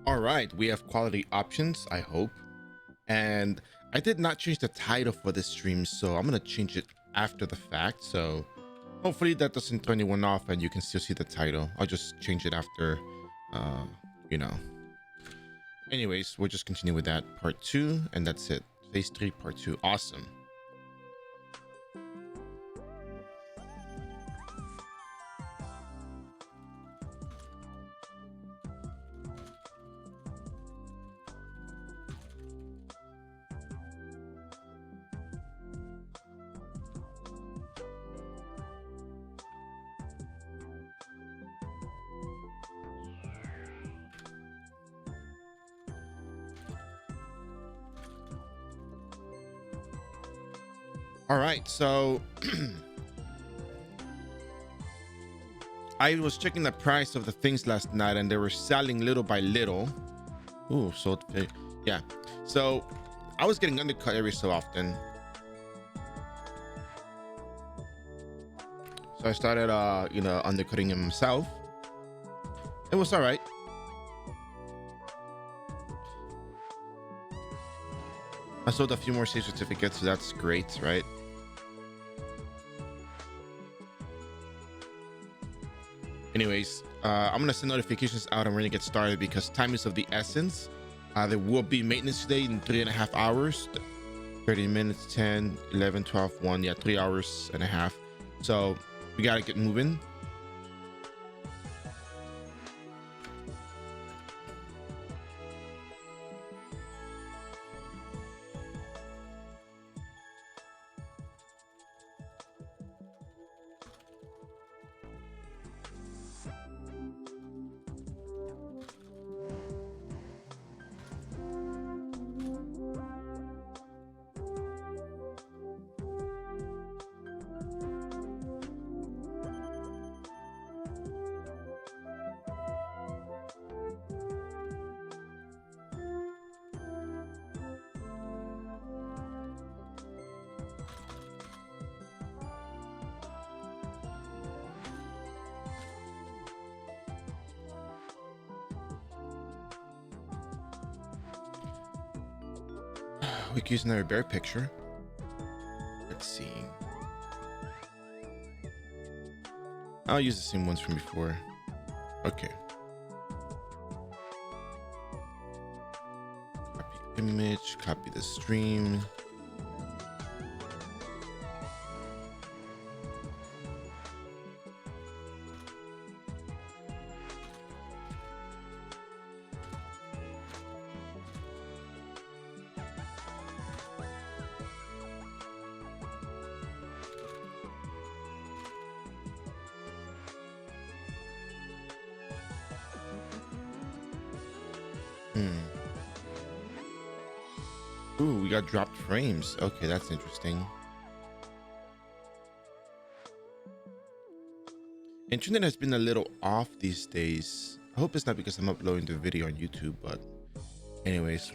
All right, we have quality options, I hope. And I did not change the title for this stream, so I'm gonna change it after the fact. So hopefully that doesn't turn anyone off and you can still see the title. I'll just change it after, uh, you know. Anyways, we'll just continue with that part 2, and that's it. Phase 3, part 2. Awesome. All right, so I was checking the price of the things last night, and they were selling little by little. Ooh, so yeah. So I was getting undercut every so often. So I started, undercutting him himself. It was all right. I sold a few more save certificates, so that's great, right? Anyways, I'm gonna send notifications out and we're gonna get started because time is of the essence. There will be maintenance today in 3.5 hours, 30 minutes, 10, 11, 12, 1. Yeah, 3 hours and a half. So we gotta get moving. We can use another bear picture. Let's see. I'll use the same ones from before. Okay. Copy image, copy the stream. Ooh, we got dropped frames. Okay, that's interesting. Internet has been a little off these days. I hope it's not because I'm uploading the video on YouTube, but anyways,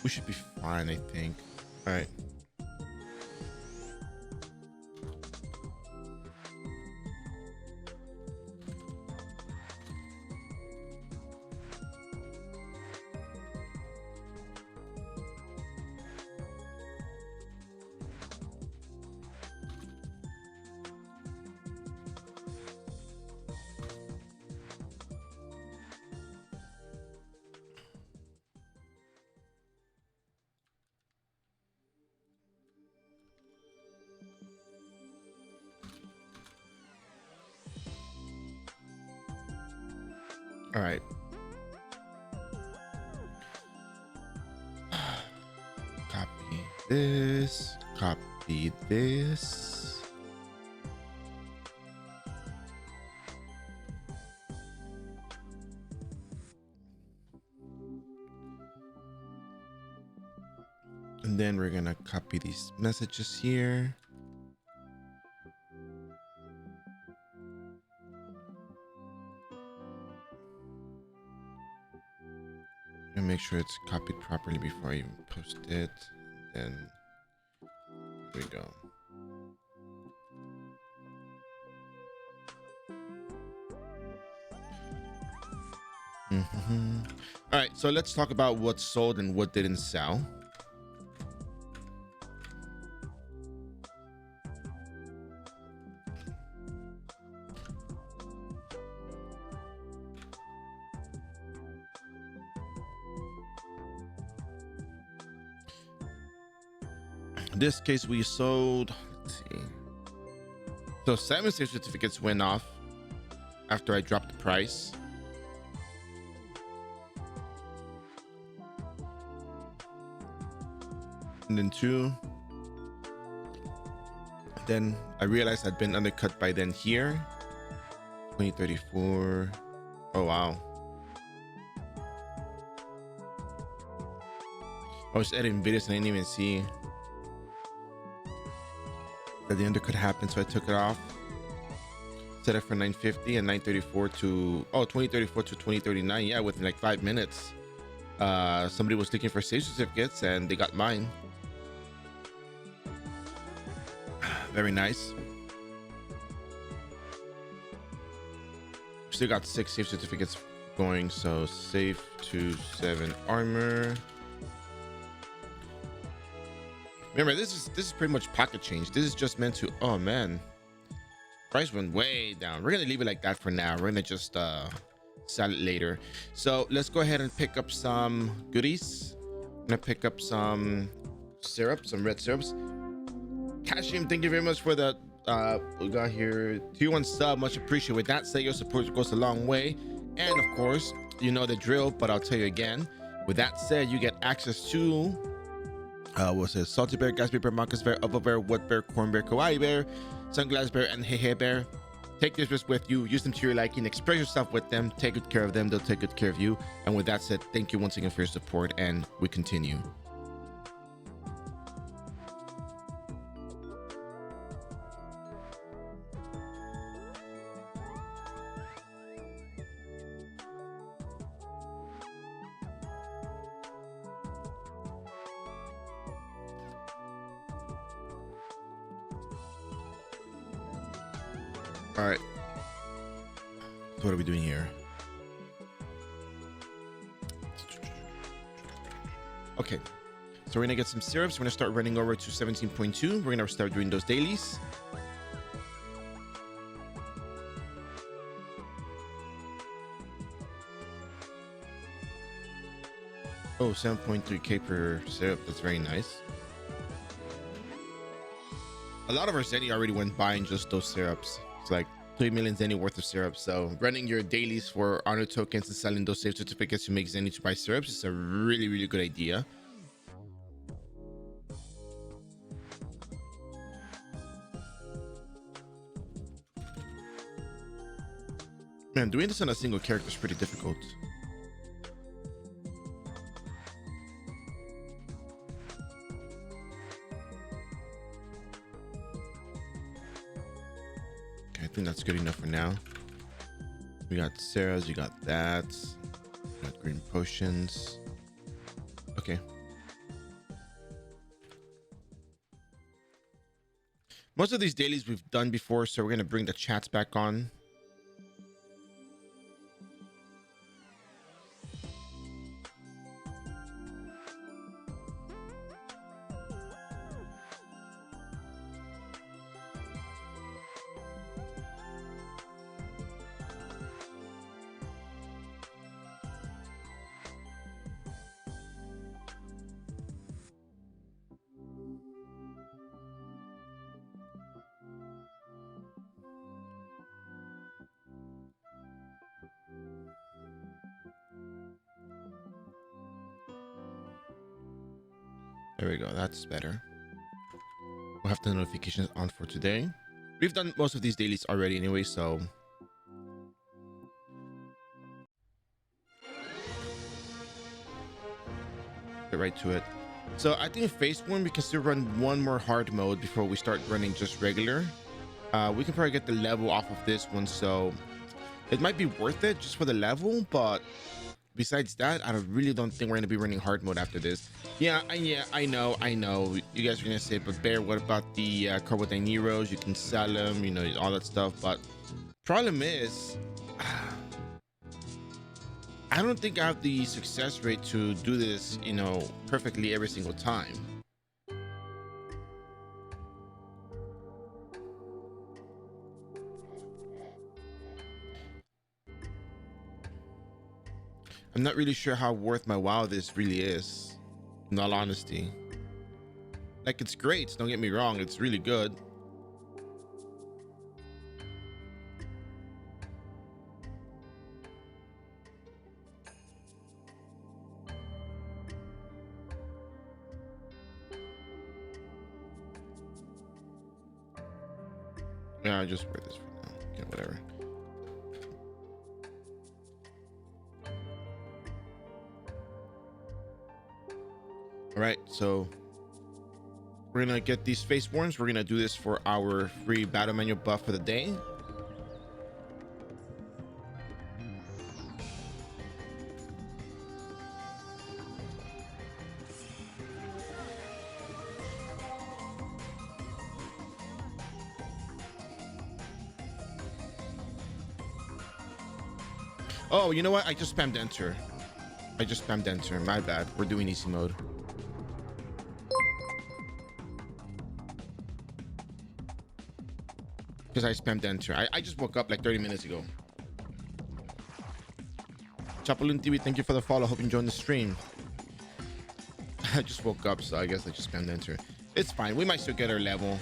we should be fine, I think. All right. All right. Copy this, copy this. And then we're gonna copy these messages here. And make sure it's copied properly before I even post it. Then here we go. Mhm. All right, so let's talk about what sold and what didn't sell. In this case, we sold, let's see. So 7 safe certificates went off after I dropped the price. And then 2. Then I realized I'd been undercut by then here. 2034. Oh, wow. I was editing videos and I didn't even see that the undercut happened, so I took it off. Set it for 950 and 934 to 2034 to 2039. Yeah, within like 5 minutes. Somebody was looking for safe certificates and they got mine. Very nice. Still got 6 safe certificates going, so safe to 7 armor. Remember, this is pretty much pocket change. This is just meant to, oh man, price went way down. We're gonna leave it like that for now. We're gonna just sell it later. So let's go ahead and pick up some goodies. I'm gonna pick up some syrup, some red syrups. Kashim, thank you very much for the we got here 2-1 sub, much appreciated. With that said, your support goes a long way, and of course you know the drill, but I'll tell you again. With that said, you get access to what's it, salty bear, gas bear, marcus bear, upper bear, wood bear, corn bear, kawaii bear, sunglass bear, and hey bear. Take this risk with you, use them to your liking, express yourself with them, take good care of them, they'll take good care of you. And with that said, thank you once again for your support, and we continue. All right, so what are we doing here? Okay, so we're gonna get some syrups. We're gonna start running over to 17.2. We're gonna start doing those dailies. Oh, 7.3k per syrup. That's very nice. A lot of our Zenny already went buying just those syrups. It's like 3 million Zenny worth of syrups. So running your dailies for honor tokens and selling those safe certificates to make Zenny to buy syrups is a really, really good idea. Man, doing this on a single character is pretty difficult. I think that's good enough for now. We got Sarah's, you got that. We got green potions. Okay. Most of these dailies we've done before, so we're gonna bring the chats back on. There we go, that's better. We'll have the notifications on for today. We've done most of these dailies already anyway, so get right to it. So I think phase 1 we can still run one more hard mode before we start running just regular. We can probably get the level off of this one, so it might be worth it just for the level, but besides that, I really don't think we're going to be running hard mode after this. Yeah, I know. You guys are going to say, but Bear, what about the Carbonite Neros? You can sell them, you know, all that stuff. But problem is, I don't think I have the success rate to do this, you know, perfectly every single time. I'm not really sure how worth my while this really is, in all honesty. Like, it's great, don't get me wrong, it's really good. Yeah, I just wear this for now. Okay, whatever. All right, so we're gonna get these face warms. We're gonna do this for our free battle manual buff for the day. Oh, you know what? I just spammed enter. My bad. We're doing easy mode. Because I spammed enter. I just woke up like 30 minutes ago. Chapulin TV, thank you for the follow. Hope you enjoyed the stream. I just woke up, so I guess I just spammed enter. It's fine. We might still get our level.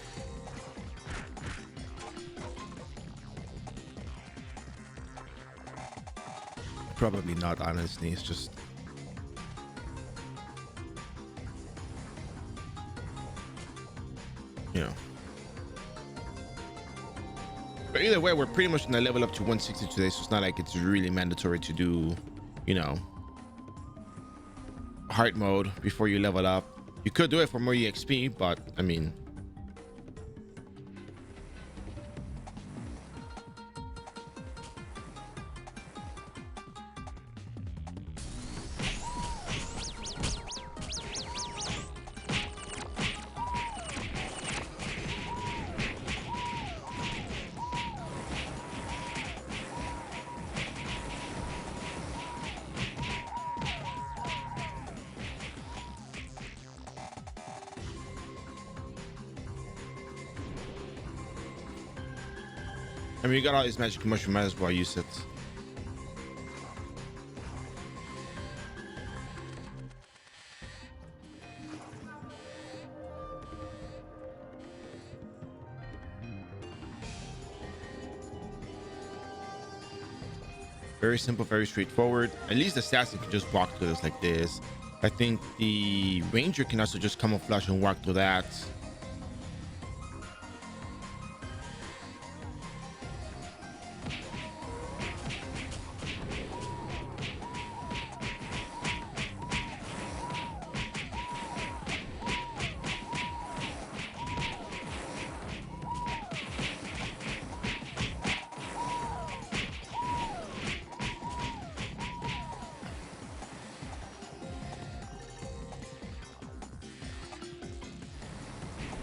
Probably not, honestly. It's just... you know. But either way, we're pretty much gonna level up to 160 today, so it's not like it's really mandatory to do, you know, hard mode before you level up. You could do it for more EXP, but I mean... I mean, you got all these magic mushroom, might as well use it. Very simple, very straightforward. At least the assassin can just walk through this like this. I think the ranger can also just camouflage and walk through that.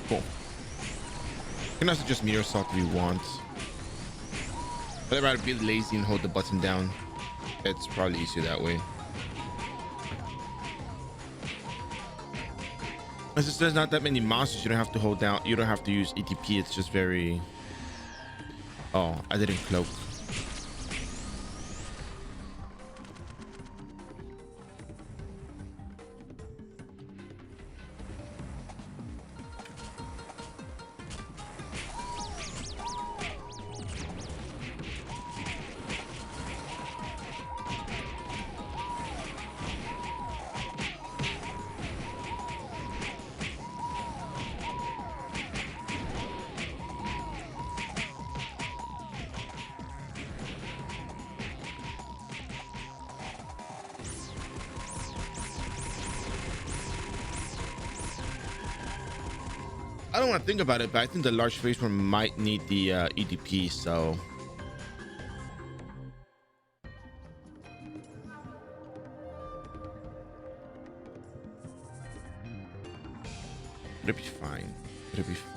Cool. You can also just meter assault if you want. But I'd rather be lazy and hold the button down. It's probably easier that way. Since there's not that many monsters, you don't have to hold down. You don't have to use ETP. It's just very... oh, I didn't cloak. I don't want to think about it, but I think the large face one might need the EDP, so... it'll be fine. It'll be fine.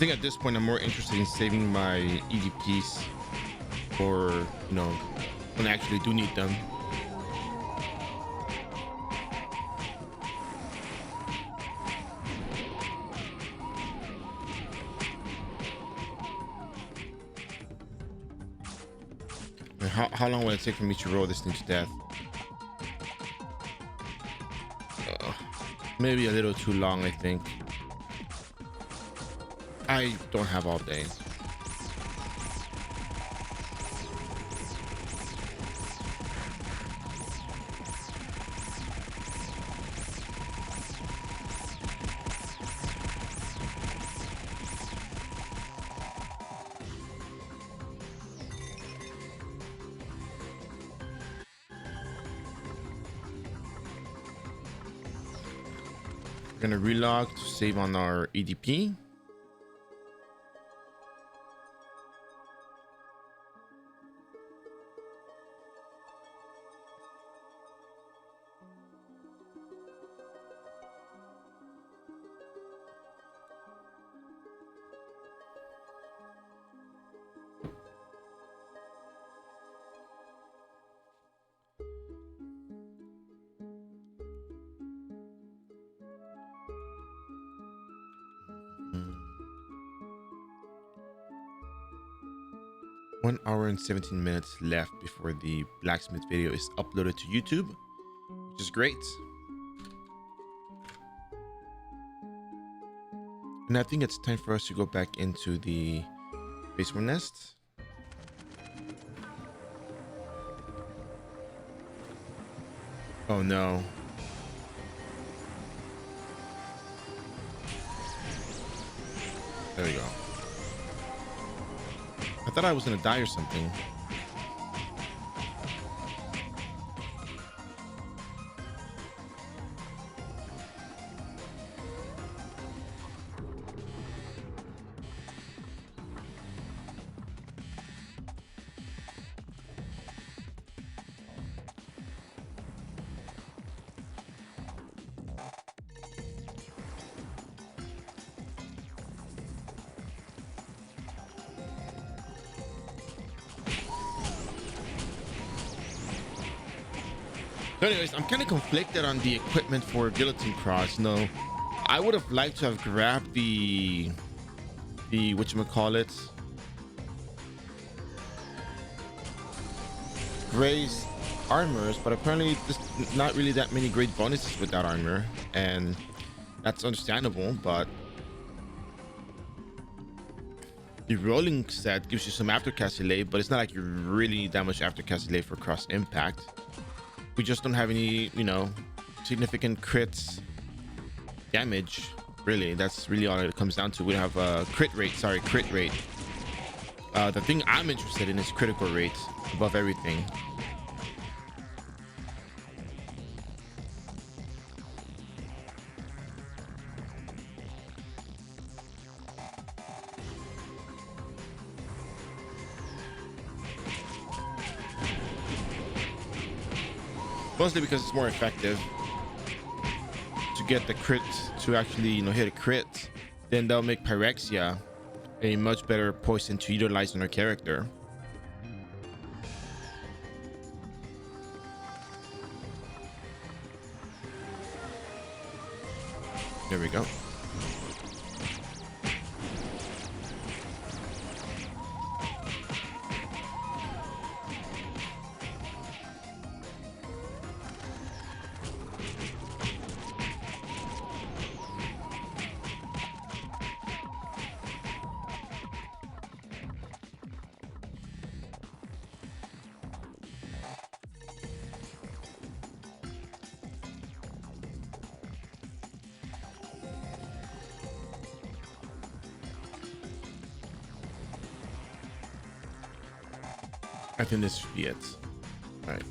think at this point I'm more interested in saving my EDPs for, you know, when I actually do need them. How long will it take for me to roll this thing to death? Maybe a little too long, I think. I don't have all day. We're gonna relog to save on our EDP. Mm. 1 hour and 17 minutes left before the blacksmith video is uploaded to YouTube, which is great. And I think it's time for us to go back into the basement nest. Oh no. There we go. I thought I was gonna die or something. So anyways, I'm kind of conflicted on the equipment for Guillotine Cross. No, I would have liked to have grabbed the whatchamacallit, Gray's armors, but apparently there's not really that many great bonuses with that armor, and that's understandable. But the rolling set gives you some aftercast delay, but it's not like you really need that much aftercast delay for cross impact. We just don't have any, you know, significant crits damage. Really, that's really all it comes down to. We have a crit rate. The thing I'm interested in is critical rate above everything. Mostly because it's more effective to get the crit to actually, you know, hit a crit. Then that'll make Pyrexia a much better poison to utilize on our character. There we go. I think this should be it. All right.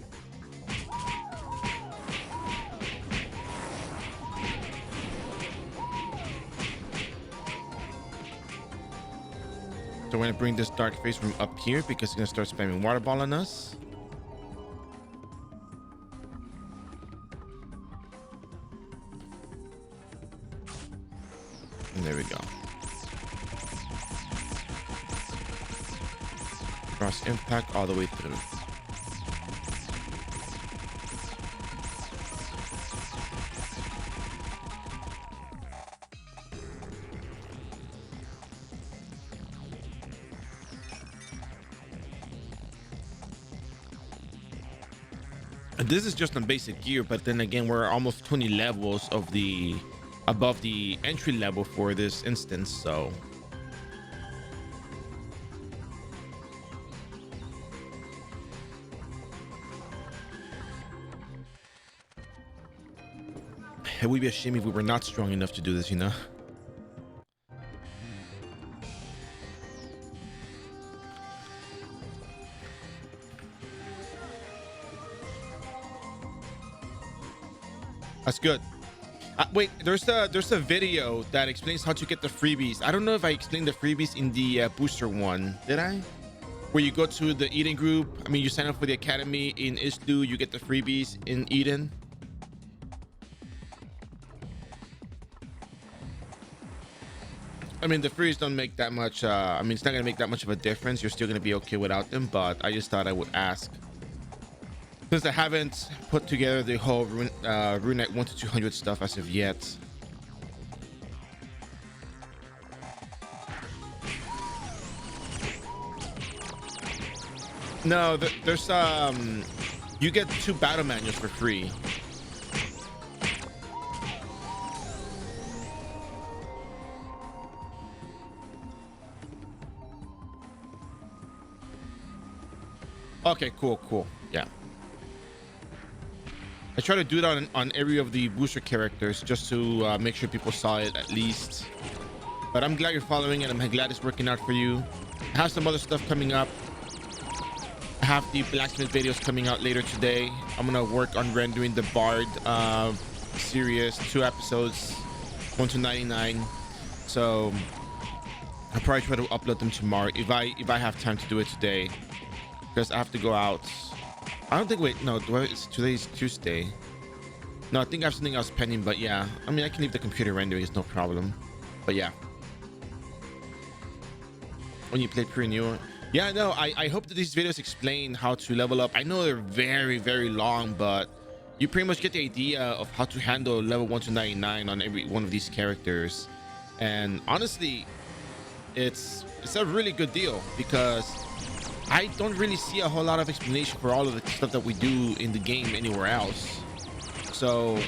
So we're gonna bring this dark face from up here because it's gonna start spamming water ball on us. And there we go. cross impact all the way through. And this is just on basic gear, but then again, we're almost 20 levels of the above the entry level for this instance, so it would be a shame if we were not strong enough to do this, you know. That's good. Wait, there's a video that explains how to get the freebies. I don't know if I explained the freebies in the booster one. Did I? Where you go to the Eden group. I mean, you sign up for the academy in Islu, you get the freebies in Eden. I mean, the freebies don't make that much. I mean, it's not gonna make that much of a difference. You're still gonna be okay without them. But I just thought I would ask, since I haven't put together the whole Runite 1 to 200 stuff as of yet. No, there's you get 2 battle manuals for free. Okay, cool. Yeah. I try to do it on every of the booster characters just to make sure people saw it at least. But I'm glad you're following it. I'm glad it's working out for you. I have some other stuff coming up. I have the blacksmith videos coming out later today. I'm gonna work on rendering the Bard series, 2 episodes, 1 to 99. So I'll probably try to upload them tomorrow if I have time to do it today, because I have to go out. I don't think, wait, no, today's Tuesday. No, I think I have something else pending, but yeah. I mean, I can leave the computer rendering, it's no problem. But yeah. When you play pre-new. Yeah, no, I hope that these videos explain how to level up. I know they're very, very long, but you pretty much get the idea of how to handle level 1 to 99 on every one of these characters. And honestly, it's a really good deal, because I don't really see a whole lot of explanation for all of the stuff that we do in the game anywhere else. So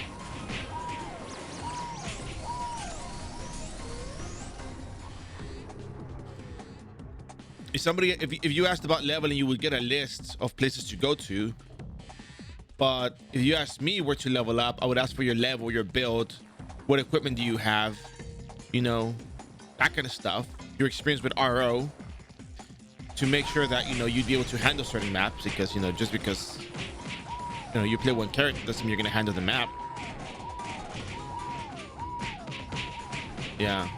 if you asked about leveling, you would get a list of places to go to. But if you ask me where to level up, I would ask for your level, your build, what equipment do you have, you know, that kind of stuff, your experience with RO, to make sure that, you know, you'd be able to handle certain maps. Because, you know, just because, you know, you play one character doesn't mean you're gonna handle the map. Yeah,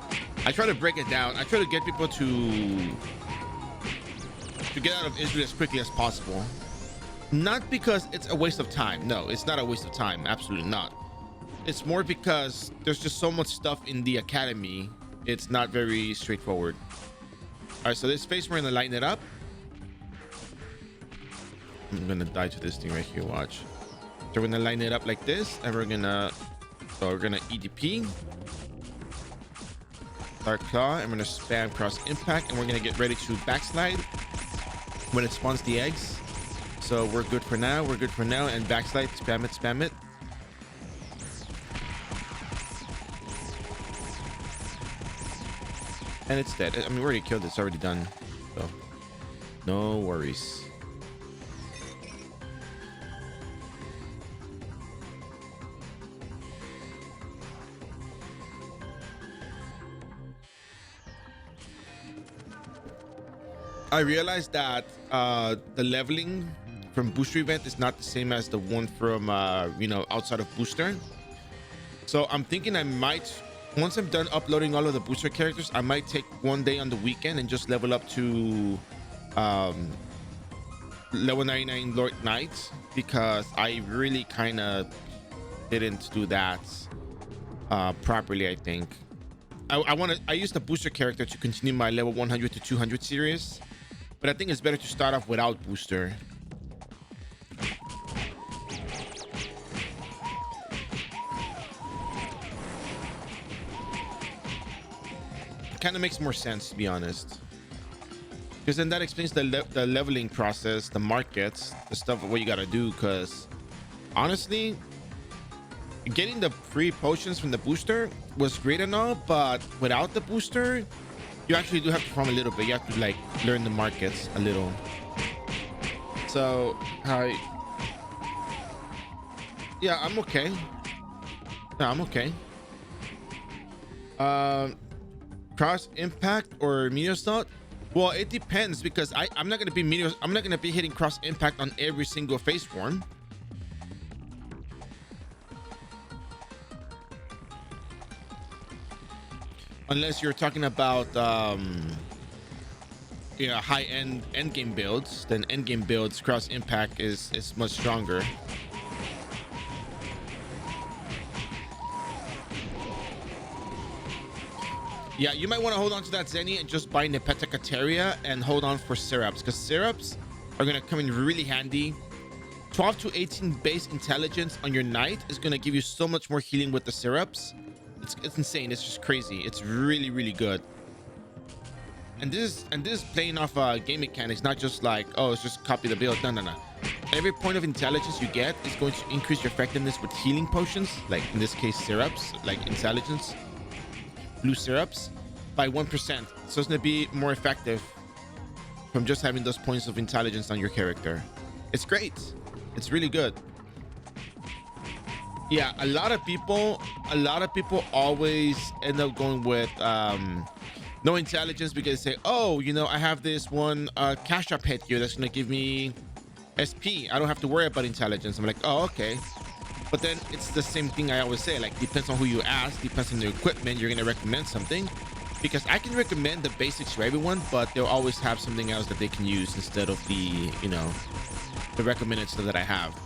I try to break it down. I try to get people to get out of Israel as quickly as possible. Not because it's a waste of time. No, it's not a waste of time. Absolutely not. It's more because there's just so much stuff in the academy. It's not very straightforward. All right, so this phase, we're gonna lighten it up. I'm gonna die to this thing right here. Watch. So we're gonna line it up like this, and we're gonna EDP, Dark Claw, and we're gonna spam cross impact, and we're gonna get ready to backslide when it spawns the eggs. So we're good for now. We're good for now, and backslide, spam it, spam it. And it's dead. I mean, we already killed it. It's already done. So no worries. I realized that the leveling from booster event is not the same as the one from you know, outside of booster. So I'm thinking I might, once I'm done uploading all of the booster characters, I might take one day on the weekend and just level up to level 99 Lord Knight, because I really kind of didn't do that properly. I think I used the booster character to continue my level 100 to 200 series, but I think it's better to start off without booster. Kind of makes more sense, to be honest, because then that explains the leveling process, the markets, the stuff, what you gotta do. Because honestly, getting the free potions from the booster was great and all, but without the booster, you actually do have to farm a little bit. You have to like learn the markets a little. So yeah, I'm okay. Yeah, I'm okay. Cross impact or meteor assault? Well, it depends, because I'm not gonna be hitting cross impact on every single face form. Unless you're talking about high-end endgame builds, then endgame builds cross impact is much stronger. Yeah, you might want to hold on to that Zenny and just buy Nepetacateria and hold on for syrups, because syrups are going to come in really handy. 12 to 18 base intelligence on your knight is going to give you so much more healing with the syrups. It's insane. It's just crazy. It's really, really good. And this is playing off game mechanics, not just like, oh, it's just copy the build. No. Every point of intelligence you get is going to increase your effectiveness with healing potions, like in this case syrups, like intelligence blue syrups, by 1%. So it's going to be more effective from just having those points of intelligence on your character. It's great. It's really good. Yeah, a lot of people always end up going with no intelligence, because they say, oh, I have this one cash up hit here that's going to give me SP. I don't have to worry about intelligence. I'm like, oh, okay. But then it's the same thing I always say, like, depends on who you ask, depends on the equipment, you're going to recommend something. Because I can recommend the basics for everyone, but they'll always have something else that they can use instead of the recommended stuff that I have.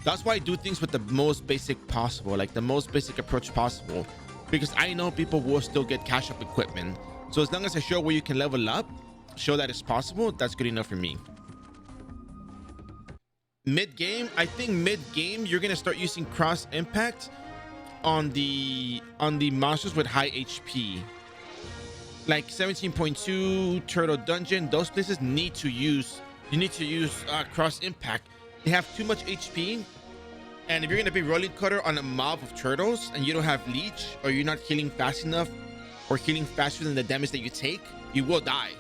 That's why I do things with the most basic possible, like the most basic approach possible, because I know people will still get cash up equipment. So as long as I show where you can level up, show that it's possible, that's good enough for me. Mid-game, I think mid-game you're gonna start using cross impact on the monsters with high HP, like 17.2 Turtle Dungeon. Those places need to use cross impact. They have too much HP, and if you're gonna be rolling cutter on a mob of turtles and you don't have leech, or you're not healing fast enough, or healing faster than the damage that you take, you will die.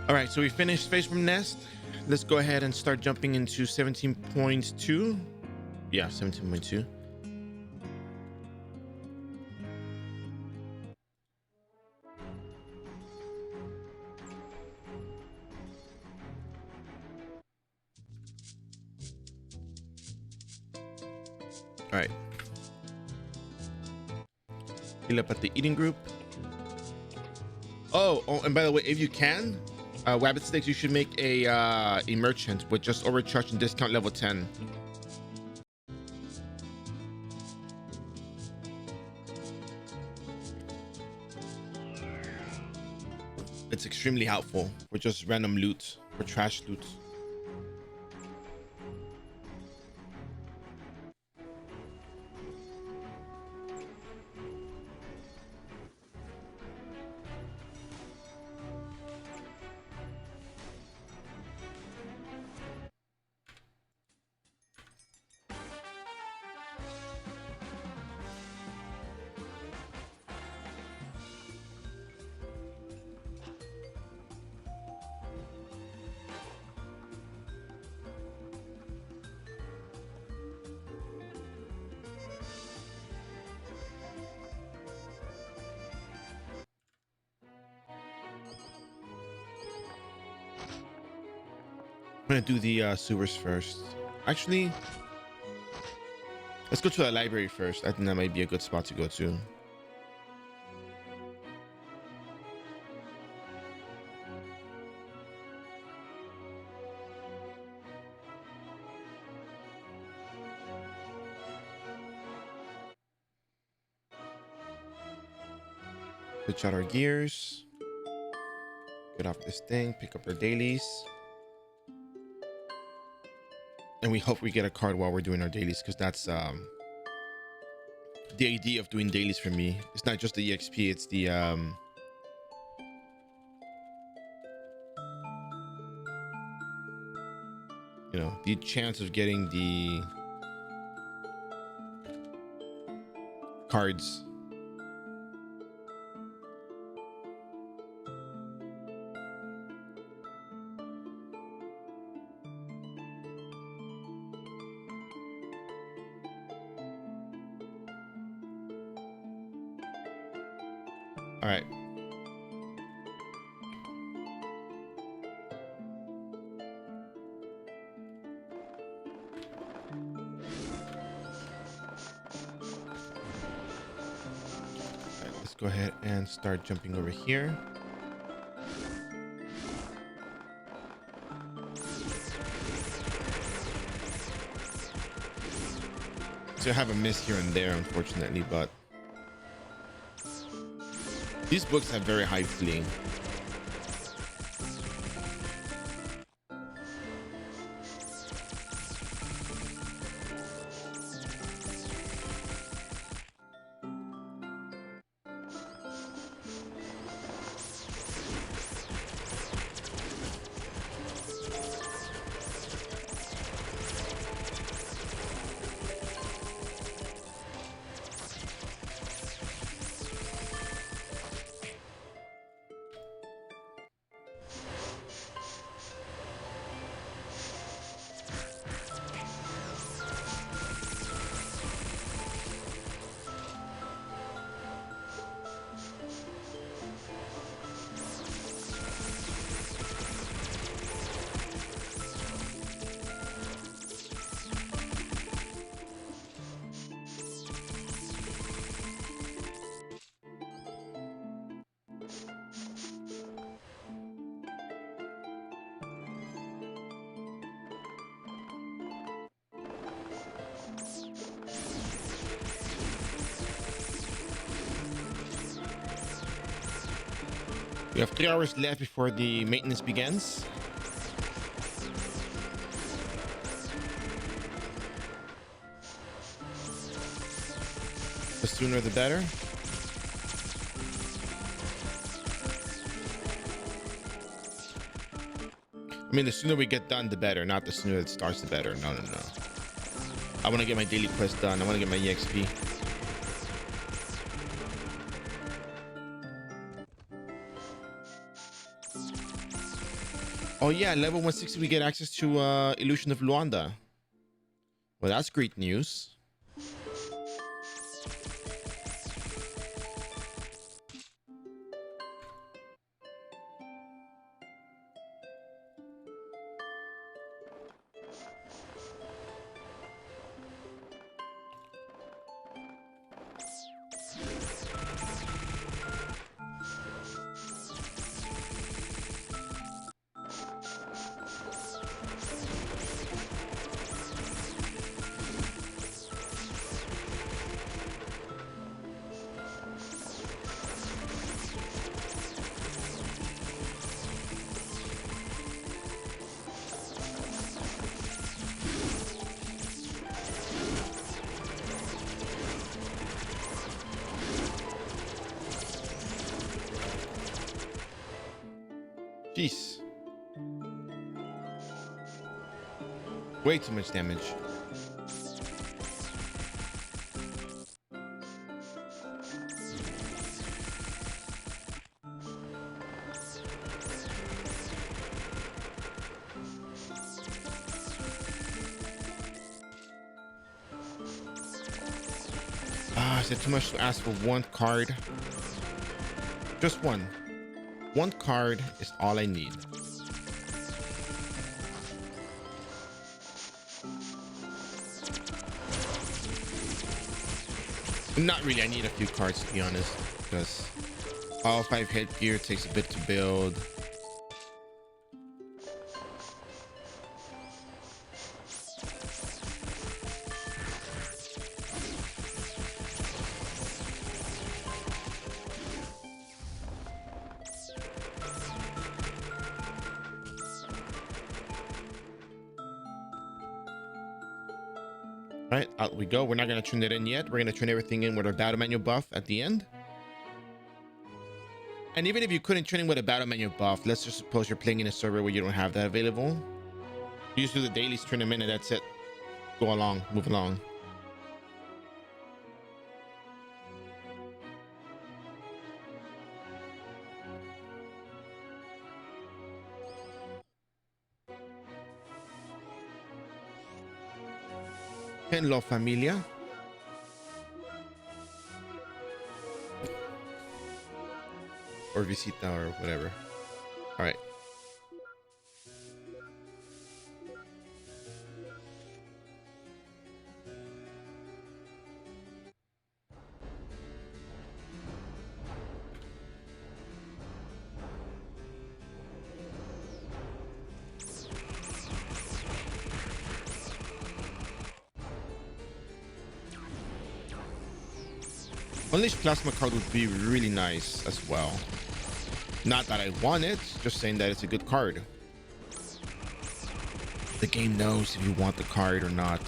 All right, so we finished Face from Nest. Let's go ahead and start jumping into 17.2. Yeah, 17.2. All right. Heal up at the eating group. Oh, and by the way, if you can, Wabbit Sticks, you should make a merchant with just overcharge and discount level 10. It's extremely helpful for just random loot, for trash loot. gonna do the sewers first. Actually, let's go to the library first. I think that might be a good spot to go to. Switch out our gears. Get off this thing. Pick up our dailies. And we hope we get a card while we're doing our dailies, because that's the idea of doing dailies for me. It's not just the EXP, it's the you know, the chance of getting the cards. All right. Let's go ahead and start jumping over here. So I have a miss here and there, unfortunately, but these books have very high fleeing. We have 3 hours left before the maintenance begins. The sooner the better. I mean, the sooner we get done, the better. Not the sooner it starts, the better. No, no, no. I want to get my daily quest done. I want to get my EXP. Oh yeah, level 160 we get access to Illusion of Luanda. Well, that's great news. Jeez. Way too much damage. Is it too much to ask for one card? Just one. One card is all I need. Not really. I need a few cards to be honest, because all 5 headgear takes a bit to build. All right, out we go. We're not going to turn that in yet. We're going to turn everything in with our battle manual buff at the end. And even if you couldn't turn in with a battle manual buff, let's just suppose you're playing in a server where you don't have that available. You just do the dailies, turn them in, and that's it. Go along, move along. Hello, familia. Or visita or whatever. All right. Unleashed Plasma card would be really nice as well. Not that I want it, just saying that it's a good card. The game knows if you want the card or not.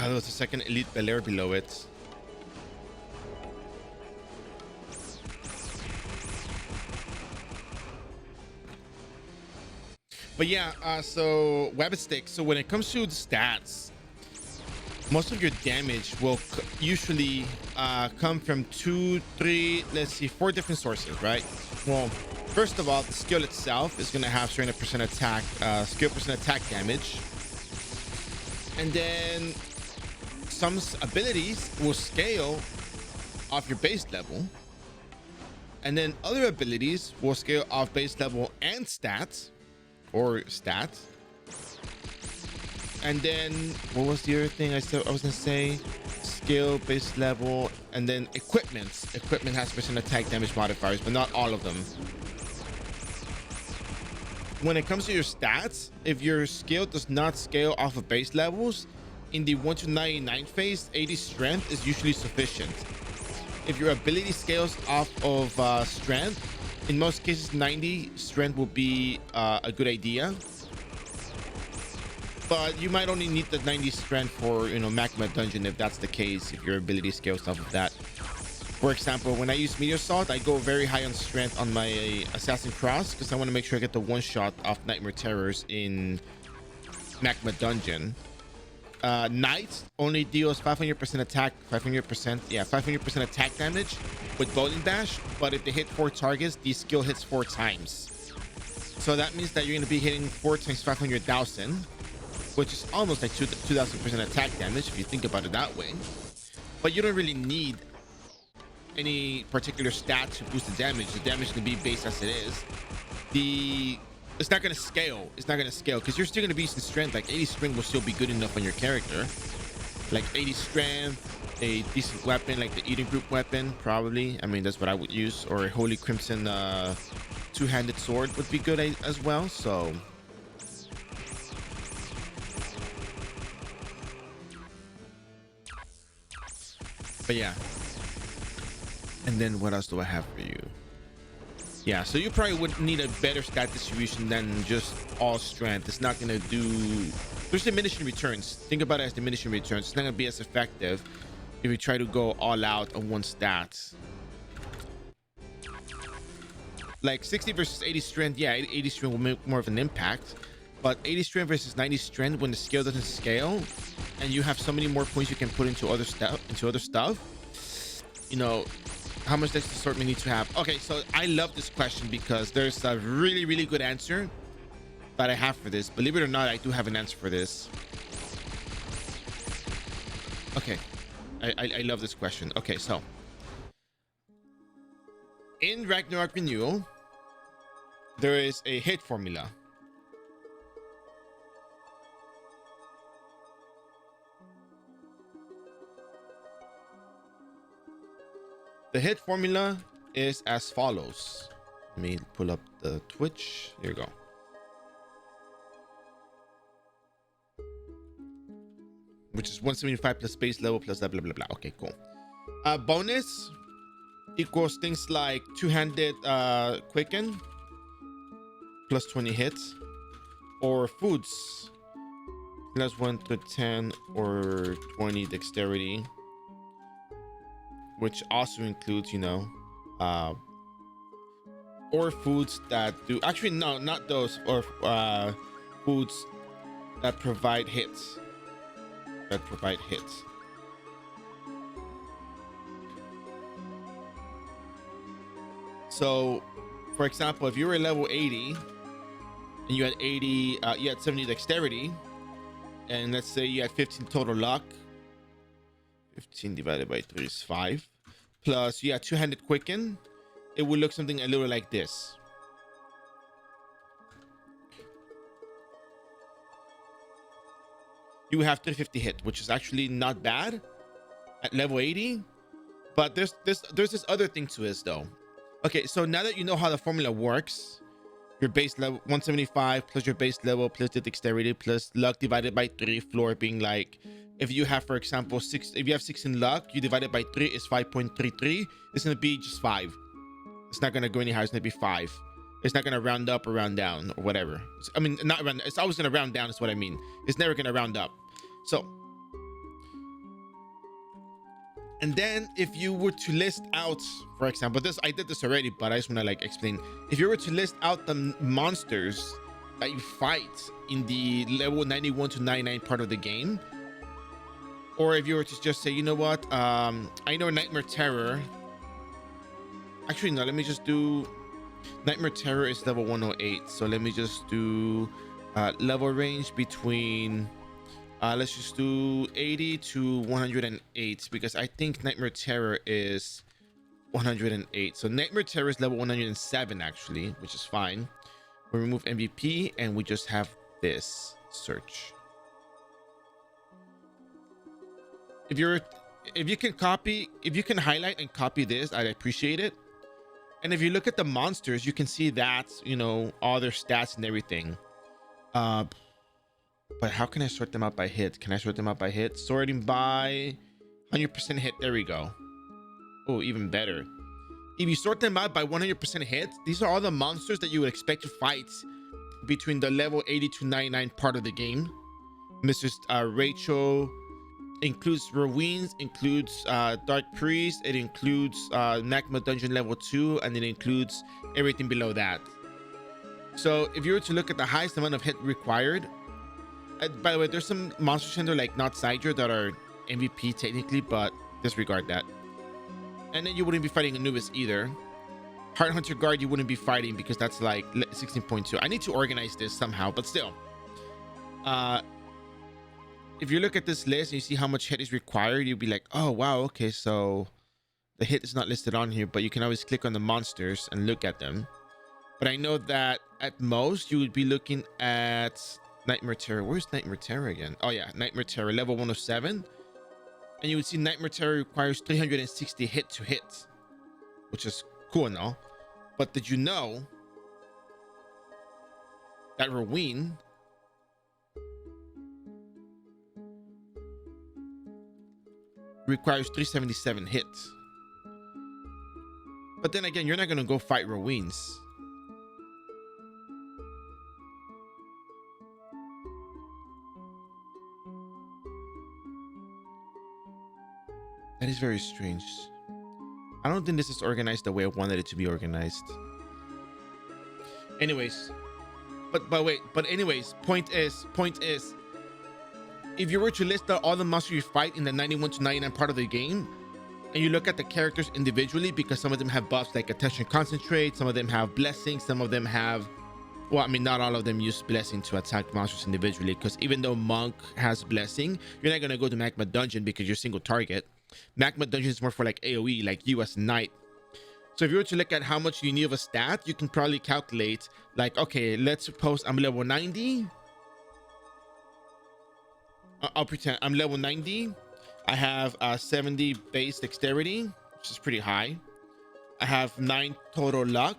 There was a second Elite Belair below it. But yeah, so Web Stick. So when it comes to the stats, most of your damage will usually come from 2, 3, let's see, 4 different sources, right? Well, first of all, the skill itself is going to have certain percent attack, skill percent attack damage. And then some abilities will scale off your base level. And then other abilities will scale off base level and stats. Or stats. And then what was the other thing I said I was gonna say? Skill, base level, and then equipment. Equipment has percent attack damage modifiers, but not all of them. When it comes to your stats, if your skill does not scale off of base levels, in the 1 to 99 phase, 80 strength is usually sufficient. If your ability scales off of strength, in most cases 90 strength will be a good idea, but you might only need the 90 strength for, you know, Magma Dungeon if that's the case, if your ability scales off of that. For example, when I use Meteor Assault, I go very high on strength on my Assassin Cross because I want to make sure I get the one shot off Nightmare Terrors in Magma Dungeon. Knight only deals 500% attack, 500% attack damage with Bowling Bash, but if they hit 4 targets, the skill hits 4 times. So that means that you're going to be hitting 4 times 500,000, which is almost like 2,000% attack damage if you think about it that way. But you don't really need any particular stat to boost the damage. The damage can be based as it is. It's not going to scale. It's not going to scale because you're still going to be using strength. Like 80 strength will still be good enough on your character. Like 80 strength, a decent weapon like the Eating Group weapon, probably. I mean, that's what I would use. Or a Holy Crimson two-handed sword would be good as well. So but yeah. And then what else do I have for you? Yeah, so you probably would need a better stat distribution than just all strength. It's not going to do... There's diminishing returns. Think about it as diminishing returns. It's not going to be as effective if you try to go all out on one stat. Like 60 versus 80 strength. Yeah, 80 strength will make more of an impact. But 80 strength versus 90 strength, when the scale doesn't scale and you have so many more points you can put into other stuff, you know, how much does the assortment need to have? Okay, so I love this question because there's a really, really good answer that I have for this. Believe it or not, I do have an answer for this. Okay, I love this question. Okay, so in Ragnarok Renewal, there is a hit formula. The hit formula is as follows. Let me pull up the Twitch. Here we go. Which is 175 plus base level plus blah, blah, blah, blah. Okay, cool. Bonus equals things like two-handed quicken plus 20 hits, or foods plus 1 to 10 or 20 dexterity, which also includes, you know, or foods that do, actually no, not those, or foods that provide hits. So for example, if you were level 80 and you had 70 dexterity, and let's say you had 15 total luck, 15 divided by 3 is 5, plus you had two-handed quicken, it would look something a little like this. You would have 350 hit, which is actually not bad at level 80, but there's this other thing to this though. Okay, so now that you know how the formula works, your base level 175 plus your base level plus the dexterity plus luck divided by 3, floor being like, if you have, for example, 6, if you have 6 in luck, you divide it by 3 is 5.33. It's gonna be just 5. It's not gonna go any higher. It's gonna be 5. It's not gonna round up or round down or whatever. I mean, not round. It's always gonna round down. Is what I mean. It's never gonna round up. So, and then if you were to list out, for example, this, I did this already, but I just wanna like explain. If you were to list out the monsters that you fight in the level 91 to 99 part of the game, or if you were to just say, you know what, I know Nightmare Terror. Actually, no, let me just do... Nightmare Terror is level 108. So let me just do level range between... let's just do 80 to 108, because I think Nightmare Terror is 108. So Nightmare Terror is level 107, actually, which is fine. We remove MVP, and we just have this search. If you can highlight and copy this, I'd appreciate it. And if you look at the monsters, you can see that, you know, all their stats and everything. But how can I sort them out by hit? Can I sort them out by hit? Sorting by 100% hit. There we go. Oh, even better. If you sort them out by 100% hit, these are all the monsters that you would expect to fight between the level 80 to 99 part of the game. Mrs. Rachel, includes ruins, includes Dark Priest, it includes Magma Dungeon level 2, and it includes everything below that. So if you were to look at the highest amount of hit required, by the way, there's some monsters in there like not Sidra that are MVP technically, but disregard that. And then you wouldn't be fighting Anubis either. Heart Hunter Guard you wouldn't be fighting because that's like 16.2. I need to organize this somehow, but still. If you look at this list and you see how much hit is required, you'll be like, oh wow, okay, so the hit is not listed on here, but you can always click on the monsters and look at them. But I know that at most you would be looking at Nightmare Terror. Where's Nightmare Terror again? Oh yeah, Nightmare Terror level 107. And you would see Nightmare Terror requires 360 hit to hit, which is cool and all. But did you know that Roween requires 377 hits? But then again, you're not gonna go fight Roweens. That is very strange. I don't think this is organized the way I wanted it to be organized. Anyways, but anyways, point is, if you were to list out all the monsters you fight in the 91 to 99 part of the game, and you look at the characters individually, because some of them have buffs like attention concentrate, some of them have blessings, some of them have, well, I mean, not all of them use blessing to attack monsters individually, because even though Monk has blessing, you're not gonna go to Magma Dungeon because you're single target. Magma Dungeon is more for like AoE, like you as Knight. So if you were to look at how much you need of a stat, you can probably calculate like, okay, let's suppose I'm level 90. I'll pretend I'm level 90. I have 70 base dexterity, which is pretty high. I have 9 total luck,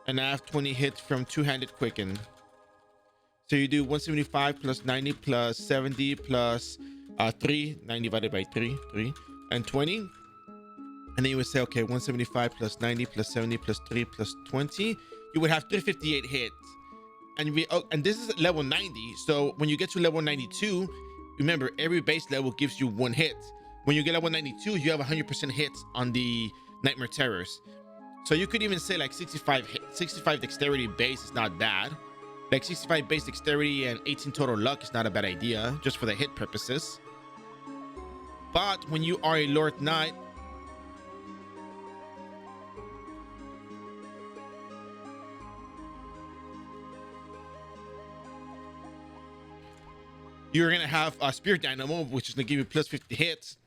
and I have 20 hits from two-handed quicken. So you do 175 plus 90 plus 70 plus 3, 9 divided by 3, and 20. And then you would say, okay, 175 plus 90 plus 70 plus 3 plus 20. You would have 358 hits. And this is level 90. So when you get to level 92, remember, every base level gives you 1 hit. When you get level 92, you have 100% hits on the Nightmare Terrors. So you could even say like 65 dexterity base is not bad. Like 65 base dexterity and 18 total luck is not a bad idea, just for the hit purposes. But when you are a Lord Knight, you're gonna have a Spirit Dynamo, which is gonna give you plus 50 hits.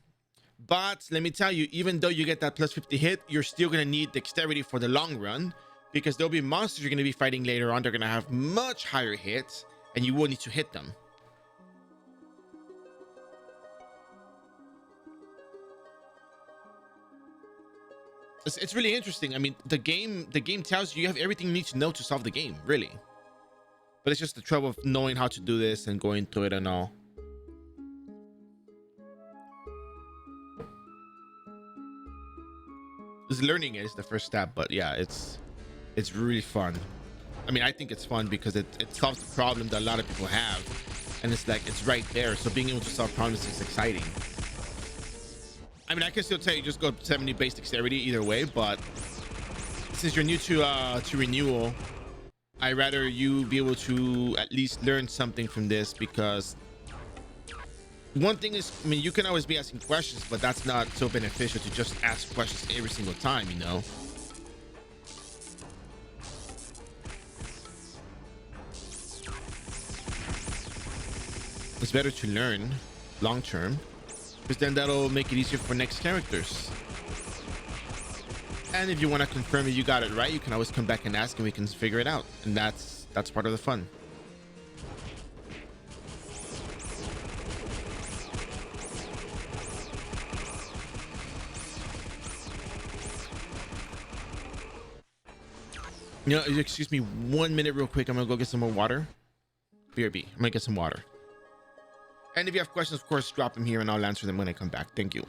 But let me tell you, even though you get that plus 50 hit, you're still gonna need dexterity for the long run, because there'll be monsters you're gonna be fighting later on. They're gonna have much higher hits, and you will need to hit them. It's really interesting. I mean, the game tells you have everything you need to know to solve the game, really. But it's just the trouble of knowing how to do this and going through it and all. Just learning it is the first step, but yeah, it's really fun. I mean, I think it's fun because it solves the problem that a lot of people have, and it's like it's right there. So being able to solve problems is exciting. I mean, I can still tell you just go 70 base dexterity either way, but since you're new to renewal, I'd rather you be able to at least learn something from this, because one thing is, I mean, you can always be asking questions, but that's not so beneficial to just ask questions every single time, you know? It's better to learn long term, because then that'll make it easier for next characters. And if you want to confirm that you got it right, you can always come back and ask and we can figure it out. And that's part of the fun. You know, excuse me 1 minute real quick. I'm gonna go get some more water. BRB, I'm gonna get some water. And if you have questions, of course, drop them here and I'll answer them when I come back. Thank you.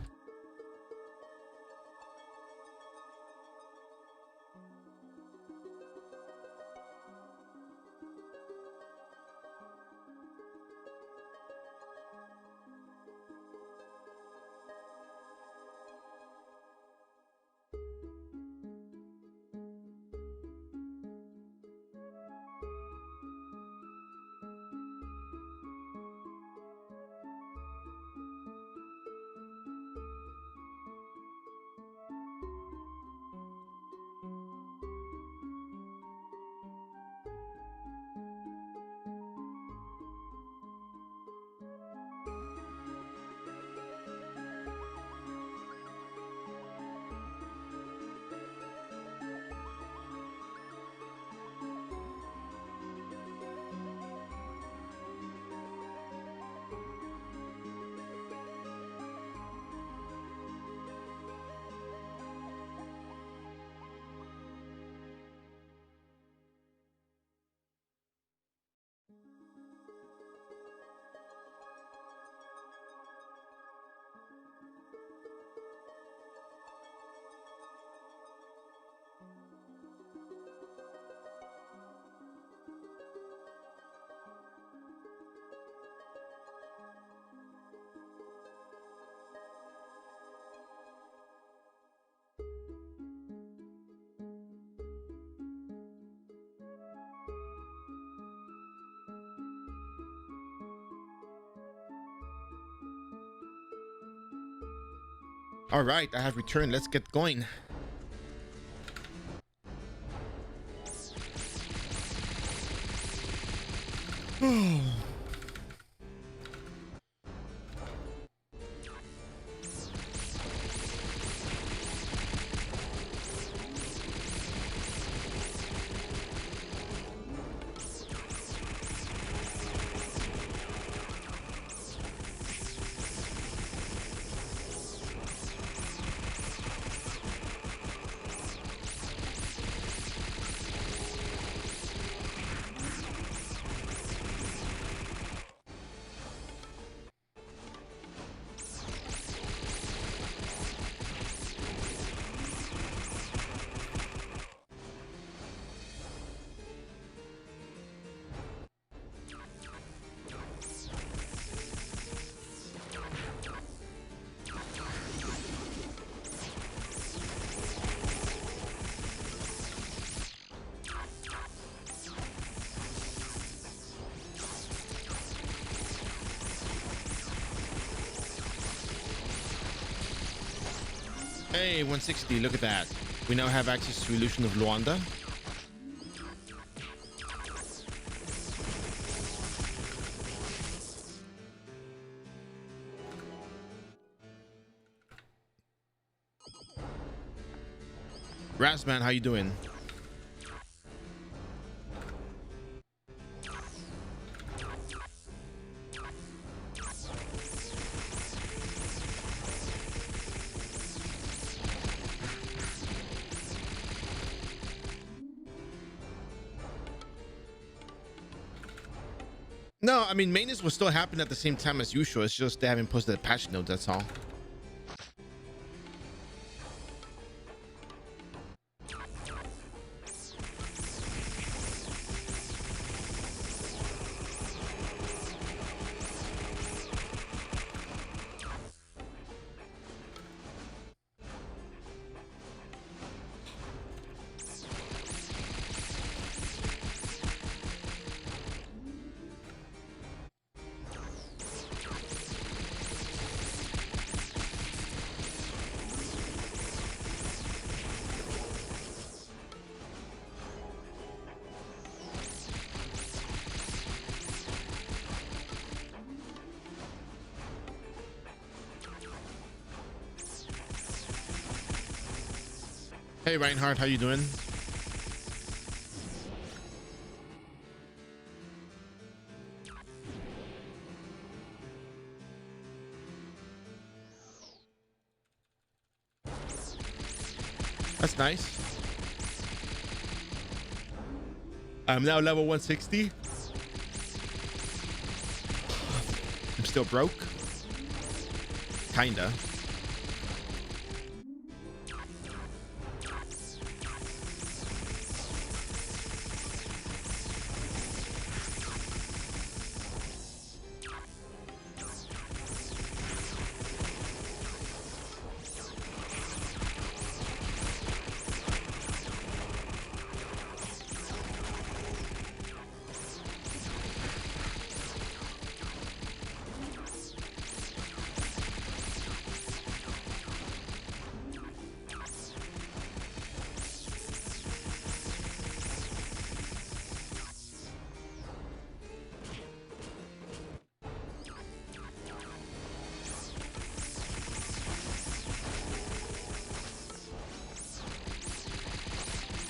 All right, I have returned. Let's get going. Hey, 160, look at that. We now have access to Illusion of Luanda. Razman, how you doing? No, I mean, maintenance will still happen at the same time as usual. It's just they haven't posted a patch note, that's all. Hey Reinhardt, how you doing? That's nice. I'm now level 160. I'm still broke. Kinda.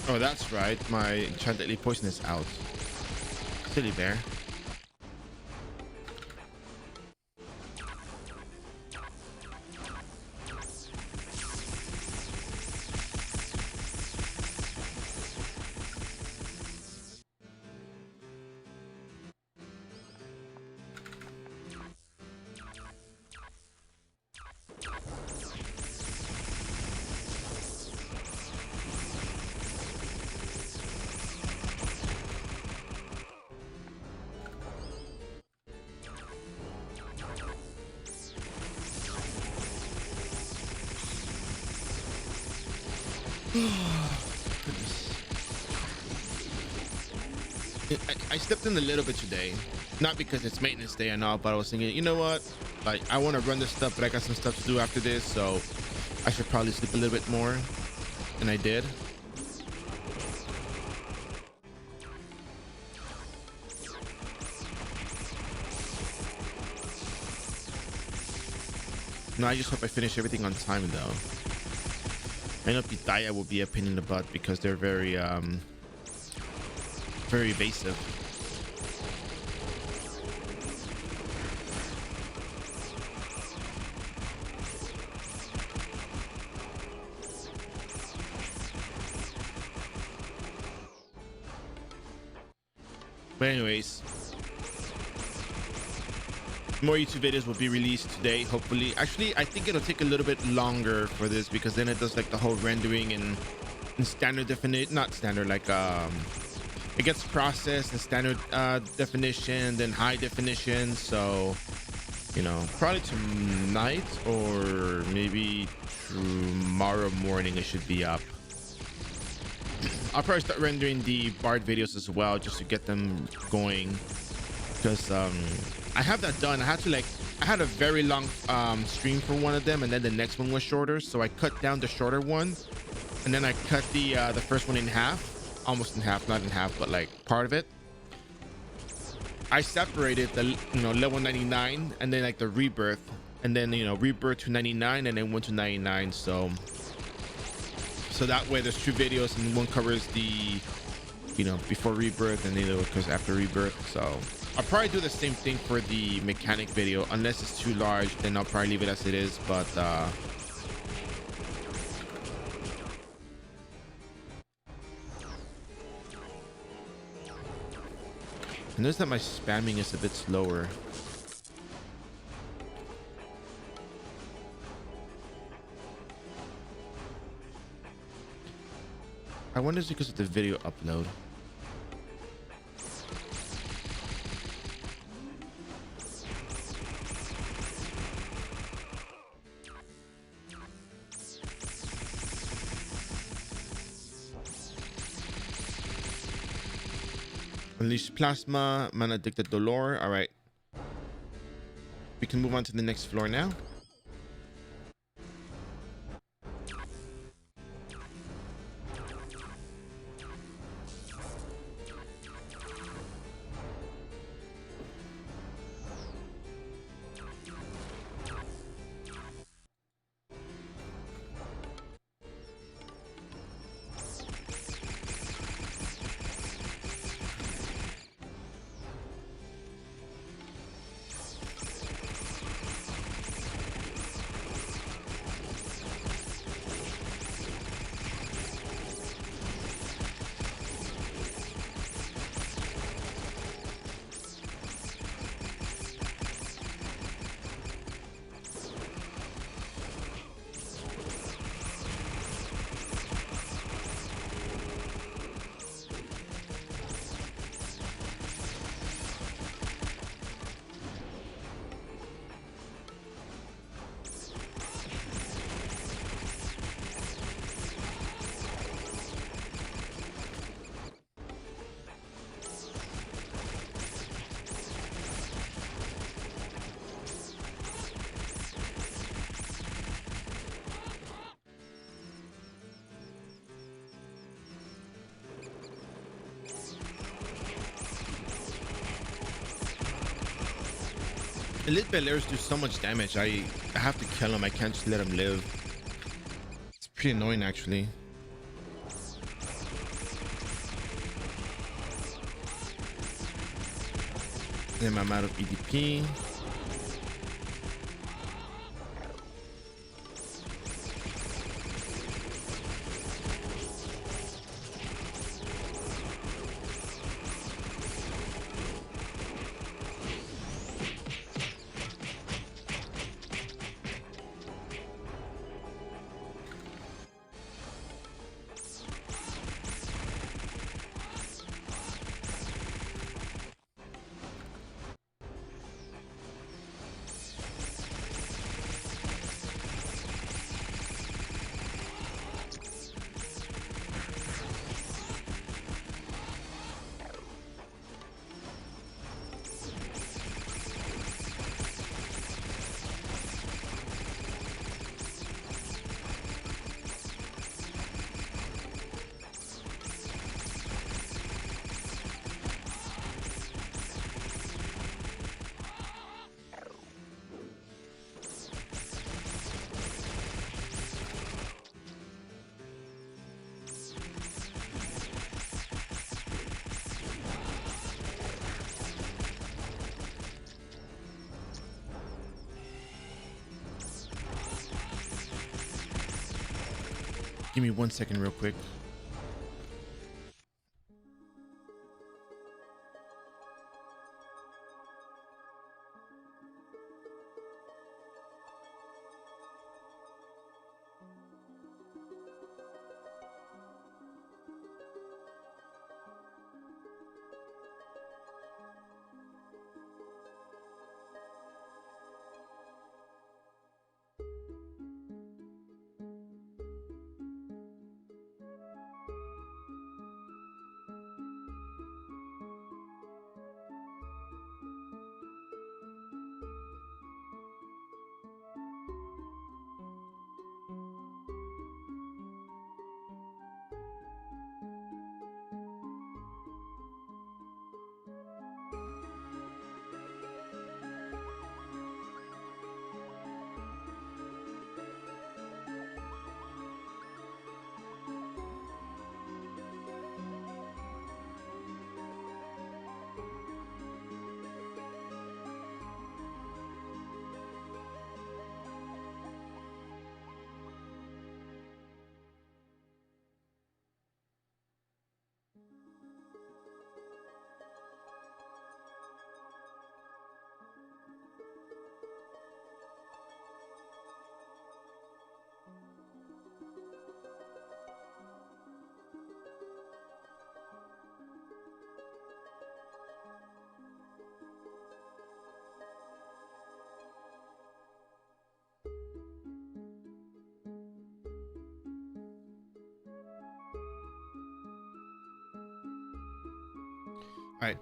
Oh, that's right. My enchanted poison is out. Silly bear. I stepped in a little bit today, not because it's maintenance day and all, but I was thinking, you know what? Like, I want to run this stuff, but I got some stuff to do after this, so I should probably sleep a little bit more than I did. No, I just hope I finish everything on time though. I know Pitaya will be a pain in the butt because they're very evasive. But anyways, more YouTube videos will be released today, hopefully. Actually, I think it'll take a little bit longer for this because then it does like the whole rendering and standard definition, not standard, like it gets processed in standard definition, then high definition. So, you know, probably tonight or maybe tomorrow morning it should be up. I'll probably start rendering the Bard videos as well just to get them going, because I have that done. I had a very long stream for one of them, and then the next one was shorter, so I cut down the shorter one, and then I cut the first one in half, almost in half, not in half, but like part of it. I separated the level 99 and then like the rebirth, and then rebirth to 99 and then went to 99. So that way there's two videos, and one covers the before rebirth and the other covers after rebirth. So I'll probably do the same thing for the mechanic video, unless it's too large, then I'll probably leave it as it is. But I notice that my spamming is a bit slower. I wonder if it's because of the video upload. Unleash plasma, mana addicted dolor. All right, we can move on to the next floor now. Elite Belaires do so much damage. I have to kill him. I can't just let him live. It's pretty annoying, actually. And I'm out of EDP. Give me 1 second real quick. All right.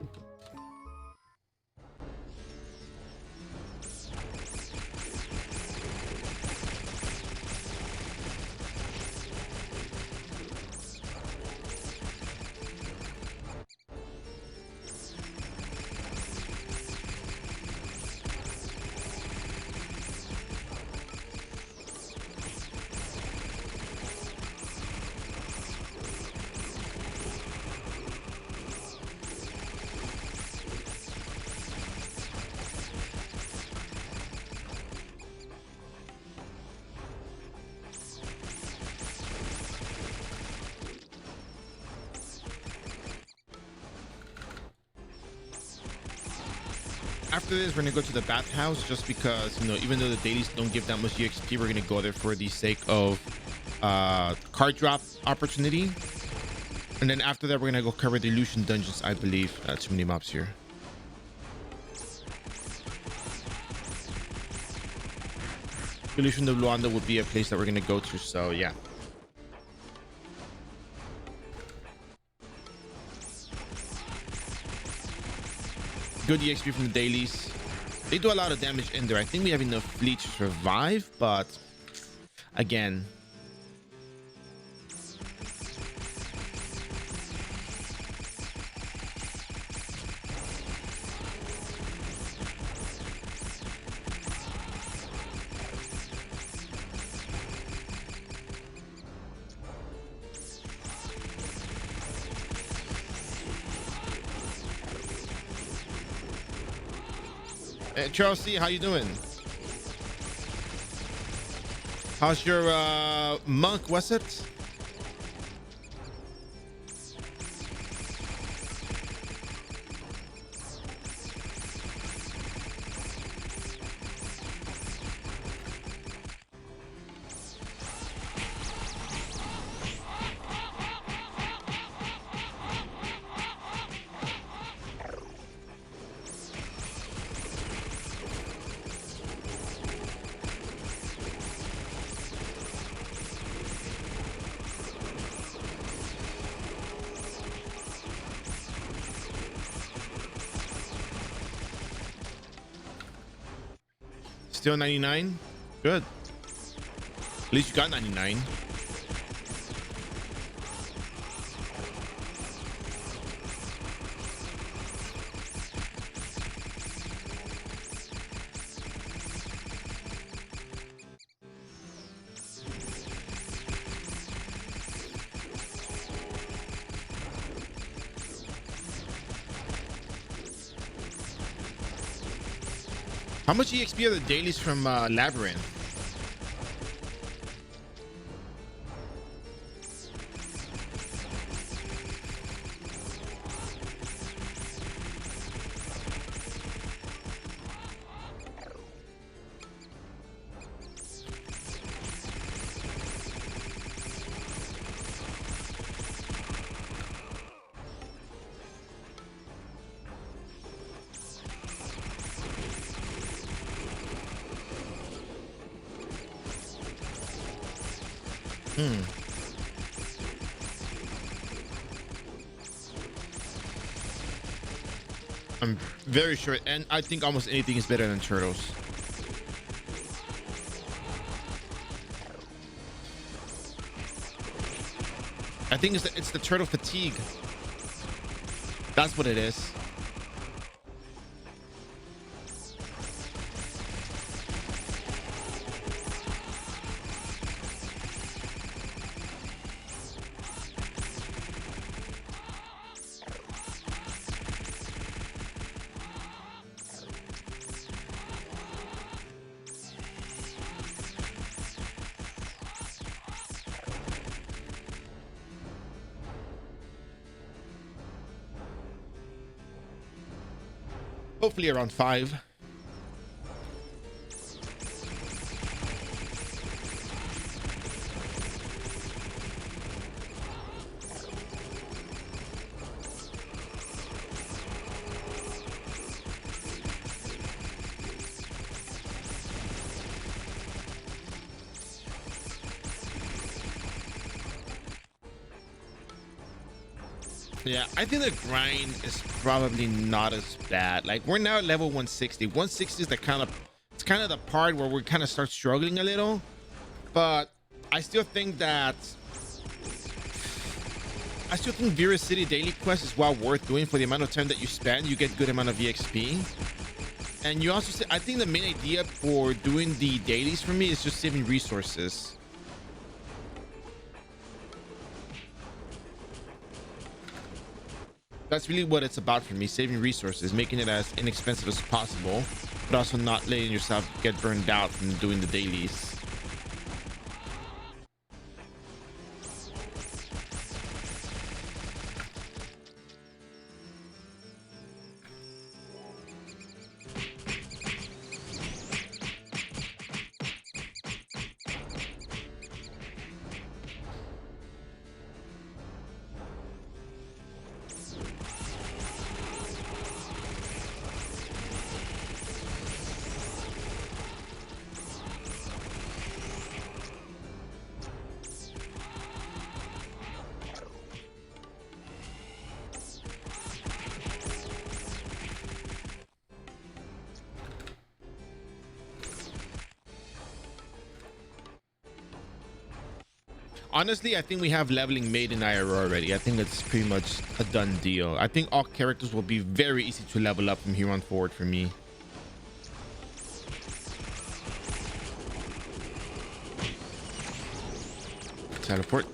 After this, we're gonna go to the bathhouse just because, you know, even though the dailies don't give that much EXP, we're gonna go there for the sake of card drop opportunity. And then after that, we're gonna go cover the illusion dungeons, I believe. Too many mobs here. Illusion of Luanda will be a place that we're gonna go to, so yeah. Good EXP from the dailies. They do a lot of damage in there. I think we have enough fleet to survive, but again, Charles C, how you doing? How's your monk, was it? Still 99? Good. At least you got 99. How much EXP are the dailies from Labyrinth? Hmm. I'm very sure, and I think almost anything is better than turtles. I think it's the turtle fatigue. That's what it is. Hopefully around 5. Yeah, I think the grind is probably not as bad. Like we're now at level 160. 160 is the kind of, it's kind of the part where we kind of start struggling a little, but I still think Vera City daily quest is well worth doing for the amount of time that you spend. You get good amount of EXP, and you also I think the main idea for doing the dailies for me is just saving resources. That's really what it's about for me, saving resources, making it as inexpensive as possible, but also not letting yourself get burned out from doing the dailies. Honestly, I think we have leveling made in iRO already. I think it's pretty much a done deal. I think all characters will be very easy to level up from here on forward for me. Teleport.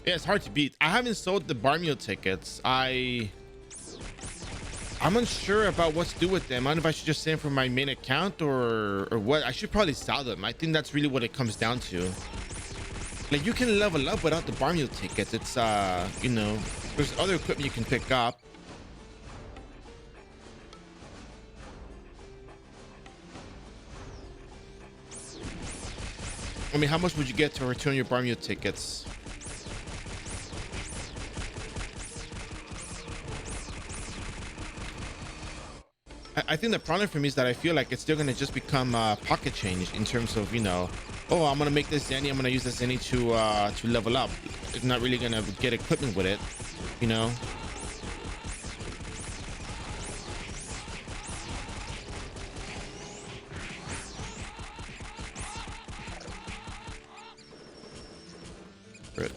Yeah, it's hard to beat. I haven't sold the bar meal tickets. I'm unsure about what to do with them. I don't know if I should just send them from my main account or what. I should probably sell them. I think that's really what it comes down to. Like you can level up without the bar meal tickets. It's you know, there's other equipment you can pick up. I mean, how much would you get to return your bar meal tickets? I think the problem for me is that I feel like it's still gonna just become pocket change in terms of, you know, oh, I'm gonna make this Zenny, I'm gonna use this Zenny to level up. It's not really gonna get equipment with it, you know. for it.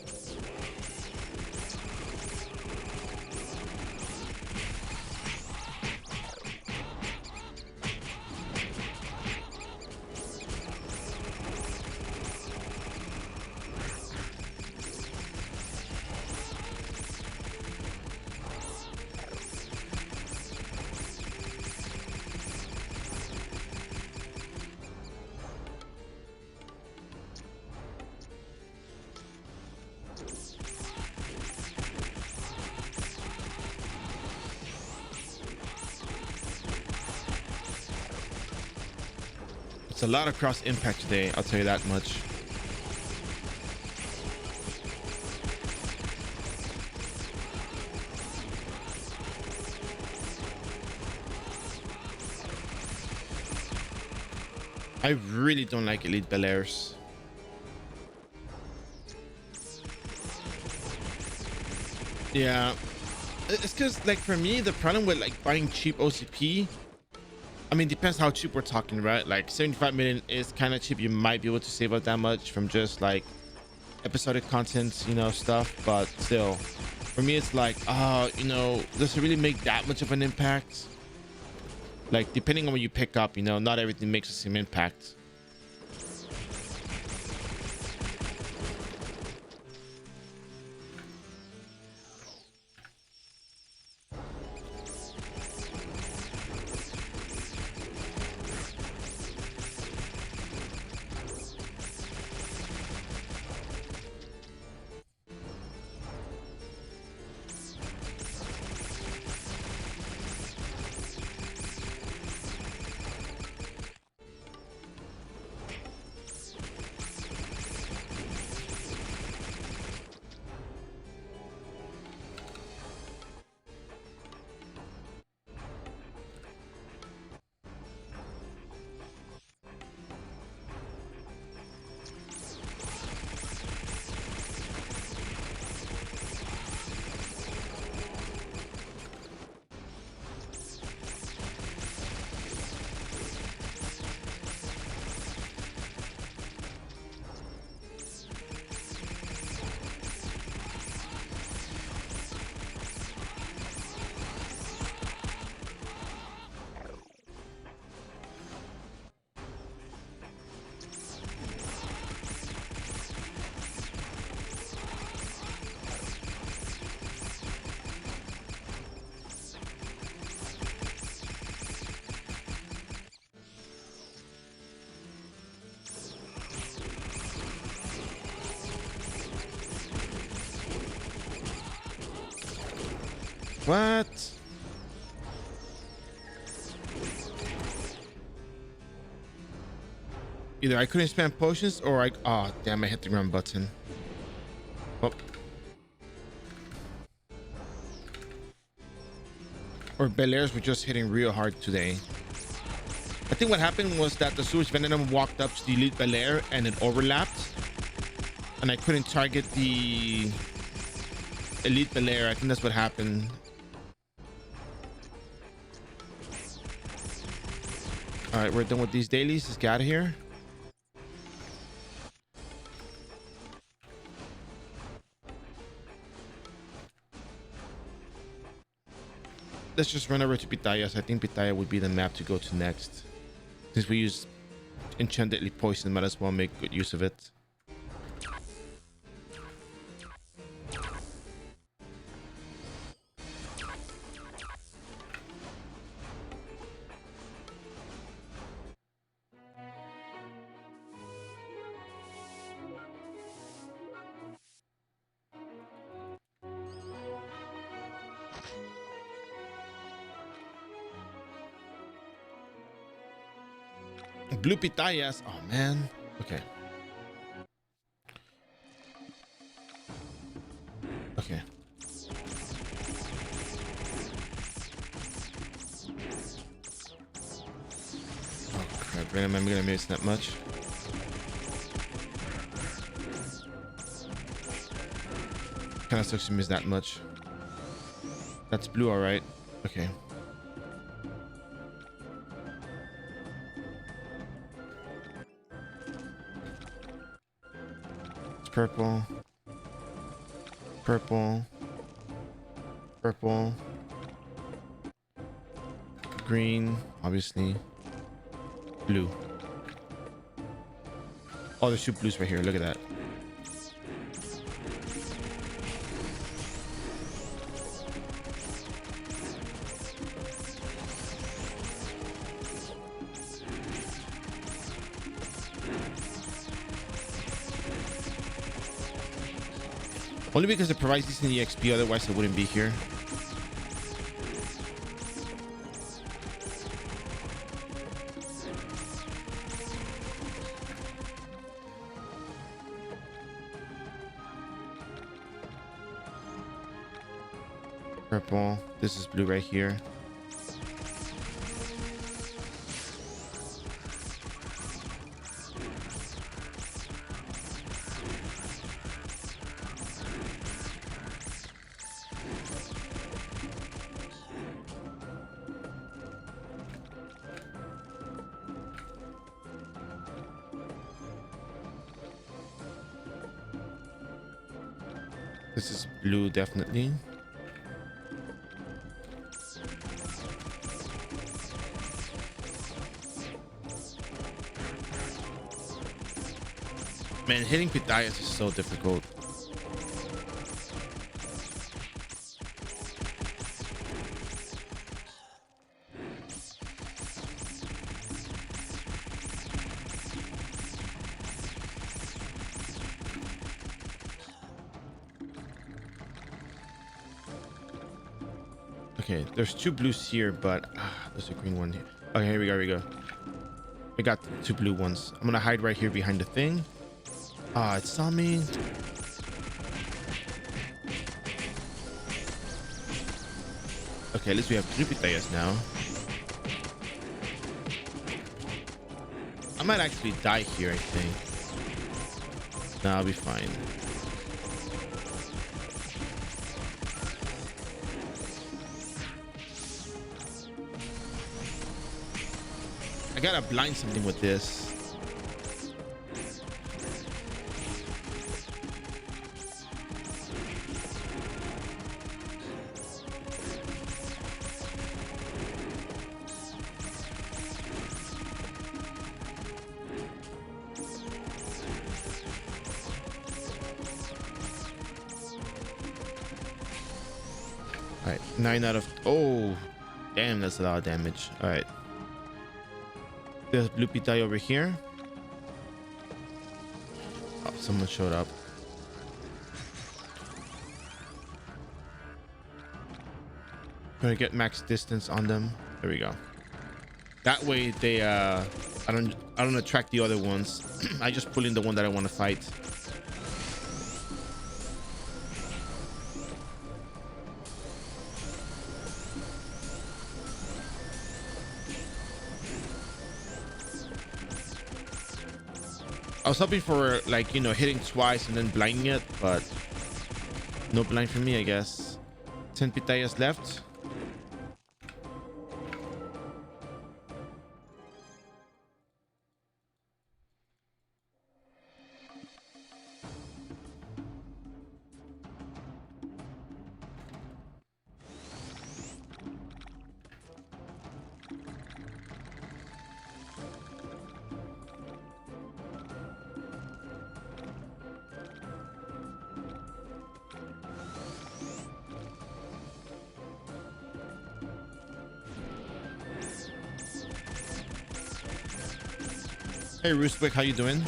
It's a lot of cross impact today, I'll tell you that much. I really don't like Elite Belairs. Yeah, it's because like for me, the problem with like buying cheap OCP, I mean, depends how cheap we're talking, right? Like 75 million is kind of cheap. You might be able to save up that much from just like episodic content, you know, stuff. But still, for me, it's like, you know, does it really make that much of an impact? Like, depending on what you pick up, you know, not everything makes the same impact. What? Either I couldn't spam potions or I... Oh, damn, I hit the wrong button. Oh. Or Belairs were just hitting real hard today. I think what happened was that the Sewage Venom walked up to the Elite Belair and it overlapped. And I couldn't target the Elite Belair. I think that's what happened. All right, we're done with these dailies. Let's get out of here. Let's just run over to Pitayas. I think Pitaya would be the map to go to next. Since we use Enchantedly Poison, might as well make good use of it. Blue Pitayas. Oh, man. Okay. Okay. Oh, crap. Random, I'm gonna miss that much. Kind of sucks to miss that much. That's blue, all right. Okay. It's purple. Purple, purple, green, obviously, blue. Oh, there's 2 blues right here. Look at that. Only because it provides decent EXP, otherwise I wouldn't be here. Purple. This is blue right here. This is blue, definitely. Man, hitting Pitayas is so difficult. Okay, there's 2 blues here, but there's a green one here. Okay, here we go. Here we go. I got 2 blue ones. I'm gonna hide right here behind the thing. It saw me. Okay, at least we have 3 pitayas now. I might actually die here, I think. No, I'll be fine. I gotta blind something with this. All right, 9 out of... Oh, damn, that's a lot of damage. All right. There's blue pitaya over here. Oh, someone showed up. Gonna get max distance on them. There we go. That way they I don't attract the other ones. I just pull in the one that I want to fight. I was hoping for, like, you know, hitting twice and then blinding it, but no blind for me, I guess. 10 pitayas left. Hey Roostwick, how you doing?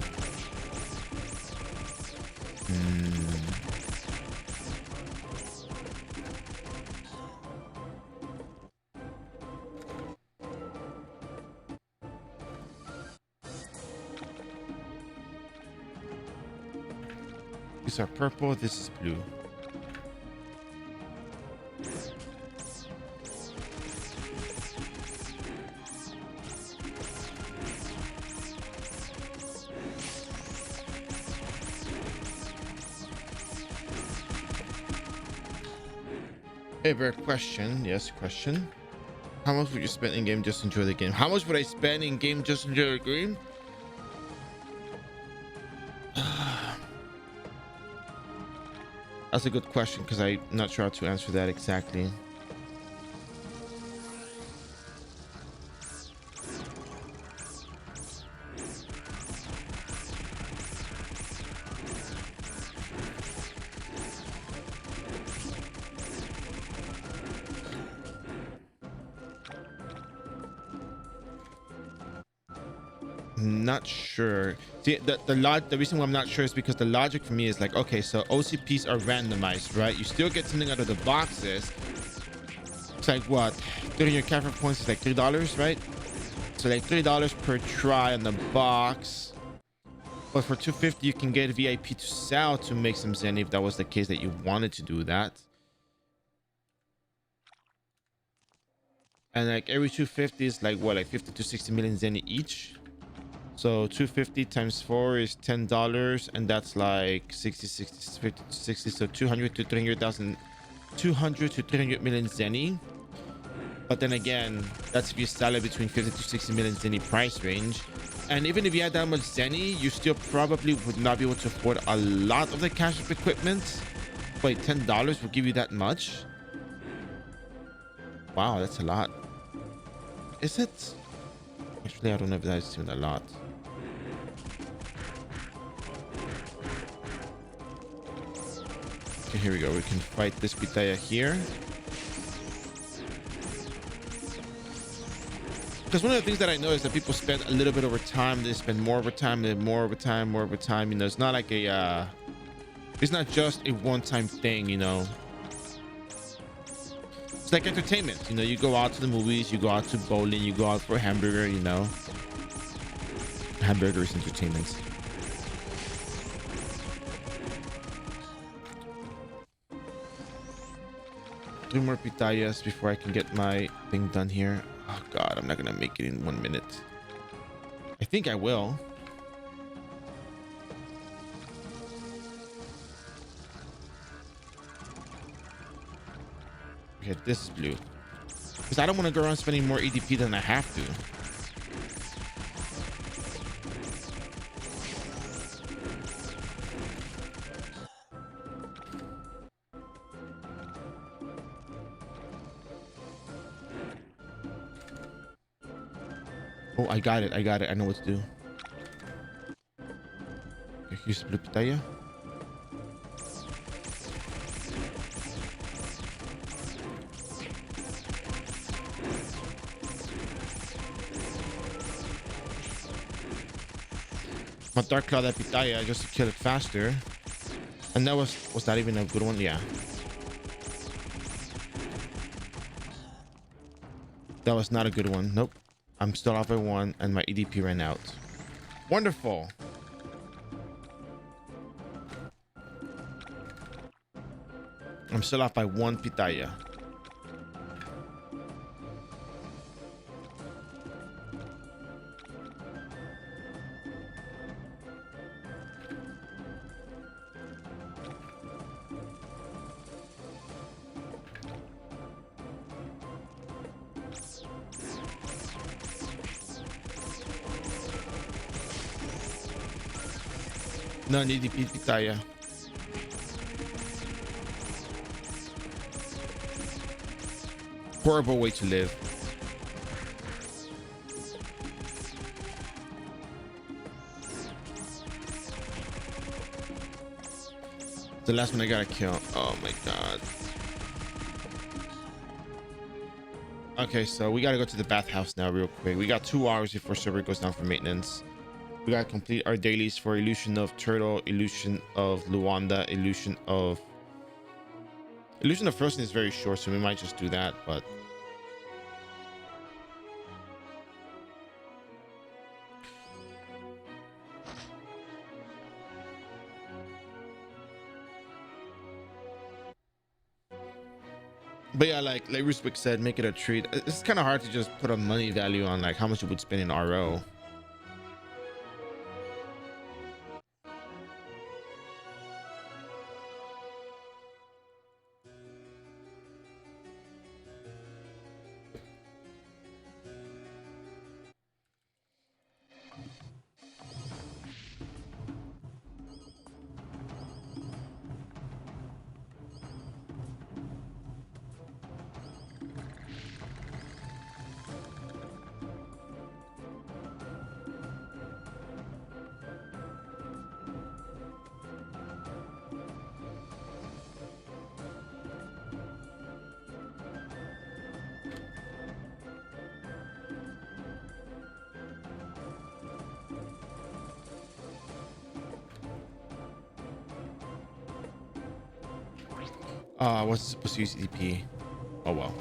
These are purple, this is blue. Ever question? Yes, question. How much would you spend in game just to enjoy the game? How much would I spend in game just to enjoy the game? That's a good question because I'm not sure how to answer that exactly. Not sure. See, the reason why I'm not sure is because the logic for me is like, okay, so OCPs are randomized, right? You still get something out of the boxes. It's like what? 300 capture points is like $3, right? So like $3 per try on the box. But for 250, you can get VIP to sell to make some Zen if that was the case that you wanted to do that. And like every 250 is like what, like 50 to 60 million Zen each. So 250 times 4 is $10, and that's like 60, 60, 50 to 60. So 200 to 300,000, 200 to 300 million Zenny. But then again, that's if you sell it between 50 to 60 million Zenny price range. And even if you had that much Zenny, you still probably would not be able to afford a lot of the cash of equipment. Wait, $10 will give you that much? Wow, that's a lot. Is it? Actually, I don't know if that's even a lot. Okay, here we go. We can fight this Pitaya here. Because one of the things that I know is that people spend a little bit over time. They spend more over time, then more over time, more over time. You know, it's not like a, it's not just a one-time thing, you know. It's like entertainment. You know, you go out to the movies, you go out to bowling, you go out for a hamburger, you know. Hamburger is entertainment. Three more pitayas before I can get my thing done here. Oh God, I'm not gonna make it in 1 minute. I think I will. Okay, this is blue. Because I don't want to go around spending more EDP than I have to. Oh, I got it. I got it. I know what to do. Okay, here's blue pitaya. My dark cloud that pitaya just to kill it faster. And that was that even a good one? Yeah. That was not a good one. Nope. I'm still off by 1 and my EDP ran out. Wonderful. I'm still off by 1 pitaya. Non EDP pitaya. Horrible way to live. The last one I gotta kill. Oh my God. Okay, so we gotta go to the bathhouse now real quick. We got 2 hours before server goes down for maintenance. We gotta complete our dailies for Illusion of Turtle, Illusion of Luanda, Illusion of Frozen is very short, so we might just do that, but yeah, like Ruswick said, make it a treat. It's kind of hard to just put a money value on like how much you would spend in RO. What's supposed to use EDP? Oh well.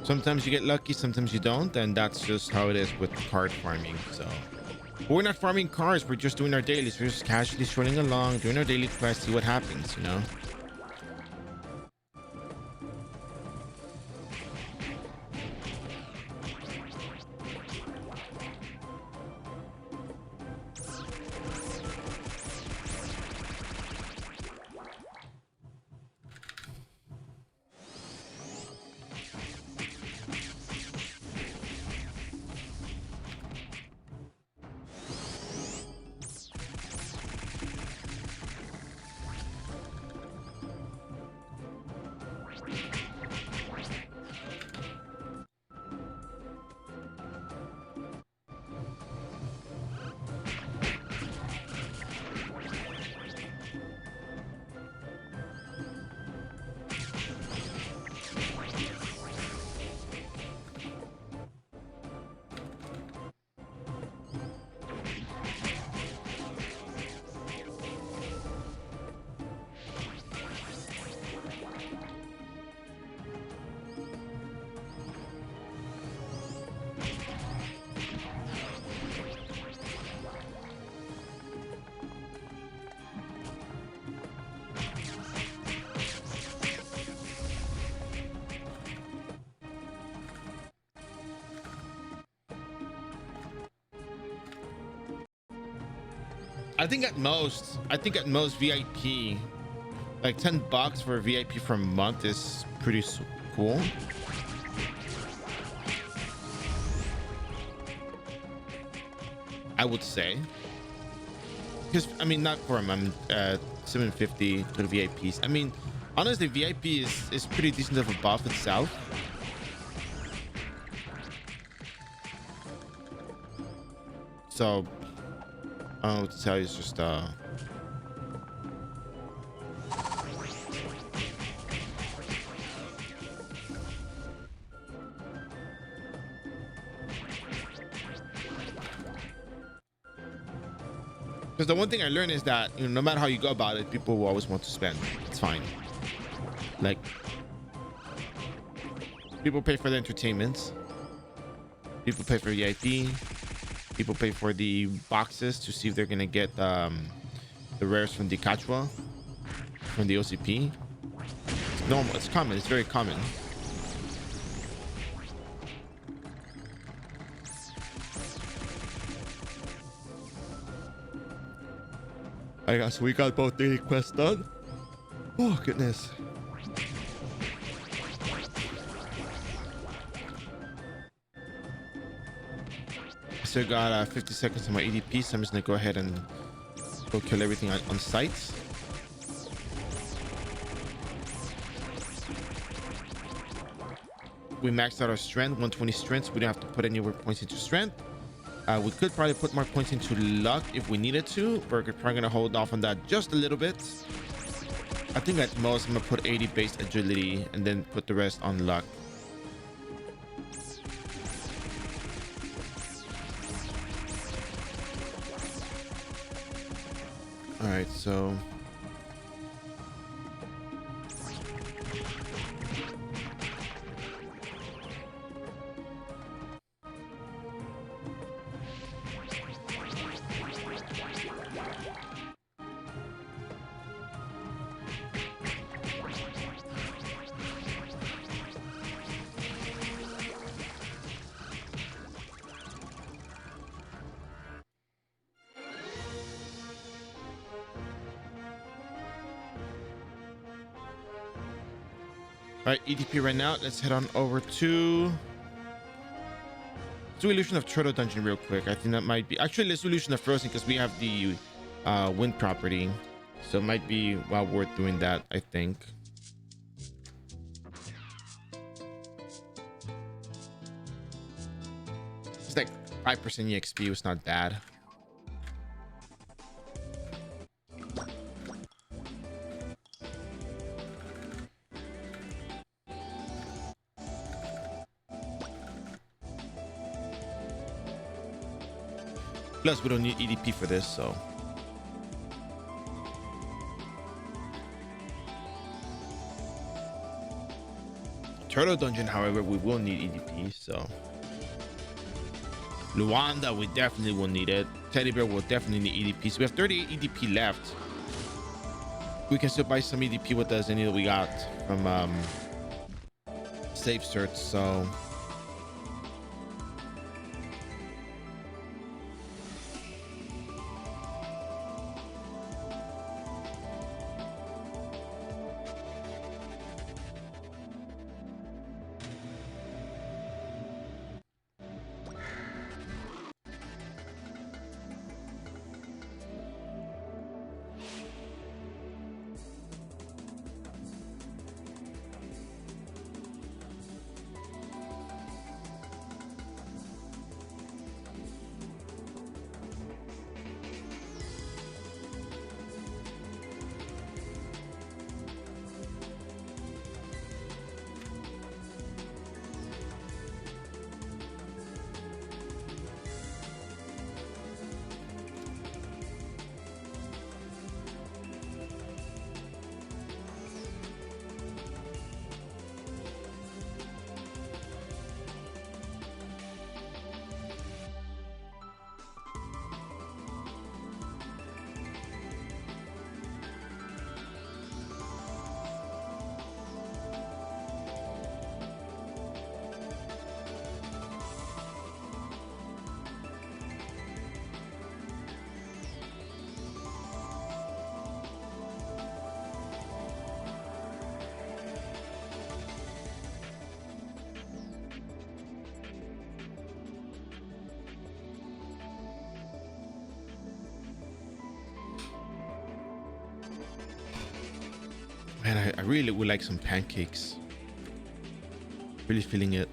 Sometimes you get lucky, sometimes you don't, and that's just how it is with card farming. So but we're not farming cards, we're just doing our dailies. We're just casually strolling along, doing our daily quest, see what happens, you know. I think at most VIP, like $10 for a VIP for a month is pretty cool. I would say, because I mean, not for a month, 750 to the VIPs. I mean, honestly, VIP is pretty decent of a buff itself. So I don't know what to tell you. It's just because the one thing I learned is that, you know, no matter how you go about it, people will always want to spend. It's fine. Like, people pay for the entertainment, people pay for VIP, people pay for the boxes to see if they're gonna get the rares from the Kachwa, from the OCP. It's normal. It's common. It's very common. I guess we got both daily quests done. Oh goodness. Still got 50 seconds on my EDP, so I'm just gonna go ahead and go kill everything on site. We maxed out our strength, 120 strength. We don't have to put any more points into strength. We could probably put more points into luck if we needed to. We're probably gonna hold off on that just a little bit. I think at most I'm gonna put 80 base agility and then put the rest on luck. All right, so All right, EDP right now. Let's head on over to. Let's do Illusion of Turtle Dungeon real quick. I think that might be actually let's do Illusion of Frozen because we have the wind property, so it might be well worth doing that. I think. It's like 5% EXP. It's not bad. Plus, we don't need EDP for this, so. Turtle Dungeon, however, we will need EDP, so. Luanda, we definitely will need it. Teddy Bear will definitely need EDP. So we have 38 EDP left. We can still buy some EDP with us, any that we got from save certs, so. Man, I really would like some pancakes. Really feeling it.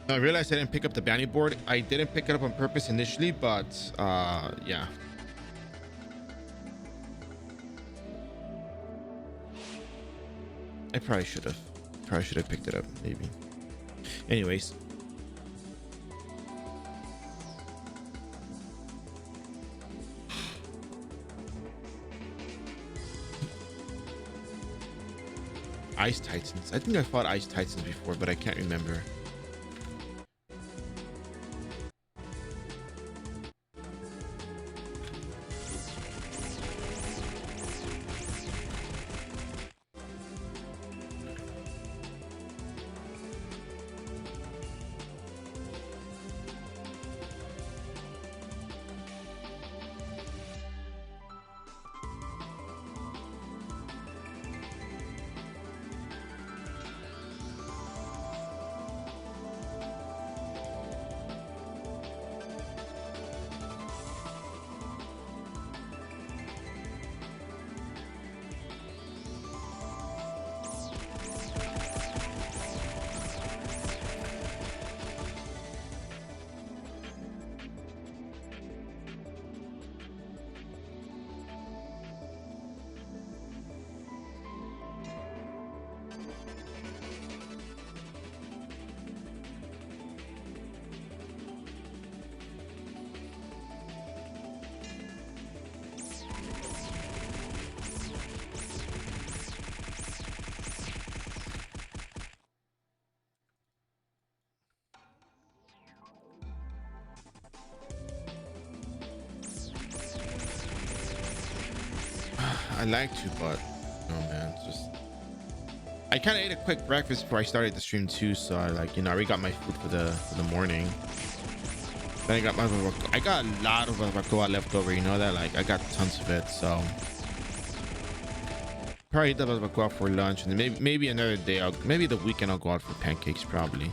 I realized I didn't pick up the bounty board. I didn't pick it up on purpose initially, but yeah. I probably should have. Probably should have picked it up, maybe. Anyways. Ice Titans. I think I fought Ice Titans before, but I can't remember. I like to, but no, man, it's just I kind of ate a quick breakfast before I started the stream too, so I like, you know, I already got my food for the morning. Then I got I got a lot of barbacoa left over, you know that, like I got tons of it, so probably eat the barbacoa for lunch, and then maybe another day, maybe the weekend I'll go out for pancakes probably.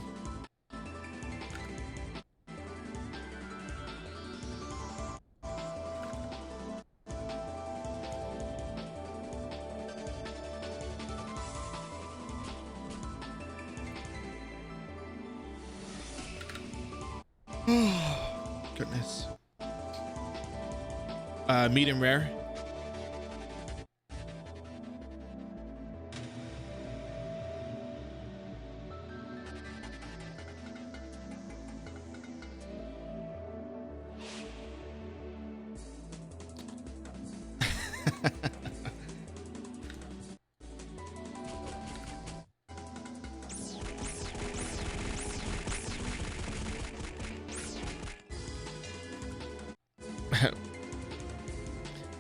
Goodness. Medium rare.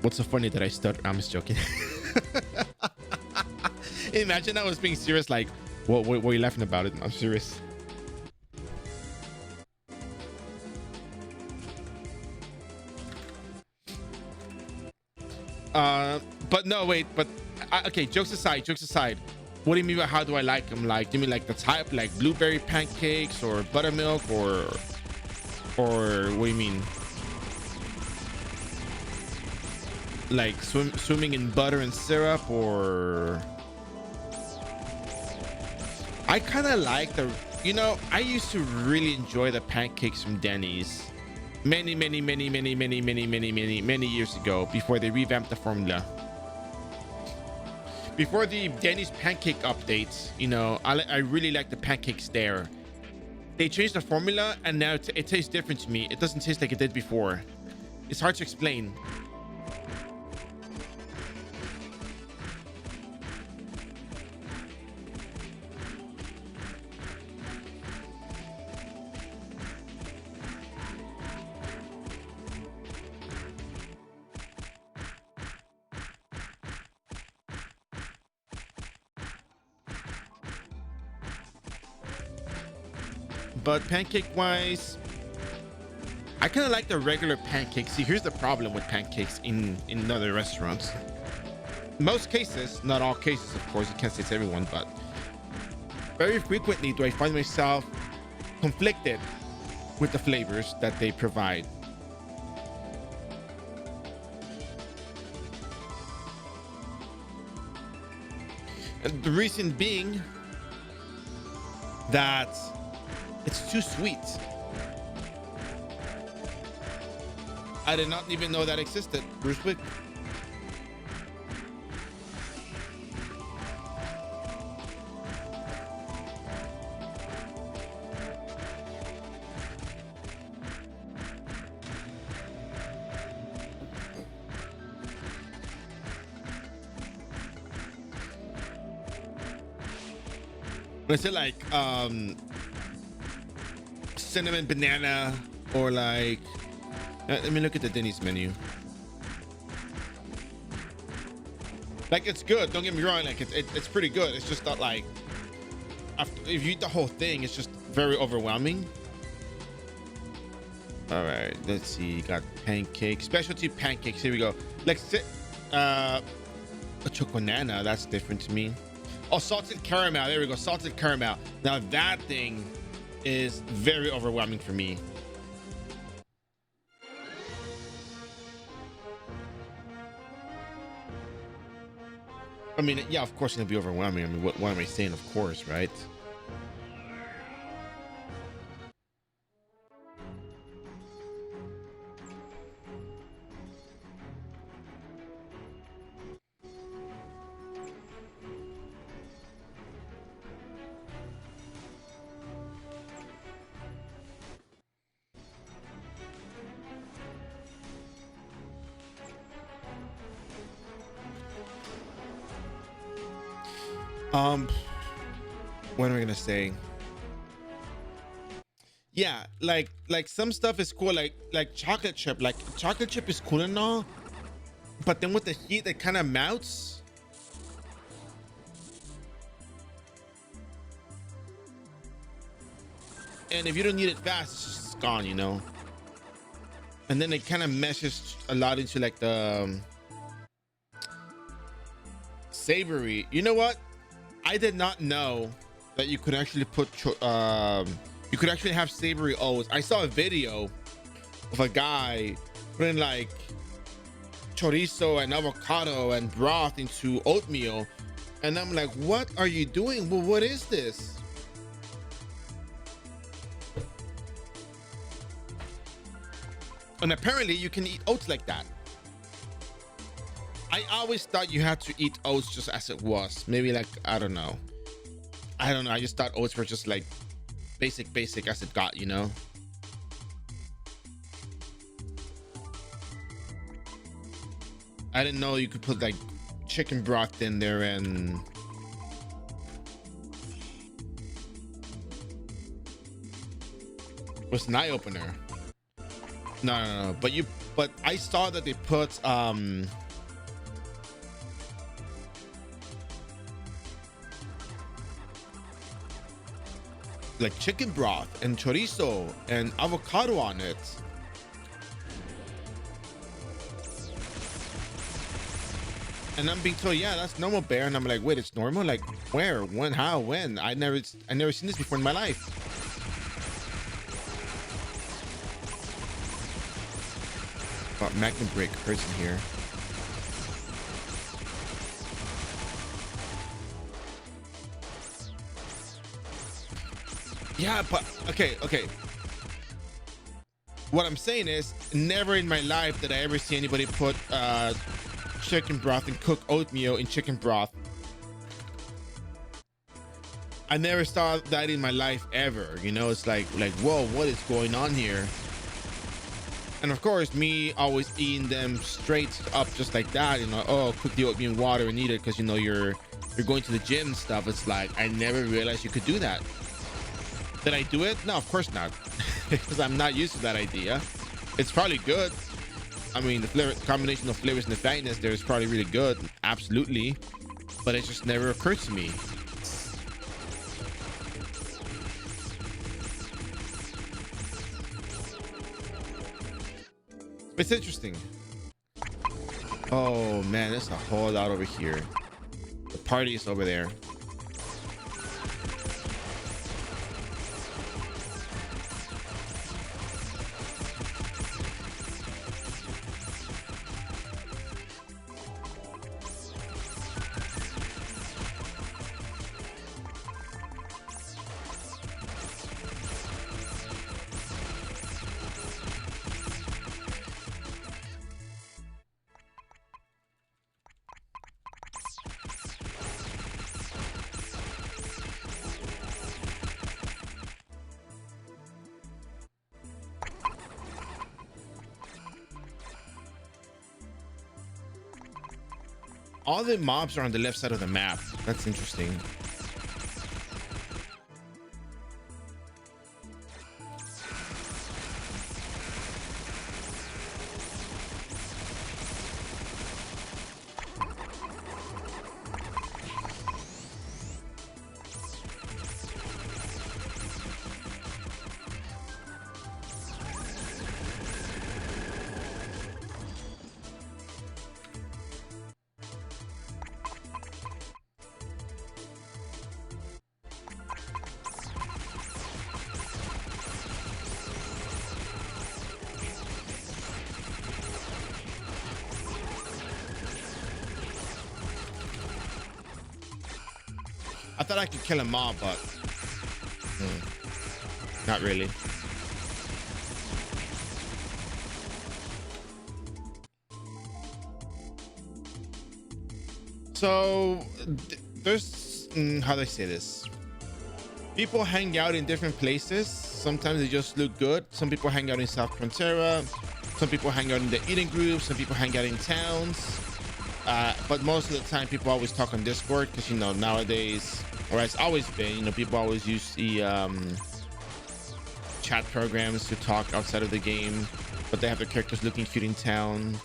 What's so funny that I stutter? I'm just joking. Imagine I was being serious. Like, what are you laughing about? It? I'm serious. But no, wait. But okay. Jokes aside. What do you mean by how do I like them? Like, do you mean like the type, like blueberry pancakes or buttermilk, or what do you mean? Like swimming in butter and syrup, or I kind of like the, you know, I used to really enjoy the pancakes from Denny's many years ago, before they revamped the formula, before the Denny's pancake updates. You know, I really like the pancakes there. They changed the formula and now it tastes different to me. It doesn't taste like it did before. It's hard to explain. But pancake wise, I kind of like the regular pancakes. See, here's the problem with pancakes in other restaurants. Most cases, not all cases, of course, you can't say it's everyone, but very frequently do I find myself conflicted with the flavors that they provide. And the reason being that it's too sweet. I did not even know that existed. Bruce Wick. Is it like cinnamon banana, or like, let me look at the Denny's menu. Like, it's good, don't get me wrong, like it's pretty good. It's just not like, if you eat the whole thing, it's just very overwhelming. All right, let's see. Got pancakes, specialty pancakes. Here we go. Like a choconana, that's different to me. Oh, salted caramel. There we go. Salted caramel. Now that thing is very overwhelming for me. I mean, yeah, of course it's gonna be overwhelming. I mean, what am I saying? Of course, right? What am I gonna say? Yeah, like some stuff is cool, like chocolate chip. Like chocolate chip is cool and all, but then with the heat, it kind of melts. And if you don't eat it fast, it's just gone, you know. And then it kind of meshes a lot into like the savory. You know what? I did not know that you could actually put you could actually have savory oats. I saw a video of a guy putting like chorizo and avocado and broth into oatmeal, and I'm like, what are you doing? Well, what is this? And apparently you can eat oats like that. I always thought you had to eat oats just as it was. Maybe like, I don't know. I just thought oats were just like basic as it got, you know? I didn't know you could put like chicken broth in there and was an eye opener. No. But I saw that they put like chicken broth and chorizo and avocado on it. And I'm being told, yeah, that's normal, Bear. And I'm like, wait, it's normal? Like, where, when, how, when? I never seen this before in my life. But Magnum Break hurts in here. Yeah, but okay. What I'm saying is, never in my life did I ever see anybody put chicken broth and cook oatmeal in chicken broth. I never saw that in my life ever. You know, it's like whoa, what is going on here? And of course, me always eating them straight up just like that. You know, oh, cook the oatmeal in water and eat it because you know you're going to the gym and stuff. It's like I never realized you could do that. Did I do it? No, of course not, because I'm not used to that idea. It's probably good. I mean, the combination of flavors and the fattiness there is probably really good, absolutely. But it just never occurred to me. It's interesting. Oh man, there's a whole lot over here. The party is over there. All the mobs are on the left side of the map. That's interesting. I thought I could kill a mob, but not really. So there's how do I say this? People hang out in different places. Sometimes they just look good. Some people hang out in South Frontera. Some people hang out in the eating groups. Some people hang out in towns. But most of the time, people always talk on Discord because, you know, nowadays, or it's always been, you know, people always use the chat programs to talk outside of the game, but they have their characters looking cute in town.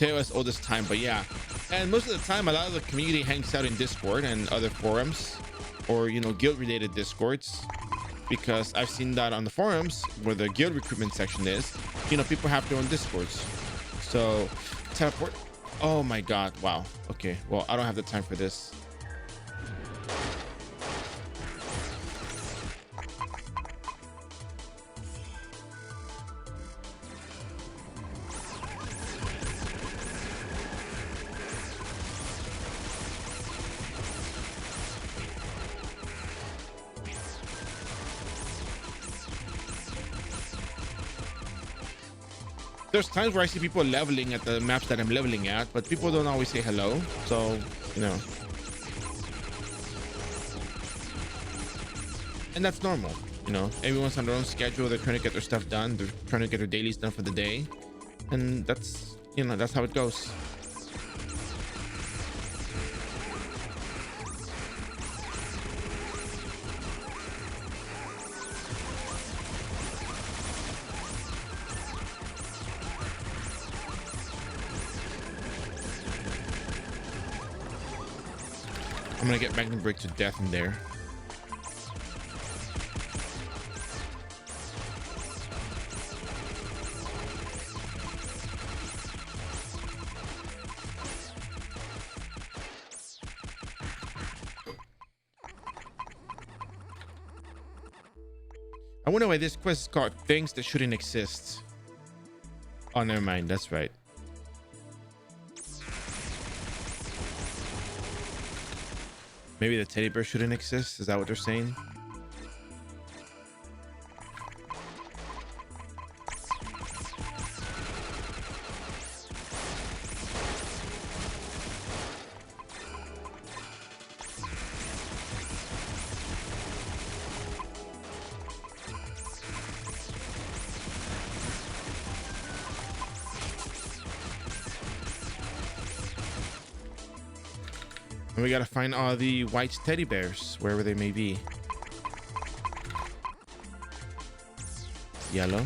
tell us all this time, but yeah. And most of the time, a lot of the community hangs out in Discord and other forums, or guild related Discords, because I've seen that on the forums where the guild recruitment section is. People have their own Discords. So teleport. Oh my god, wow. Okay, well, I don't have the time for this. There's times where I see people leveling at the maps that I'm leveling at, but people don't always say hello. So, and that's normal. Everyone's on their own schedule. They're trying to get their stuff done. They're trying to get their dailies done for the day. And that's how it goes. I'm gonna get Magnet Break to death in there. I wonder why this quest is called Things That Shouldn't Exist. Oh, never mind. That's right. Maybe the teddy bear shouldn't exist. Is that what they're saying? And we gotta find all the white teddy bears, wherever they may be. Yellow.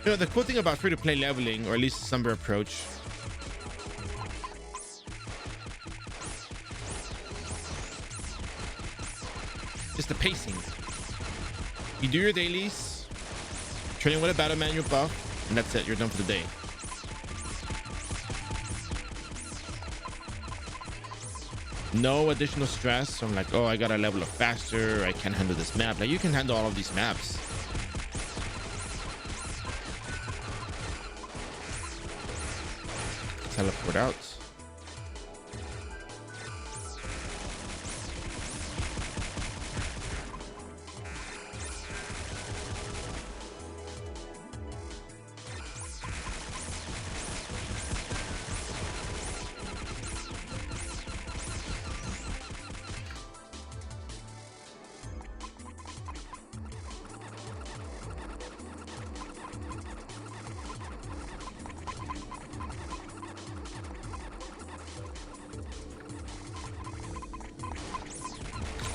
The cool thing about free-to-play leveling, or at least Slumber approach, is the pacing. You do your dailies, training with a battle manual buff, and that's it. You're done for the day. No additional stress. So I'm like, oh, I gotta level up faster. I can't handle this map. Like, you can handle all of these maps. Teleport out.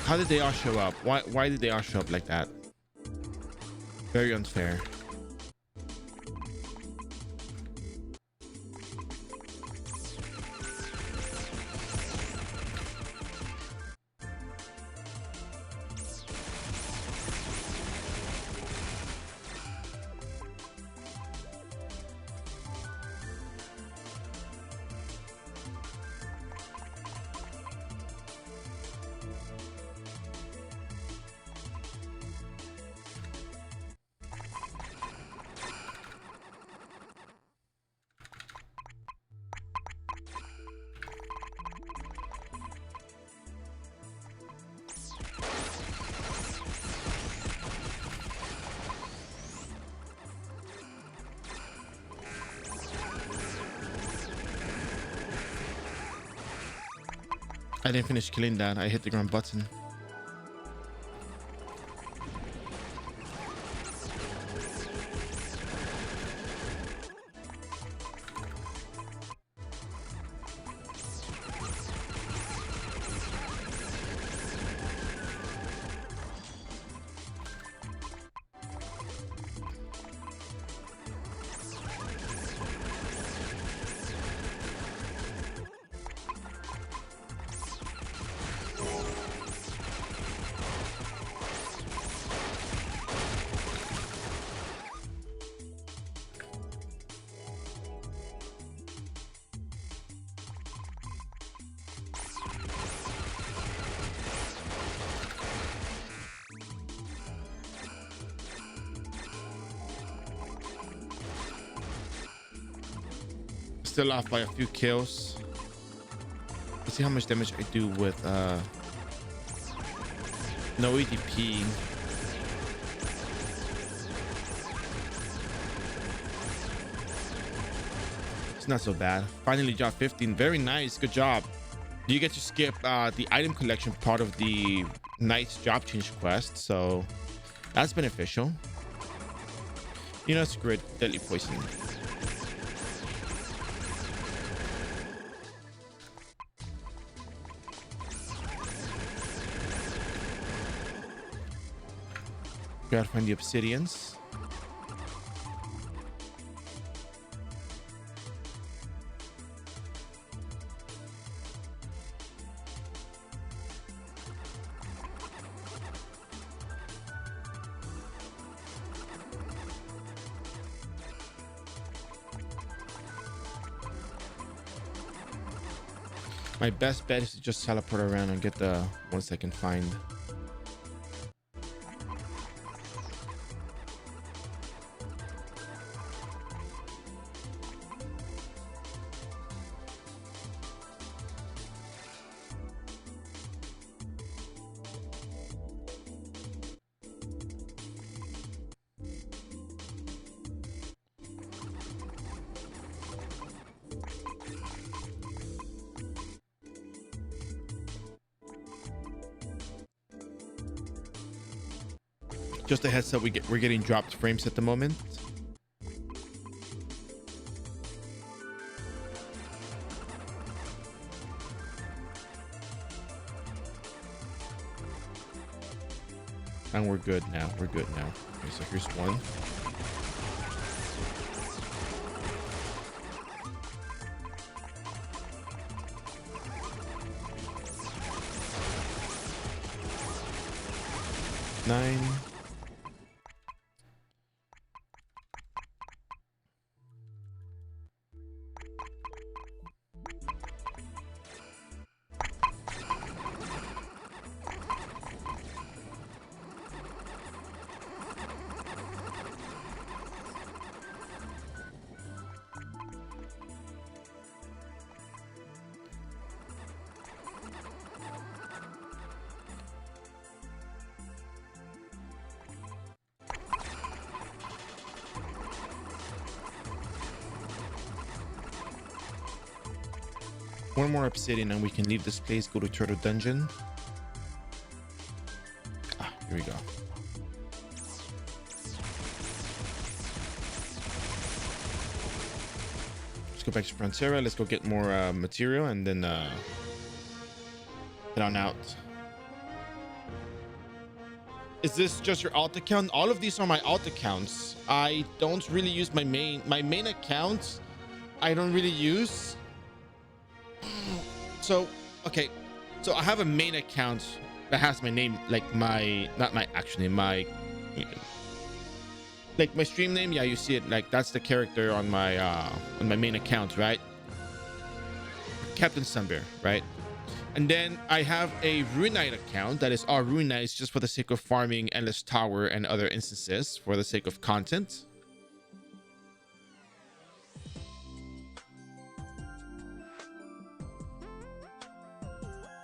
How did they all show up? Why did they all show up like that? Very unfair. I didn't finish killing that. I hit the ground button. Still off by a few kills. Let's see how much damage I do with no EDP. It's not so bad. Finally job 15. Very nice. Good job. You get to skip the item collection part of the night's job change quest, so that's beneficial. You know, screw it. Deadly poison. Gotta find the obsidians. My best bet is to just teleport around and get the ones I can find. Just a heads up, we're getting dropped frames at the moment. And we're good now. We're good now. Okay, so here's one. Nine. One more obsidian and we can leave this place, go to Turtle Dungeon. Ah, here we go. Let's go back to Frontera. Let's go get more material and then head on out. Is this just your alt account? All of these are my alt accounts. I don't really use my main account. I don't really use. So, okay. So I have a main account that has my name, like not my actual name, like my stream name. Yeah, you see it. Like that's the character on my main account, right? Captain Sunbear, right? And then I have a Runite account that is all Runites just for the sake of farming Endless Tower and other instances for the sake of content.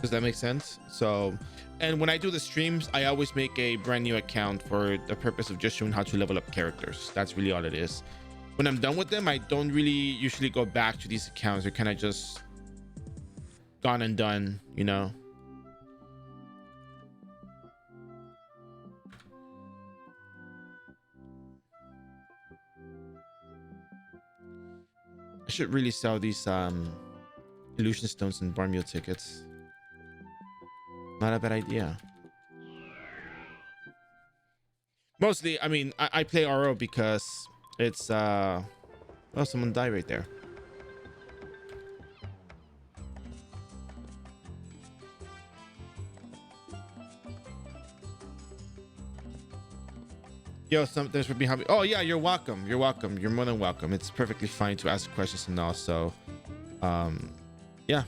Does that make sense? So, and when I do the streams, I always make a brand new account for the purpose of just showing how to level up characters. That's really all it is. When I'm done with them, I don't really usually go back to these accounts. They're kind of just gone and done, you know. I should really sell these illusion stones and barn meal tickets. Not a bad idea. Mostly, I mean, I play RO because it's oh, someone died right there. Yo, thanks for being happy. Oh yeah, you're welcome. You're welcome. You're more than welcome. It's perfectly fine to ask questions and all. So, yeah.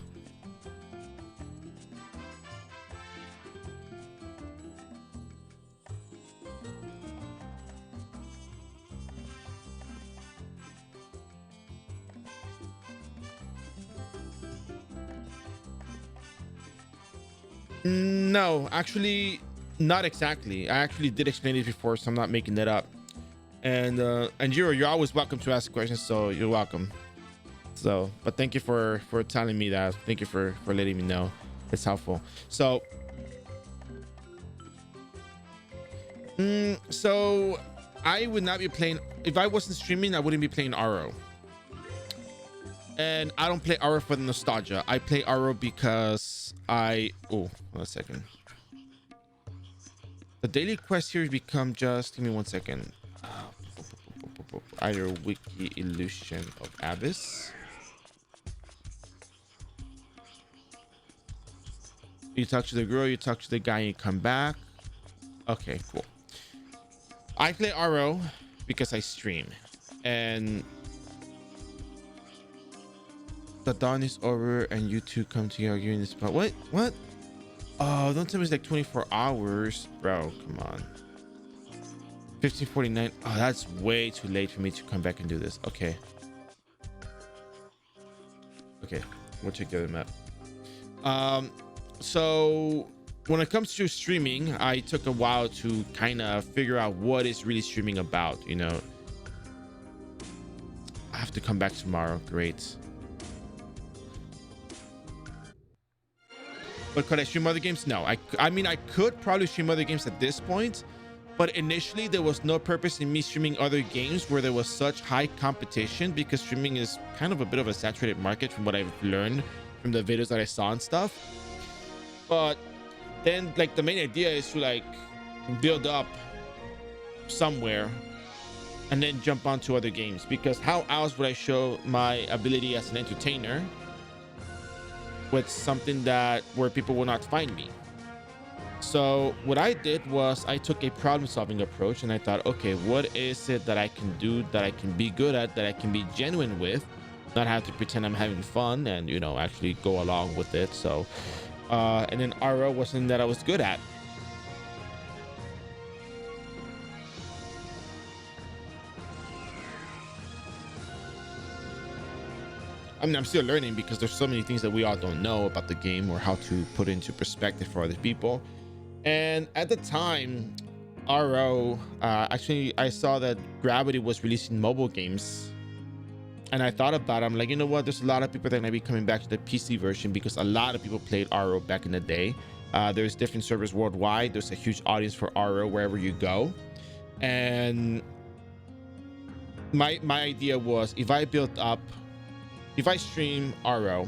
No, actually, not exactly. I actually did explain it before, so I'm not making it up. And you're always welcome to ask questions, so you're welcome. So, but thank you for telling me that. Thank you for letting me know. It's helpful. So, so I would not be playing if I wasn't streaming. I wouldn't be playing RO. And I don't play RO for the nostalgia. I play RO because oh, one second. The daily quest here become just, give me 1 second. iRO wiki illusion of Abyss. You talk to the girl, you talk to the guy, and you come back. Okay, cool. I play RO because I stream, and the dawn is over and you two come to argue in this spot. What? Oh, don't tell me it's like 24 hours, bro. Come on. 15:49. Oh, that's way too late for me to come back and do this. Okay, we'll check the other map. So when it comes to streaming, I took a while to kind of figure out what is really streaming about, you know. I have to come back tomorrow. Great. But could I stream other games? No. I mean, I could probably stream other games at this point, but initially there was no purpose in me streaming other games where there was such high competition, because streaming is kind of a bit of a saturated market from what I've learned from the videos that I saw and stuff. But then, like, the main idea is to like build up somewhere and then jump onto other games, because how else would I show my ability as an entertainer with something that where people will not find me? So what I did was I took a problem-solving approach, and I thought, okay, what is it that I can do, that I can be good at, that I can be genuine with, not have to pretend I'm having fun, and, you know, actually go along with it. So and then RO was something that I was good at. I mean, I'm still learning, because there's so many things that we all don't know about the game, or how to put into perspective for other people. And at the time, RO, actually, I saw that Gravity was releasing mobile games. And I thought about it. I'm like, you know what? There's a lot of people that might be coming back to the PC version, because a lot of people played RO back in the day. There's different servers worldwide. There's a huge audience for RO wherever you go. And my idea was, if I stream RO,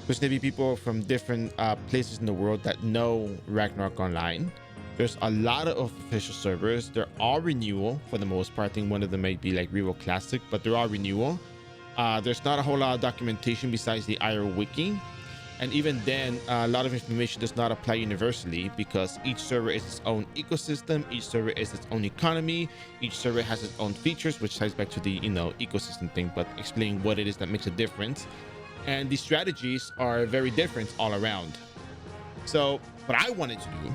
there's gonna be people from different places in the world that know Ragnarok Online. There's a lot of official servers. They're all renewal for the most part. I think one of them might be like Revo Classic, but they're all renewal. There's not a whole lot of documentation besides the iRO wiki. And even then, a lot of information does not apply universally, because each server is its own ecosystem. Each server is its own economy. Each server has its own features, which ties back to the, you know, ecosystem thing, but explaining what it is that makes a difference. And the strategies are very different all around. So what I wanted to do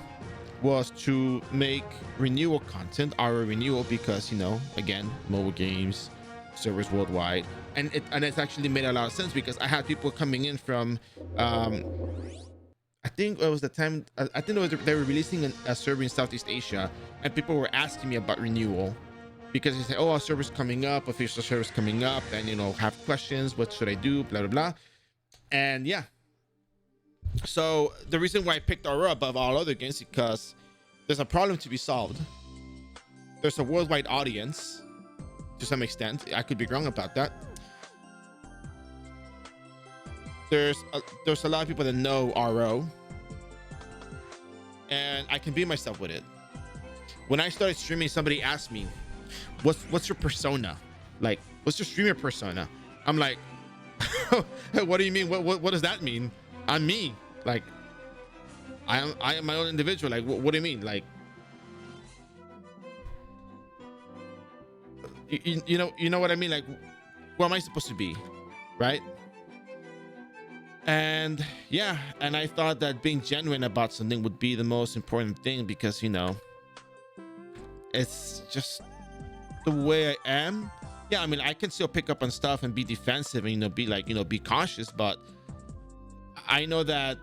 was to make renewal content, RO renewal, because, you know, again, mobile games, servers worldwide, and it's actually made a lot of sense, because I had people coming in from I think it was the time, I think it was, they were releasing a server in Southeast Asia, and people were asking me about renewal, because they say, oh, our server's coming up, official server's coming up, and, you know, have questions, what should I do, blah blah blah. And yeah, So the reason why I picked iRO above all other games is because there's a problem to be solved. There's a worldwide audience to some extent. I could be wrong about that. There's a lot of people that know iRO, and I can be myself with it. When I started streaming, somebody asked me, what's your persona? Like, what's your streamer persona? I'm like, what do you mean? What does that mean? I'm me. Like, I am my own individual. Like, what do you mean? Like, you know what I mean? Like, who am I supposed to be? Right? And yeah, and I thought that being genuine about something would be the most important thing, because, you know, it's just the way I am. Yeah, I mean, I can still pick up on stuff and be defensive and, you know, be like, you know, be cautious, but I know that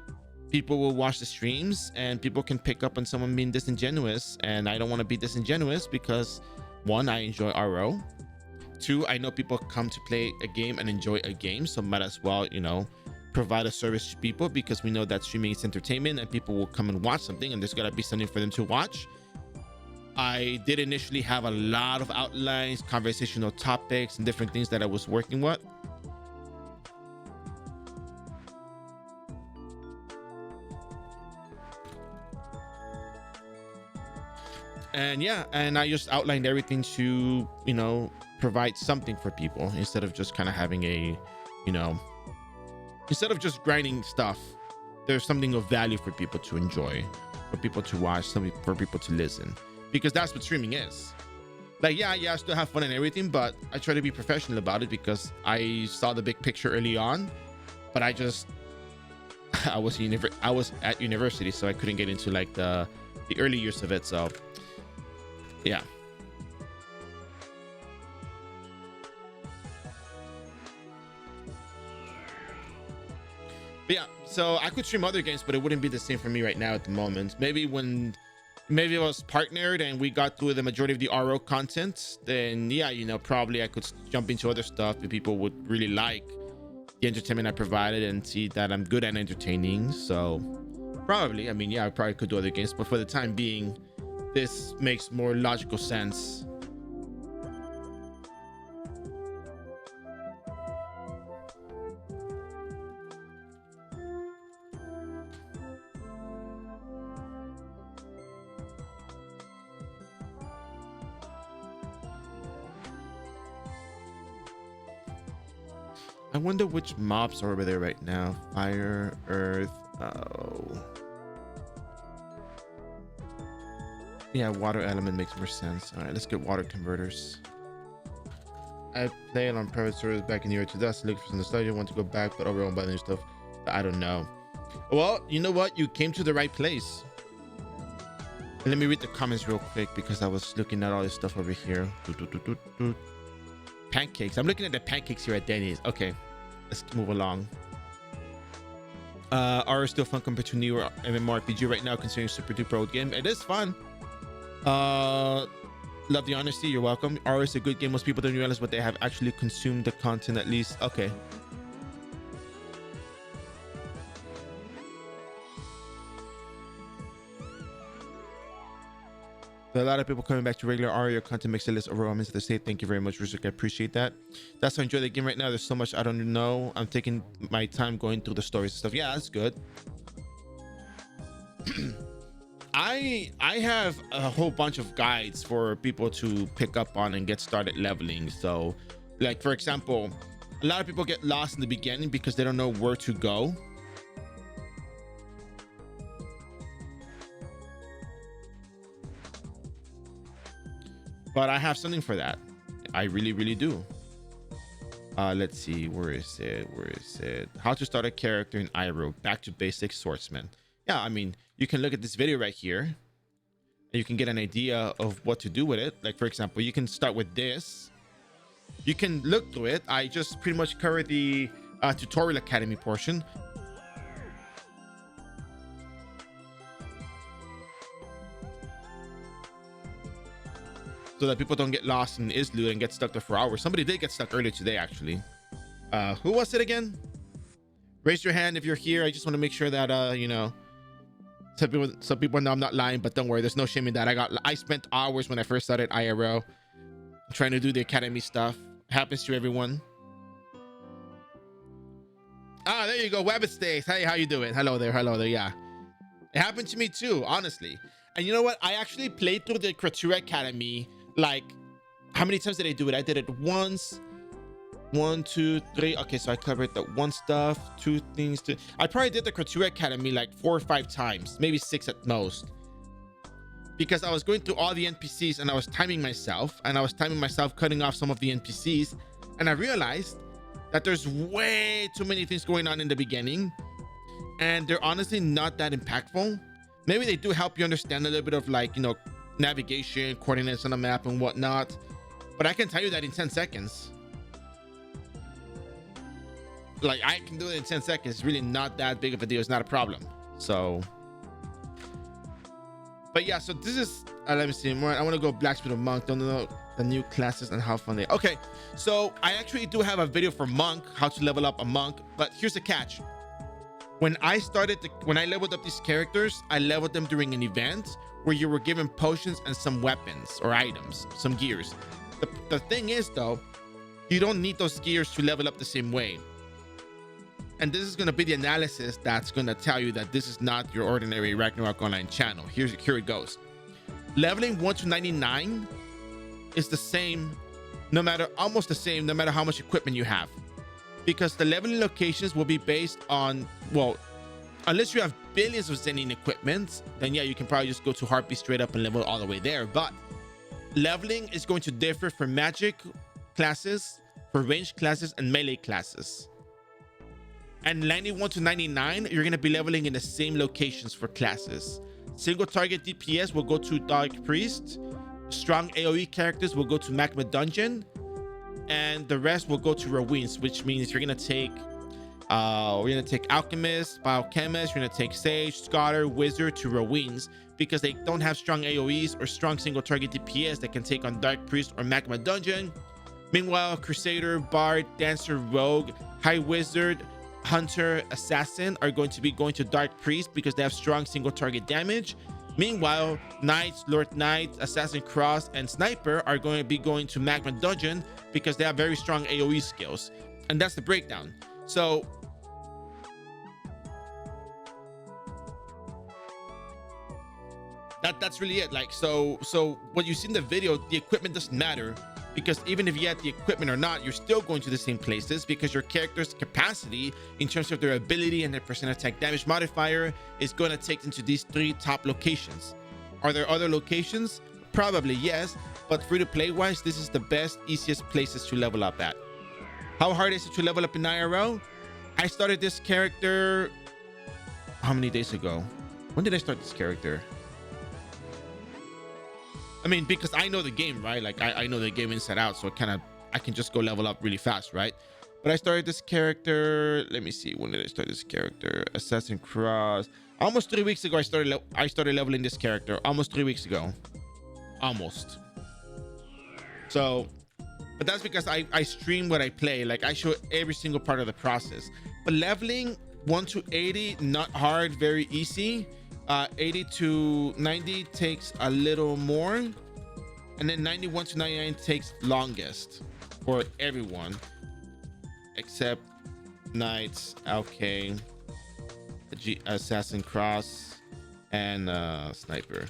people will watch the streams and people can pick up on someone being disingenuous, and I don't want to be disingenuous because, one, I enjoy iRO. Two, I know people come to play a game and enjoy a game, so might as well, you know, provide a service to people, because we know that streaming is entertainment and people will come and watch something, and there's got to be something for them to watch. I did initially have a lot of outlines, conversational topics, and different things that I was working with. And yeah, and I just outlined everything to, you know, provide something for people, instead of just kind of having a, you know, instead of just grinding stuff, there's something of value for people to enjoy, for people to watch, something for people to listen, because that's what streaming is. Like, yeah, I still have fun and everything, but I try to be professional about it, because I saw the big picture early on, but I was at university, so I couldn't get into like the early years of it. So yeah. But yeah, so I could stream other games, but it wouldn't be the same for me right now at the moment. Maybe it was partnered and we got through the majority of the iRO content, then yeah, you know, probably I could jump into other stuff if people would really like the entertainment I provided and see that I'm good at entertaining. So probably, I mean, yeah, I probably could do other games, but for the time being, this makes more logical sense. I wonder which mobs are over there right now. Fire, earth, oh. Yeah, water element makes more sense. All right, let's get water converters. I played on private servers back in the year 2000. Look for some nostalgia. Want to go back, but overwhelmed by the new stuff. I don't know. Well, you know what? You came to the right place. Let me read the comments real quick, because I was looking at all this stuff over here. Pancakes. I'm looking at the pancakes here at Denny's. Okay, let's move along. Are still fun compared to newer MMORPG right now, considering super duper old game? It is fun. Love the honesty. You're welcome. R is a good game. Most people don't realize what they have actually consumed the content at least. Okay. There are a lot of people coming back to regular Aria content makes the list overwhelming to the state. Thank you very much, Ruzik. I appreciate that. That's how I enjoy the game right now. There's so much I don't know. I'm taking my time going through the stories and stuff. Yeah, that's good. I have a whole bunch of guides for people to pick up on and get started leveling. So, like, for example, a lot of people get lost in the beginning because they don't know where to go. But I have something for that. I really, really do. Let's see. Where is it? How to start a character in iRO. Back to basic swordsman. Yeah, I mean, you can look at this video right here, and you can get an idea of what to do with it. Like, for example, you can start with this. You can look through it. I just pretty much covered the tutorial academy portion. So that people don't get lost in Islu and get stuck there for hours. Somebody did get stuck earlier today, actually. Who was it again? Raise your hand if you're here. I just want to make sure that you know, some people know I'm not lying, but don't worry, there's no shame in that. I spent hours when I first started iRO trying to do the academy stuff. Happens to everyone. Ah, there you go, Wabbit Stays. Hey, how you doing? Hello there, yeah. It happened to me too, honestly. And you know what? I actually played through the Creature Academy. Like, how many times did I do it? I did it once. 1, 2, 3. Okay, so I covered the one stuff, two things. I probably did the Creature Academy like 4 or 5 times, maybe 6 at most. Because I was going through all the NPCs and I was timing myself. And I was timing myself cutting off some of the NPCs. And I realized that there's way too many things going on in the beginning. And they're honestly not that impactful. Maybe they do help you understand a little bit of, like, you know, navigation, coordinates on the map and whatnot. But I can tell you that in 10 seconds. Like, I can do it in 10 seconds. It's really not that big of a deal. It's not a problem. So, but yeah, so this is, let me see more. I want to go Blacksmith or Monk. Don't know the new classes and how fun they are. Okay, so I actually do have a video for Monk, how to level up a Monk. But here's the catch. When I leveled up these characters, I leveled them during an event where you were given potions and some weapons or items, some gears. The thing is, though, you don't need those gears to level up the same way. And this is going to be the analysis that's going to tell you that this is not your ordinary Ragnarok Online channel. Here it goes. Leveling 1 to 99 is the same, almost the same, no matter how much equipment you have. Because the leveling locations will be based on, well, unless you have billions of Zenin equipment, then yeah, you can probably just go to Heartbeat straight up and level all the way there. But leveling is going to differ for magic classes, for ranged classes, and melee classes. And 91 to 99, you're going to be leveling in the same locations for classes. Single target DPS will go to Dark Priest. Strong AoE characters will go to Magma Dungeon. And the rest will go to Ruins, which means you're going to take Alchemist, Biochemist, you're going to take Sage, Scholar, Wizard to Ruins, because they don't have strong AoEs or strong single target DPS that can take on Dark Priest or Magma Dungeon. Meanwhile, Crusader, Bard, Dancer, Rogue, High Wizard, Hunter, Assassin are going to be going to Dark Priest because they have strong single target damage. Meanwhile, Knights, Lord Knight, Assassin Cross, and Sniper are going to be going to Magma Dungeon because they have very strong AoE skills. And that's the breakdown. So that's really it. Like, so what you see in the video, the equipment doesn't matter, because even if you had the equipment or not, you're still going to the same places because your character's capacity in terms of their ability and their percent attack damage modifier is going to take them to these 3 top locations. Are there other locations? Probably yes, but free to play wise, this is the best, easiest places to level up at. How hard is it to level up in iRO? I started this character how many days ago? When did I start this character? I mean, because I know the game, right? Like, I know the game inside out, so I can just go level up really fast, right? But I started this character, let me see, when did I start this character? Assassin Cross. Almost 3 weeks ago, I started leveling this character. Almost 3 weeks ago. Almost. So, but that's because I stream what I play. Like, I show every single part of the process. But leveling 1 to 80, not hard, very easy. 80 to 90 takes a little more, and then 91 to 99 takes longest for everyone except Knights, LK, Assassin Cross, and Sniper.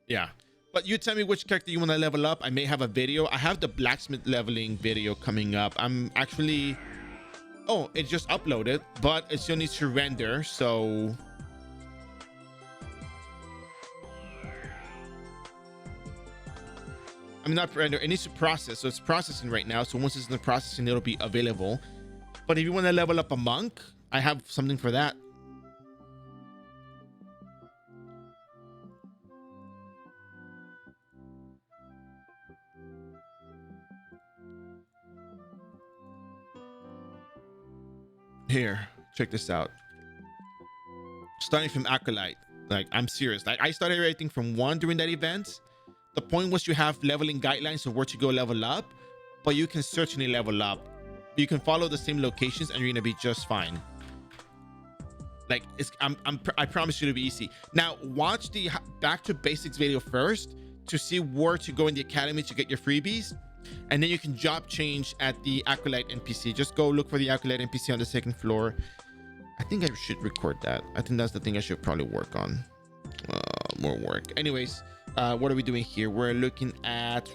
Yeah, but you tell me which character you want to level up. I may have a video. I have the blacksmith leveling video coming up. I'm actually, oh, it just uploaded, but it still needs to render. So I'm not render, it needs to process. So it's processing right now. So once it's in the processing, it'll be available. But if you want to level up a monk, I have something for that. Here, check this out. Starting from Acolyte. Like, I'm serious. Like, I started everything from 1 during that event. The point was you have leveling guidelines of where to go level up, but you can certainly level up. You can follow the same locations and you're gonna be just fine. Like I promise you it'll be easy. Now watch the back to basics video first to see where to go in the academy to get your freebies, and then you can job change at the Acolyte NPC. Just go look for the Acolyte NPC on the second floor. I think I should record that. I think that's the thing I should probably work on. More work. Anyways, what are we doing here? We're looking at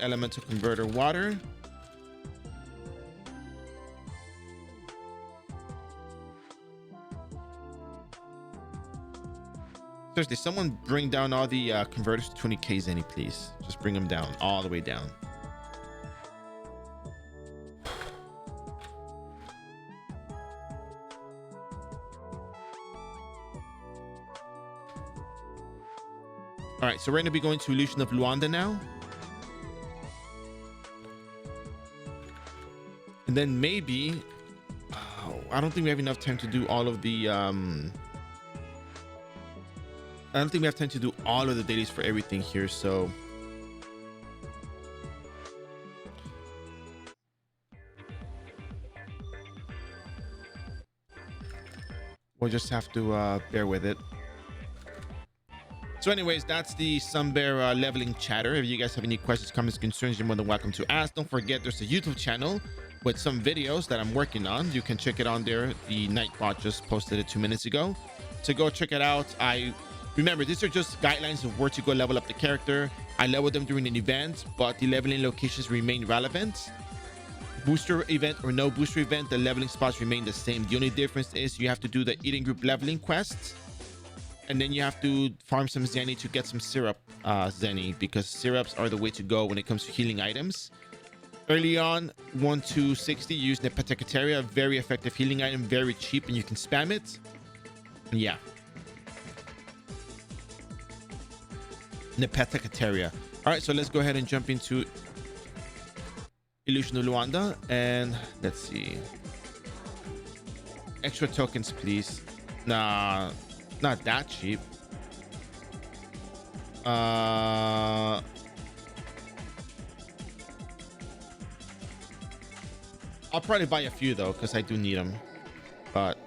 elemental converter water. Seriously, someone bring down all the converters to 20k Zenny, please. Just bring them down, all the way down. All right, so we're going to be going to Illusion of Luanda now. And then maybe... Oh, I don't think we have enough time to do all of the... I don't think we have time to do all of the dailies for everything here, so... We'll just have to bear with it. So anyways, that's the Sunbear leveling chatter. If you guys have any questions, comments, concerns, you're more than welcome to ask. Don't forget, there's a YouTube channel with some videos that I'm working on. You can check it on there. The Nightbot just posted it 2 minutes ago. So go check it out. Remember, these are just guidelines of where to go level up the character. I leveled them during an event, but the leveling locations remain relevant. Booster event or no booster event, the leveling spots remain the same. The only difference is you have to do the eating group leveling quests, and then you have to farm some Zenny to get some syrup Zenny, because syrups are the way to go when it comes to healing items. Early on, 1 to 60, use Nepetecateria, very effective healing item, very cheap, and you can spam it. And yeah. Nepetecateria. All right, so let's go ahead and jump into Illusion of Luanda, and let's see. Extra tokens, please. Nah, not that cheap. I'll probably buy a few though, because I do need them. But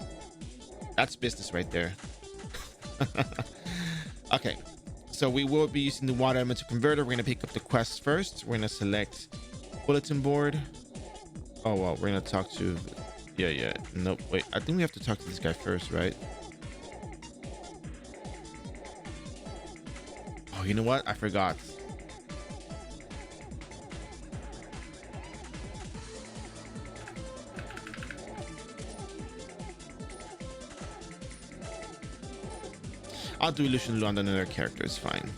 that's business right there. Okay. So we will be using the water elemental converter. We're going to pick up the quests first. We're going to select bulletin board. Oh, well, we're going to talk to... Yeah. Nope. Wait, I think we have to talk to this guy first, right? Oh, you know what? I forgot. I'll do Illusion on another character, it's fine.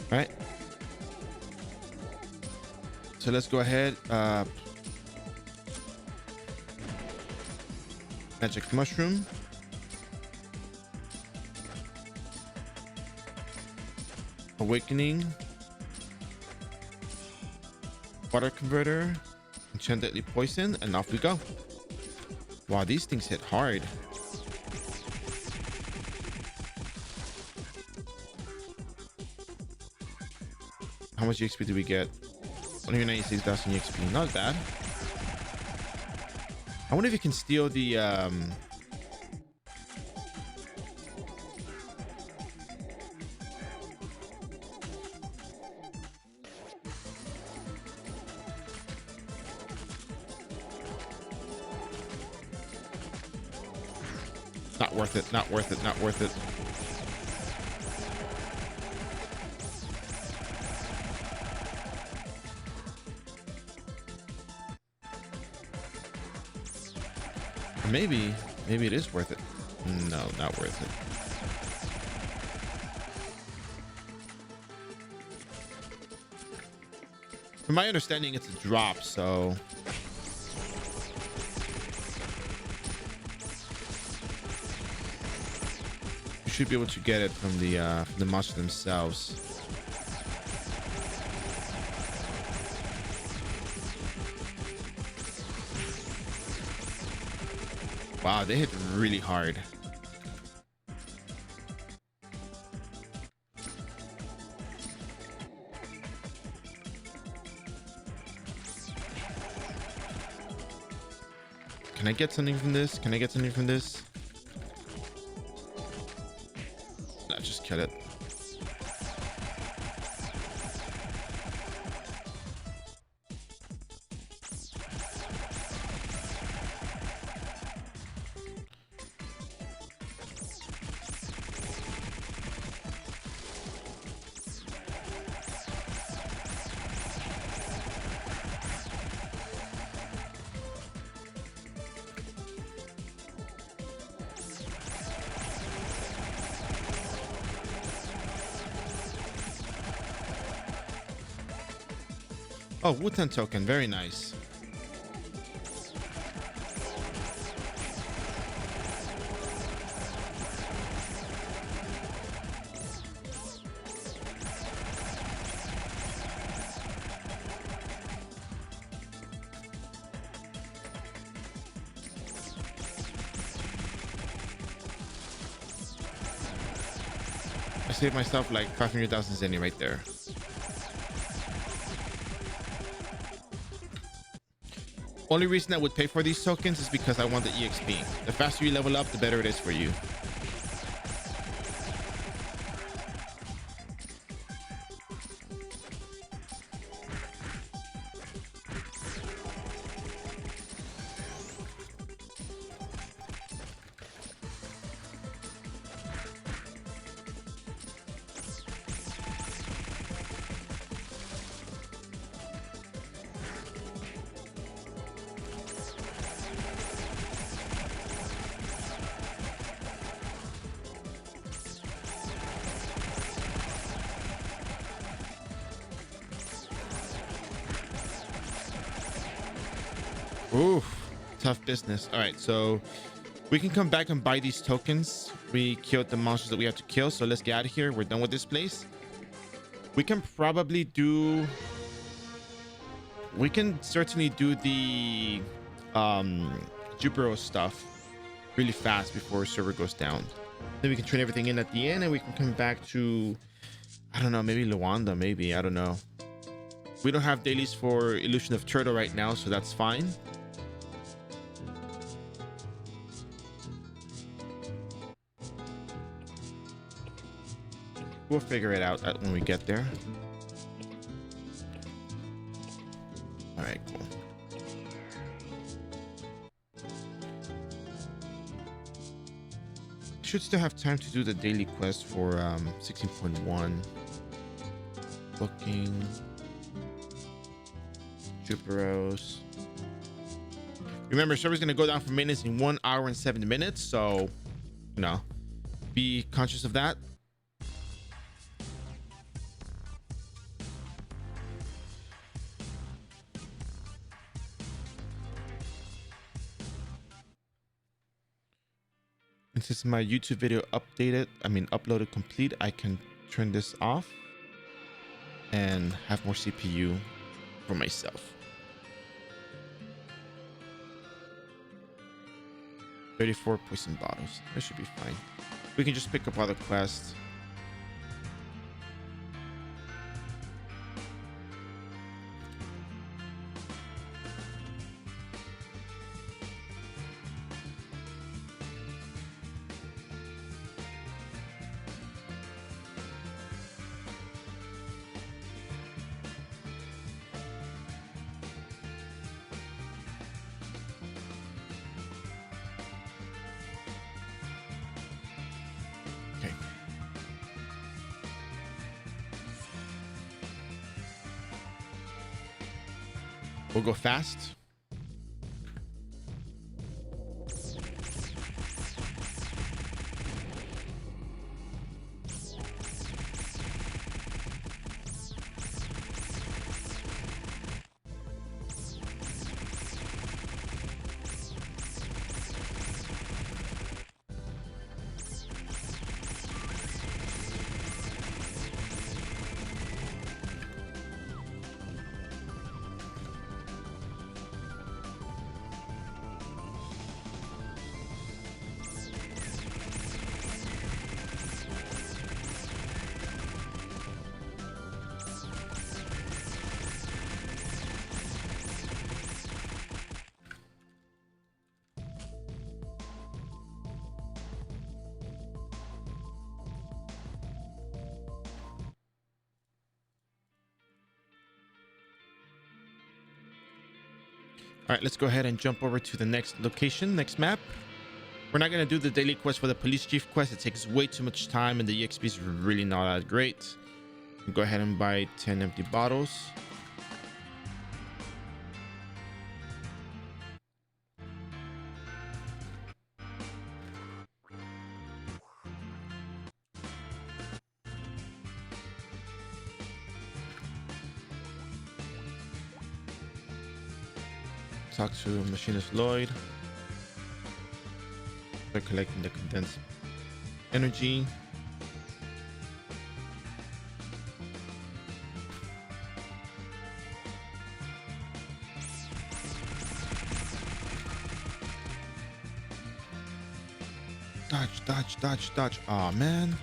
All right. So let's go ahead. Magic mushroom. Awakening. Water converter, enchant deadly poison, and off we go. Wow, these things hit hard. How much XP do we get? 196,000 XP, not bad. I wonder if you can steal the not worth it, not worth it, not worth it. Maybe it is worth it. No, not worth it. From my understanding, it's a drop, so you should be able to get it from the monsters themselves. Wow, they hit really hard. Can I get something from this? Can I get something from this? Nah, just kill it. Oh, Wutan token, very nice. I saved myself like 500,000 zenny right there. Only reason I would pay for these tokens is because I want the EXP. The faster you level up, the better it is for you. Oof, tough business. All right, so we can come back and buy these tokens. We killed the monsters that we have to kill, so let's get out of here. We're done with this place. We can probably do... We can certainly do the Jupiter stuff really fast before server goes down. Then we can train everything in at the end, and we can come back to, I don't know, maybe Luanda, maybe, I don't know. We don't have dailies for Illusion of Turtle right now, so that's fine. We'll figure it out when we get there. All right, cool. Should still have time to do the daily quest for 16.1. Booking. Juperos. Remember, server's gonna go down for maintenance in 1 hour and 7 minutes, so you know, be conscious of that. And since my YouTube video uploaded complete, I can turn this off and have more CPU for myself. 34 poison bottles. That should be fine. We can just pick up other quests. We'll go fast. All right, let's go ahead and jump over to the next location, next map. We're not going to do the daily quest for the police chief quest. It takes way too much time and the EXP is really not that great. Go ahead and buy 10 empty bottles. Talk to Machinist Lloyd. Start collecting the condensed energy. Dodge, dodge, dodge, dodge. Aw, man.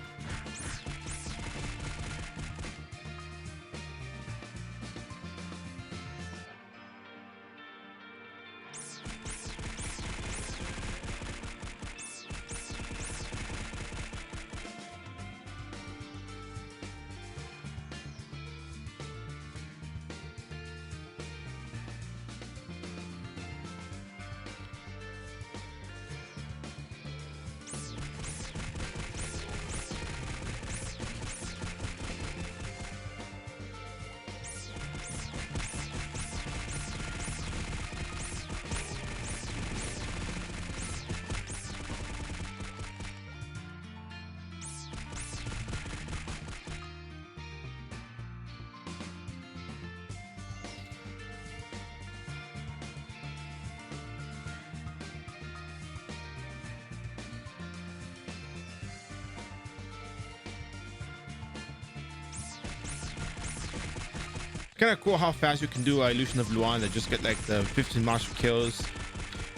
Kind of cool how fast you can do Illusion of Luan that just get like the 15 monster kills.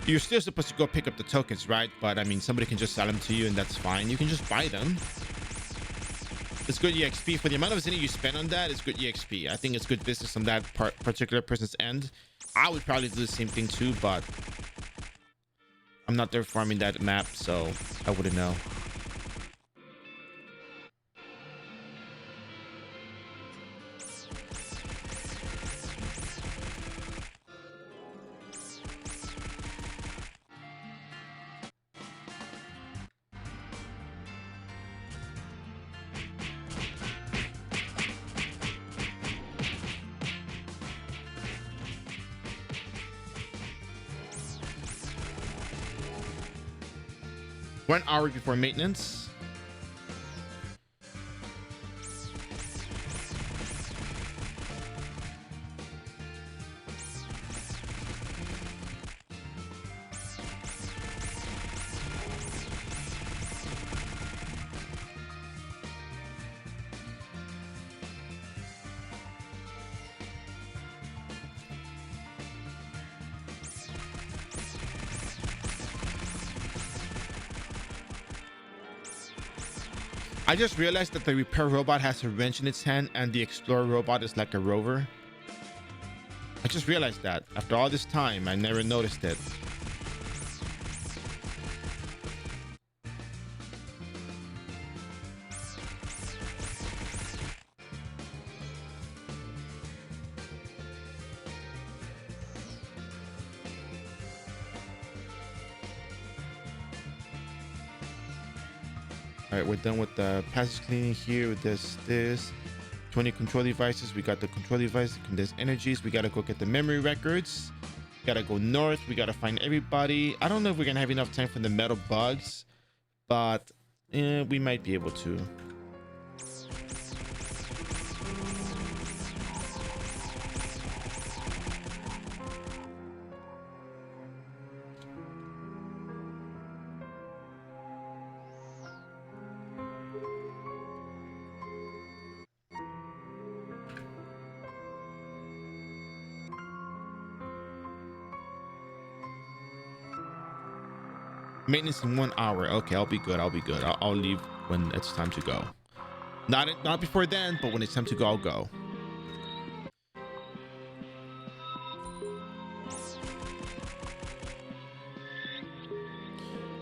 You're still supposed to go pick up the tokens, right? But I mean, somebody can just sell them to you and that's fine. You can just buy them. It's good EXP for the amount of zenny you spend on that. It's good EXP. I think it's good business on that particular person's end. I would probably do the same thing too, but I'm not there farming that map, so I wouldn't know. One hour before maintenance. I just realized that the repair robot has a wrench in its hand and the explorer robot is like a rover. I just realized that after all this time, I never noticed it. All right, we're done with the passage cleaning here. With this 20 control devices. We got the control device, condensed energies. We got to go get the memory records. Got to go north. We got to find everybody. I don't know if we're going to have enough time for the metal bugs, but we might be able to. Maintenance in 1 hour. Okay, I'll be good. I'll be good. I'll leave when it's time to go. Not before then, but when it's time to go, I'll go.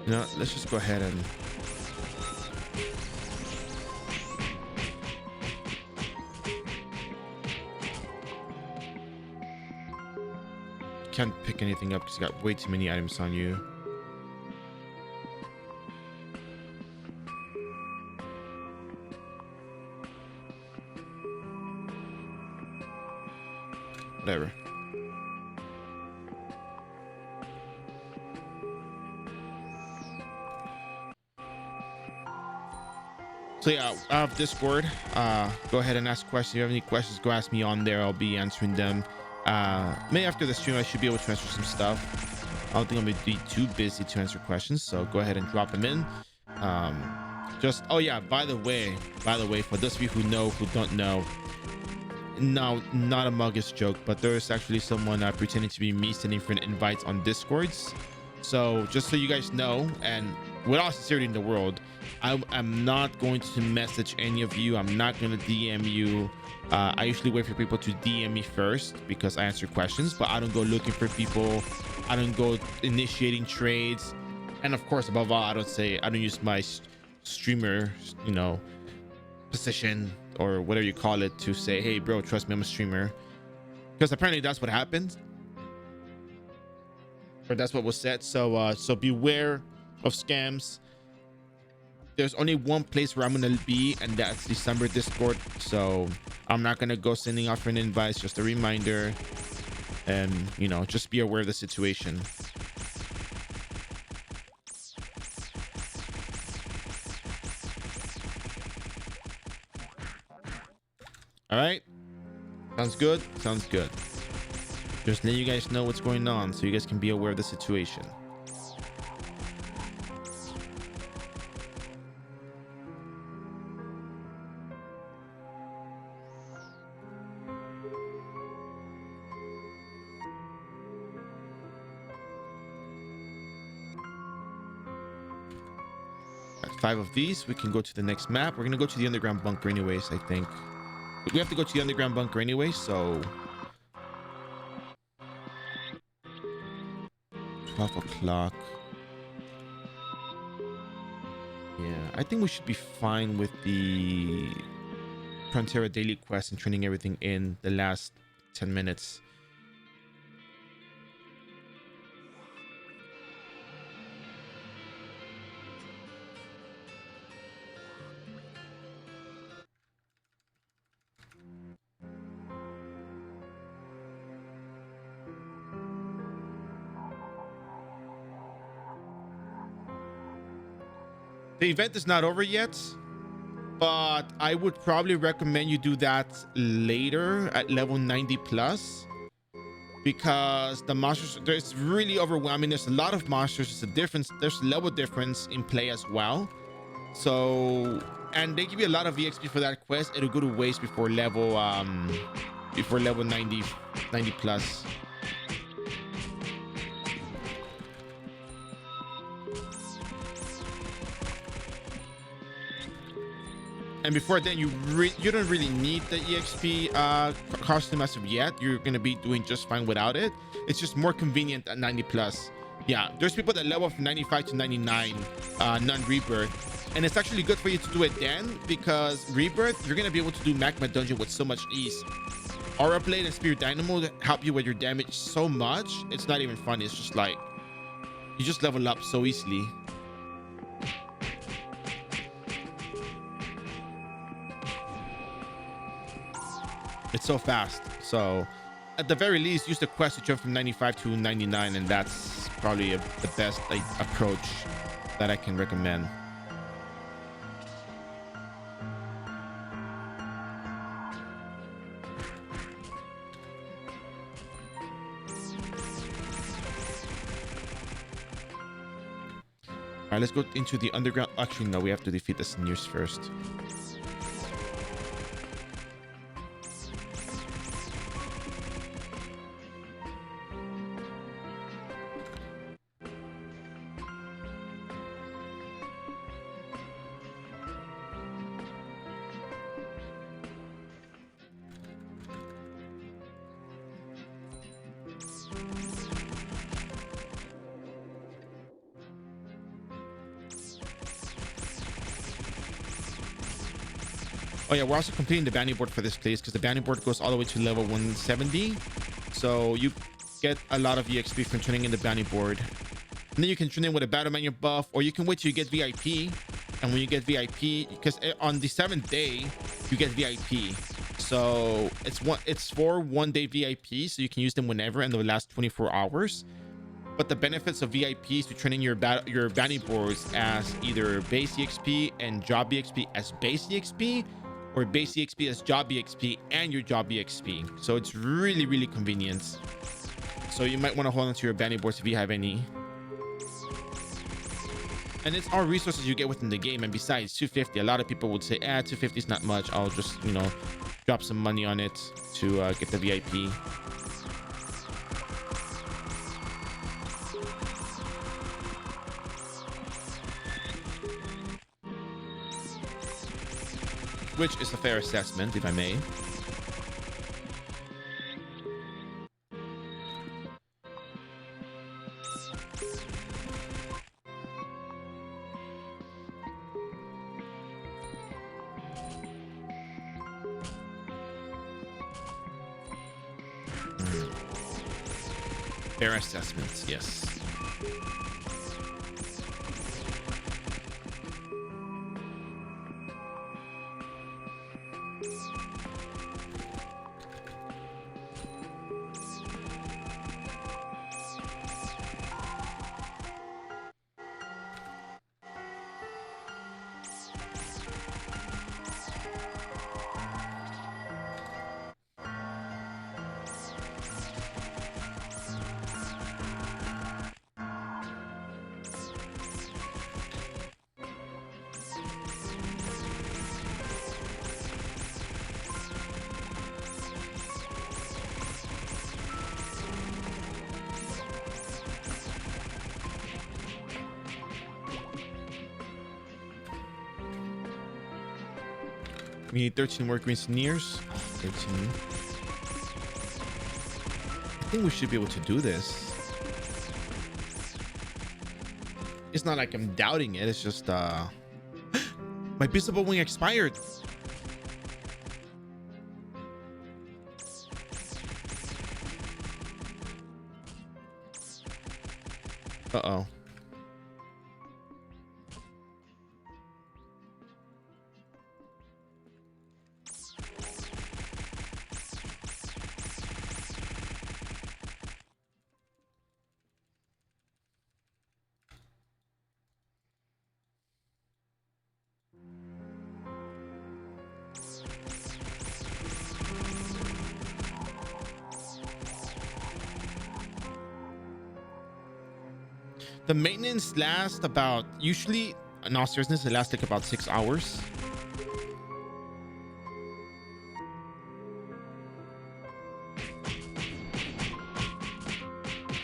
You know, let's just go ahead and can't pick anything up because you got way too many items on you. Whatever. So yeah, I have Discord. Go ahead and ask questions. If you have any questions, go ask me on there. I'll be answering them. Maybe after the stream, I should be able to answer some stuff. I don't think I'm gonna be too busy to answer questions, so go ahead and drop them in. Oh yeah, by the way, for those of you who know, who don't know, no, not a muggish joke, but there is actually someone pretending to be me sending for an invite on Discords. So just so you guys know, and with all sincerity in the world, I'm not going to message any of you. I'm not going to DM you. I usually wait for people to DM me first because I answer questions, but I don't go looking for people. I don't go initiating trades. And of course, above all, I don't use my streamer, position or whatever you call it to say, hey bro, trust me, I'm a streamer, because apparently that's what happened, or that's what was said. So beware of scams. There's only one place where I'm gonna be, and that's December Discord. So I'm not gonna go sending out for an invite. Just a reminder, and just be aware of the situation. All right, sounds good. Just let you guys know what's going on so you guys can be aware of the situation. Got 5 of these. We can go to the next map. We're gonna go to the underground bunker anyways, I think. We have to go to the underground bunker anyway, so 12 o'clock. Yeah, I think we should be fine with the Frontera daily quest and turning everything in the last 10 minutes. The event is not over yet, but I would probably recommend you do that later at level 90 plus, because the monsters, there's really overwhelming. There's a lot of monsters. There's level difference in play as well. So, and they give you a lot of EXP for that quest. It'll go to waste before level 90 plus. And before then, you don't really need the EXP costume as of yet. You're gonna be doing just fine without it. It's just more convenient at 90 plus. Yeah, there's people that level from 95 to 99 non-rebirth, and it's actually good for you to do it then, because rebirth, you're gonna be able to do magma dungeon with so much ease. Aura blade and spear dynamo help you with your damage so much. It's not even funny. It's just like you just level up so easily. It's so fast. So at the very least, use the quest to jump from 95 to 99, and that's probably the best approach that I can recommend. All right, let's go into the underground. Actually, no, we have to defeat the sneers first. Oh yeah, we're also completing the bounty board for this place, because the bounty board goes all the way to level 170. So get a lot of EXP from turning in the bounty board. And then you can turn in with a battle menu buff, or you can wait till you get VIP. And when you get VIP, because on the 7th day, you get VIP. So it's for 1 day VIP, so you can use them whenever in the last 24 hours. But the benefits of VIP is to turn in your bounty boards as either base EXP and job EXP as base EXP, or base EXP as job EXP and your job EXP. So it's really, really convenient. So you might want to hold on to your bounty boards if you have any. And it's all resources you get within the game. And besides, 250, a lot of people would say, 250 is not much. I'll just, drop some money on it to get the VIP. Which is a fair assessment, if I may. Fair assessments, yes. We need 13 more green sneers. 13. I think we should be able to do this. It's not like I'm doubting it. It's just my visible wing expired. Uh-oh. The maintenance lasts about, usually, in all seriousness, it lasts like about 6 hours.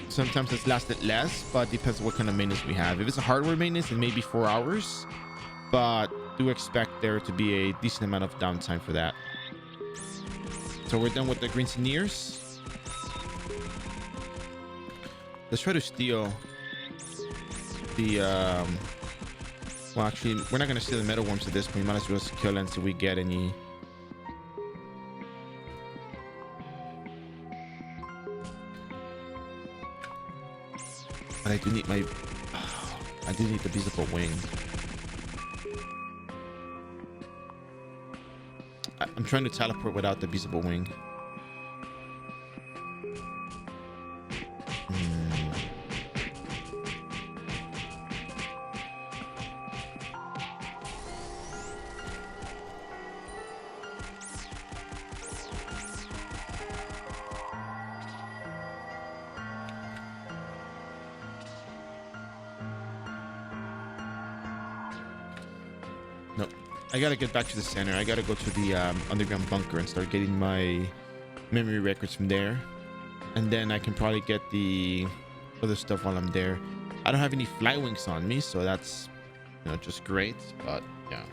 Sometimes it's lasted less, but depends on what kind of maintenance we have. If it's a hardware maintenance, it may be 4 hours, but do expect there to be a decent amount of downtime for that. So we're done with the green sneers. Let's try to steal the well, actually, we're not going to steal the metal worms at this point. We might as well just kill until we get any. But I do need my I do need the visible wing. I'm trying to teleport without the visible wing. I gotta get back to the center. I gotta go to the underground bunker and start getting my memory records from there, and then I can probably get the other stuff while I'm there. I don't have any fly wings on me, so that's just great. But yeah.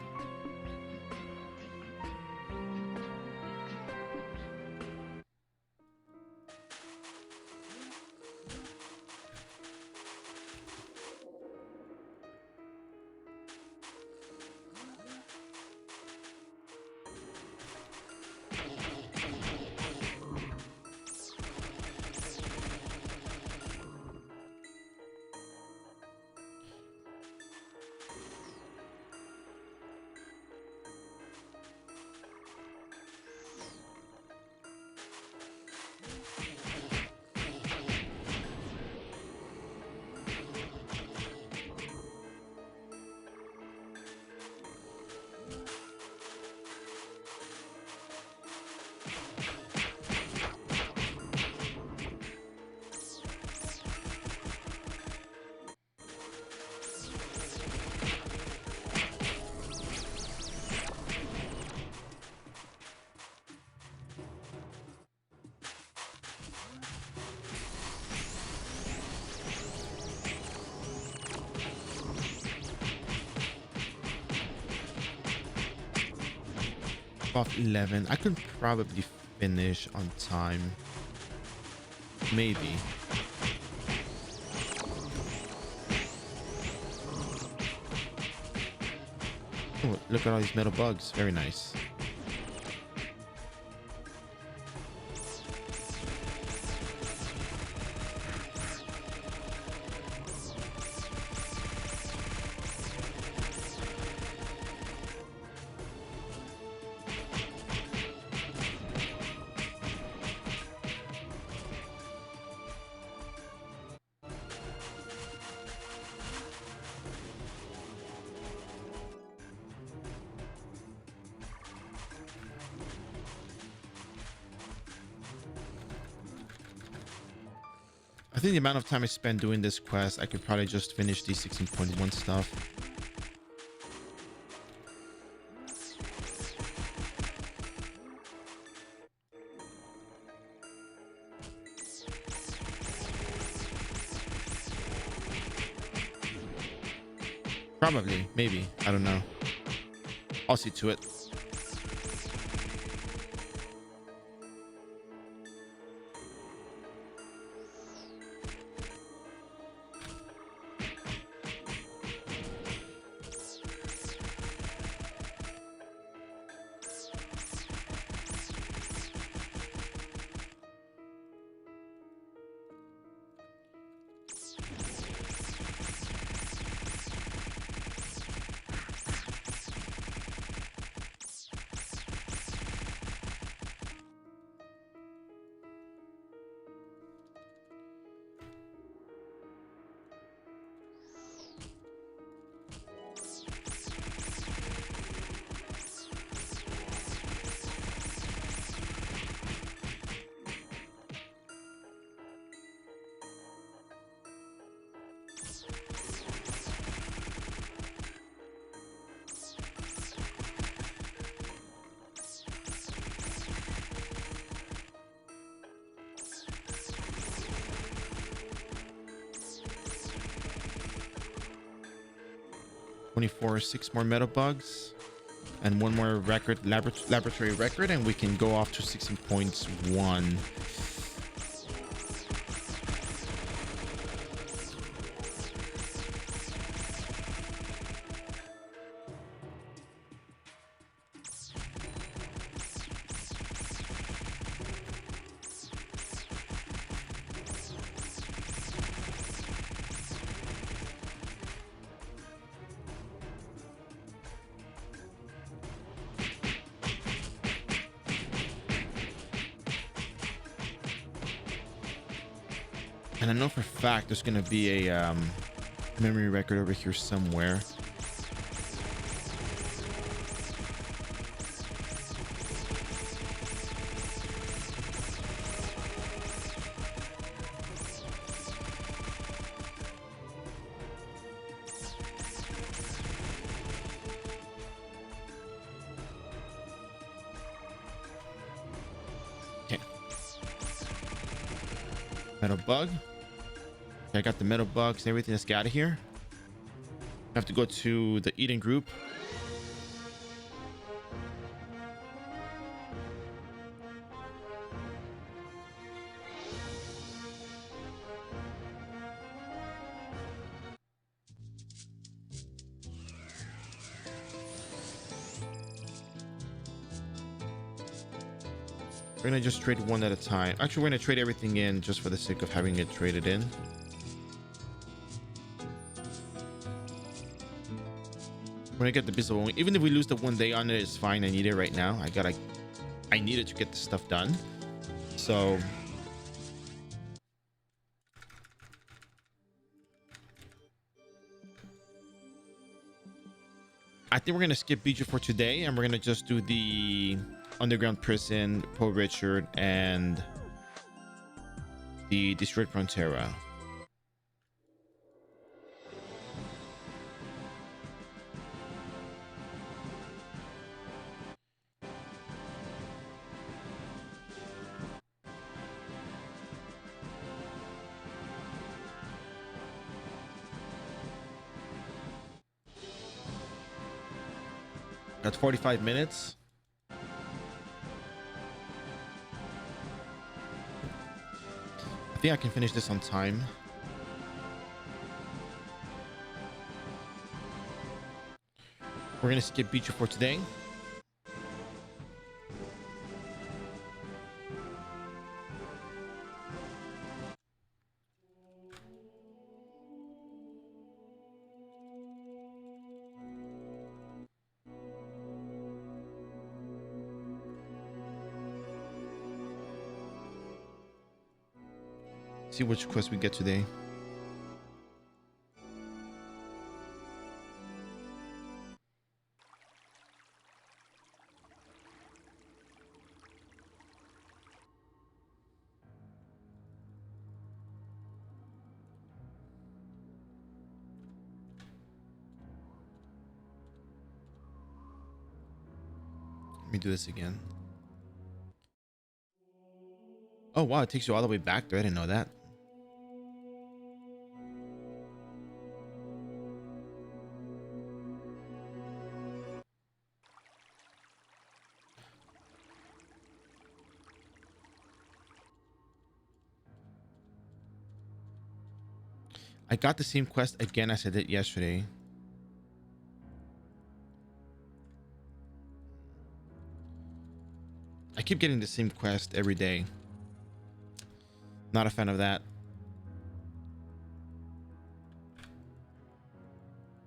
Above 11. I could probably finish on time. Maybe. Oh, look at all these metal bugs. Very nice. I think the amount of time I spent doing this quest, I could probably just finish the 16.1 stuff. Probably, maybe. I don't know. I'll see to it. Six more metal bugs and one more record, laboratory record, and we can go off to 16.1. And I know for a fact there's going to be a memory record over here somewhere. Okay. Metal bug. I got the metal bugs and everything. Let's get out of here. I have to go to the Eden group. We're gonna just trade one at a time. Actually, we're gonna trade everything in just for the sake of having it traded in. When I get the business, even if we lose the 1 day on it, it's fine. I need it right now. I need it to get this stuff done. So I think we're gonna skip Bijou for today, and we're gonna just do the underground prison, Poe Richard, and the destroyed Frontera. That's 45 minutes. think I can finish this on time. We're gonna skip Beecher for today. See which quest we get today. Let me do this again. Oh wow, it takes you all the way back there. I didn't know that. I got the same quest again as I did yesterday. I keep getting the same quest every day. Not a fan of that.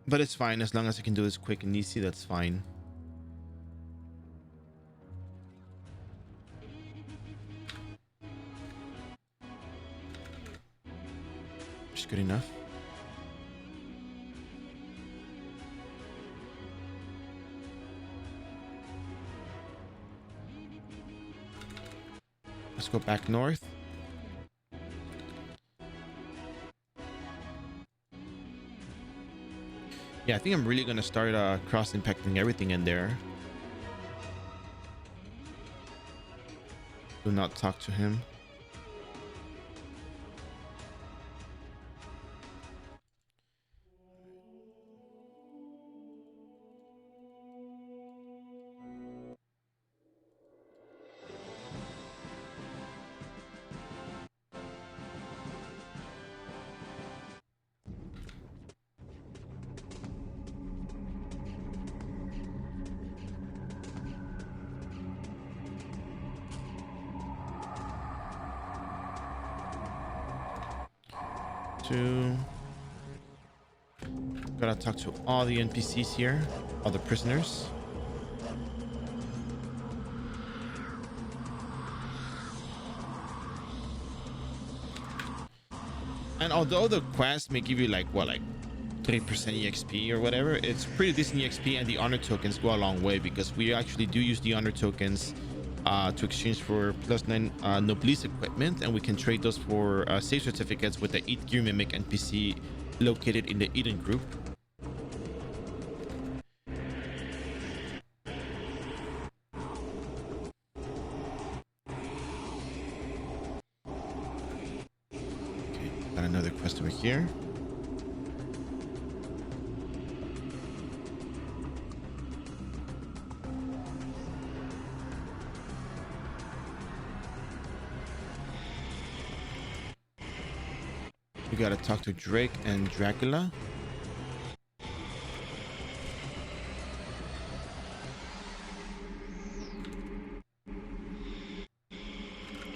But it's fine as long as I can do this quick and easy, that's fine. Just good enough. Let's go back north. Yeah, I think I'm really gonna start cross-impacting everything in there. Do not talk to him. Gotta talk to all the NPCs here, all the prisoners. And although the quest may give you like 3% EXP or whatever, it's pretty decent EXP, and the honor tokens go a long way because we actually do use the honor tokens to exchange for +9 Noblesse equipment, and we can trade those for save certificates with the Eat Gear Mimic NPC located in the Eden group. Okay, got another quest over here. We gotta talk to Drake and Dracula.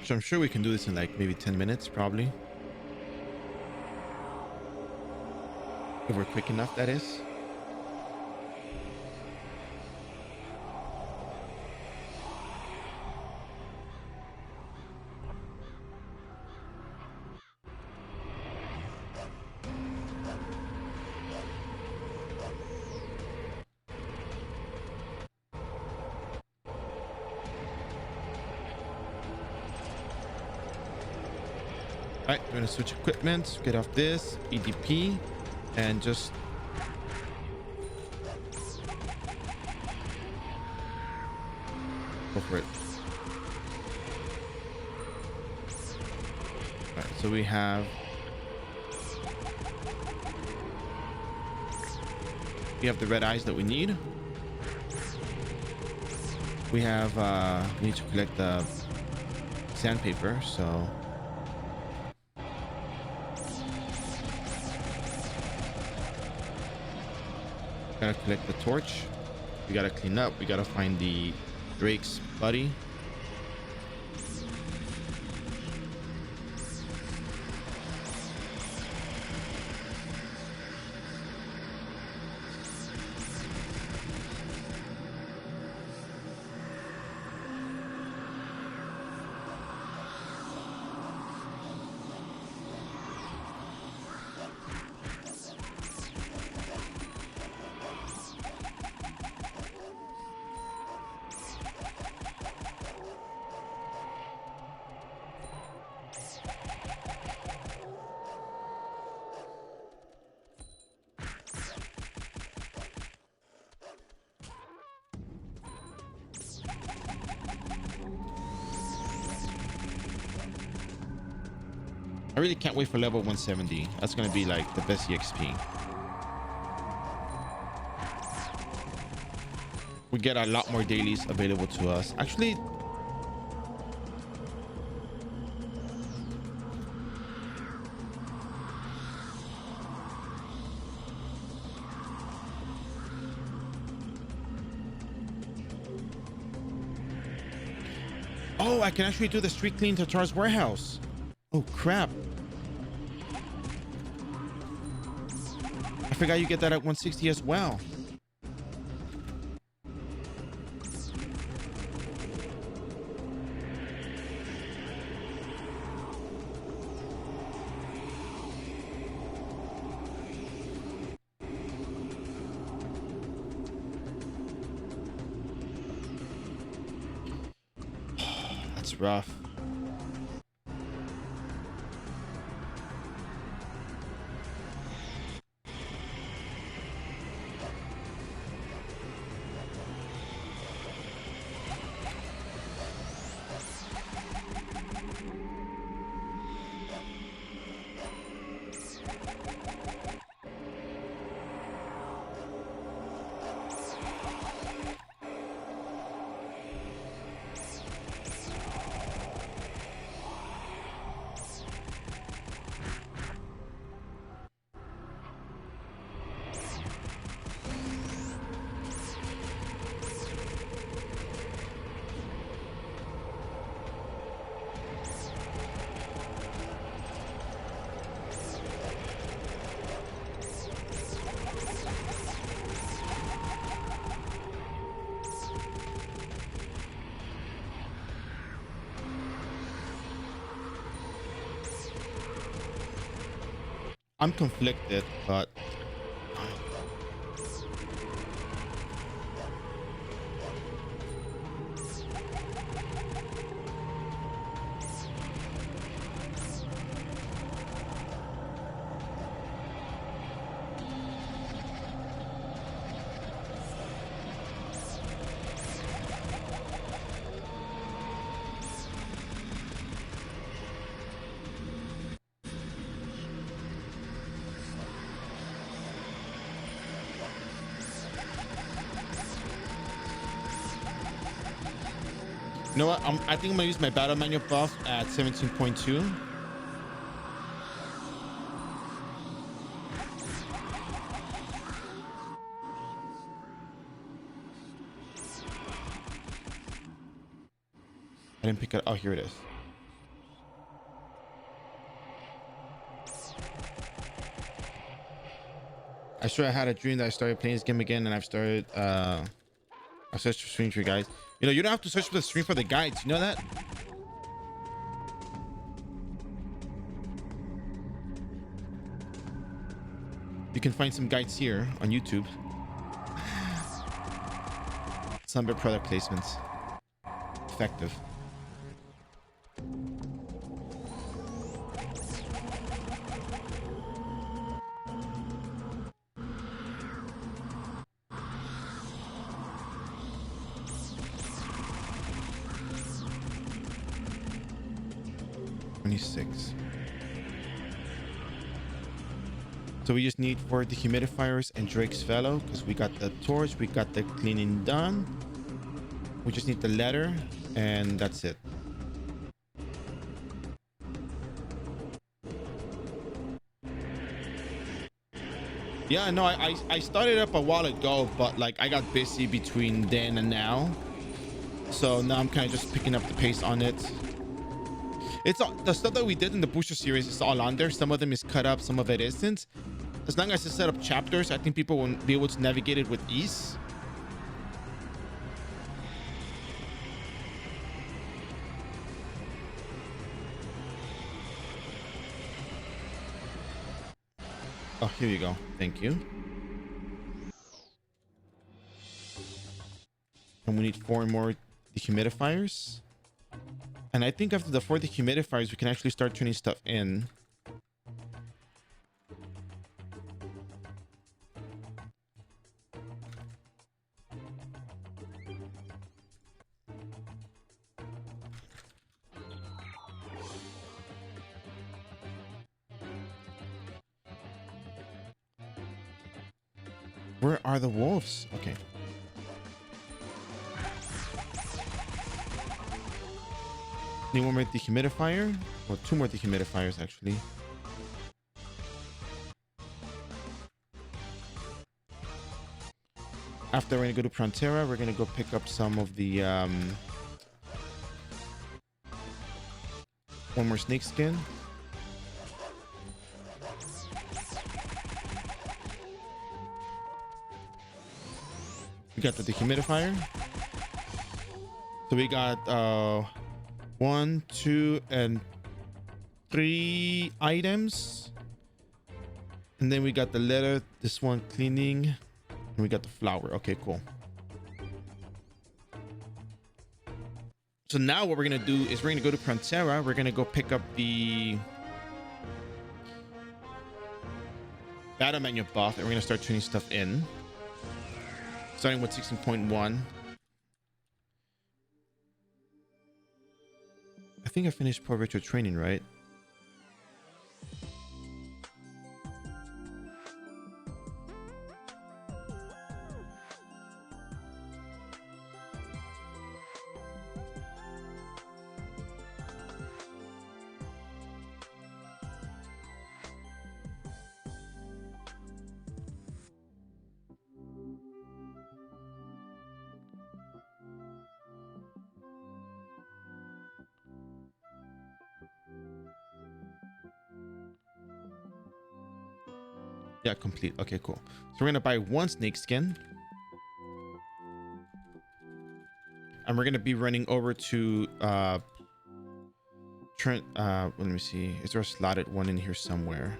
So I'm sure we can do this in like maybe 10 minutes, probably. If we're quick enough, that is. Alright, we're gonna switch equipment, get off this, EDP, and just go for it. Alright, so we have the red eyes that we need. We need to collect the sandpaper, so Gotta collect the torch. We gotta clean up. We gotta find the Drake's buddy. I really can't wait for level 170. That's gonna be like the best EXP. We get a lot more dailies available to us. Actually, oh, I can actually do the street clean to Char's warehouse. Oh crap. I forgot you get that at 160 as well. That's rough. I'm conflicted, but you know what? I think I'm gonna use my battle manual buff at 17.2. I didn't pick it. Oh, here it is. I swear I had a dream that I started playing this game again, and I started searched for stream for you guys. You know, you don't have to search for the stream for the guides. You know that? You can find some guides here on YouTube. Some better product placements. Effective. So we just need for the humidifiers and Drake's fellow, because we got the torch, we got the cleaning done. We just need the letter, and that's it. Yeah, no, I started up a while ago, but like I got busy between then and now, so now I'm kind of just picking up the pace on it. It's all the stuff that we did in the booster series is all on there. Some of them is cut up, some of it isn't. As long as it's set up chapters, I think people will be able to navigate it with ease. Oh, here you go. Thank you. And we need 4 more dehumidifiers. And I think after the 4 dehumidifiers, we can actually start turning stuff in. Where are the wolves? Okay. Need 1 more dehumidifier. Well, 2 more dehumidifiers, actually. After we're going to go to Frontera, we're going to go pick up some of the... 1 more snake skin. We got the dehumidifier. So we got 1, 2, and 3 items. And then we got the letter, this one cleaning, and we got the flower. Okay, cool. So now what we're gonna do is we're gonna go to Frontera. We're gonna go pick up the battle menu buff, and we're gonna start tuning stuff in. Starting with 16.1. I think I finished Pro Retro training, right? Yeah, complete. Okay, cool. So we're gonna buy 1 snake skin, and we're gonna be running over to Trent. Let me see. Is there a slotted one in here somewhere?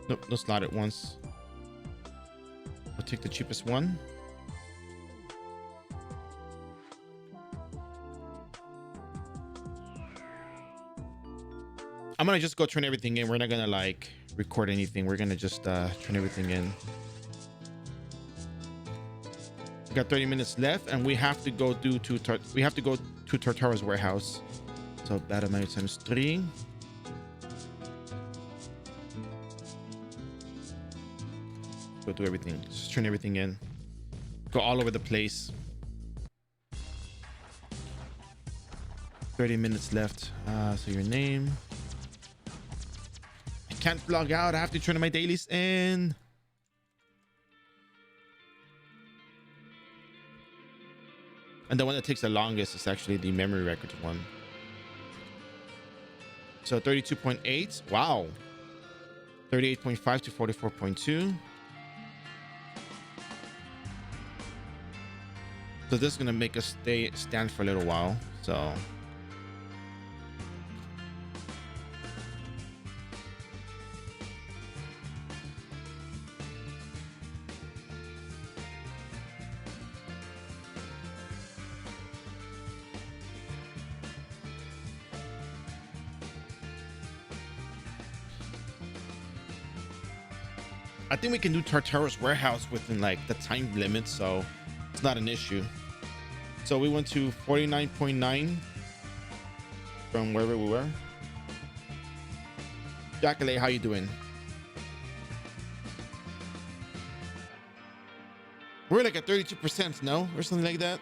Nope, no slotted ones. We'll take the cheapest one. I'm gonna just go turn everything in. We're not gonna like record anything. We're gonna just turn everything in. We got 30 minutes left, and we have to go to Tartaro's warehouse. So battle menu times 3. Go do everything. Just turn everything in. Go all over the place. 30 minutes left. So your name. I can't log out. I have to turn my dailies in. And the one that takes the longest is actually the memory records one. So 32.8. Wow. 38.5 to 44.2. So this is gonna make us stand for a little while. So I think we can do Tartaro's warehouse within like the time limit. So It's not an issue. So we went to 49.9 from wherever we were. Jacqueline, how you doing? We're like at 32%, no? Or something like that.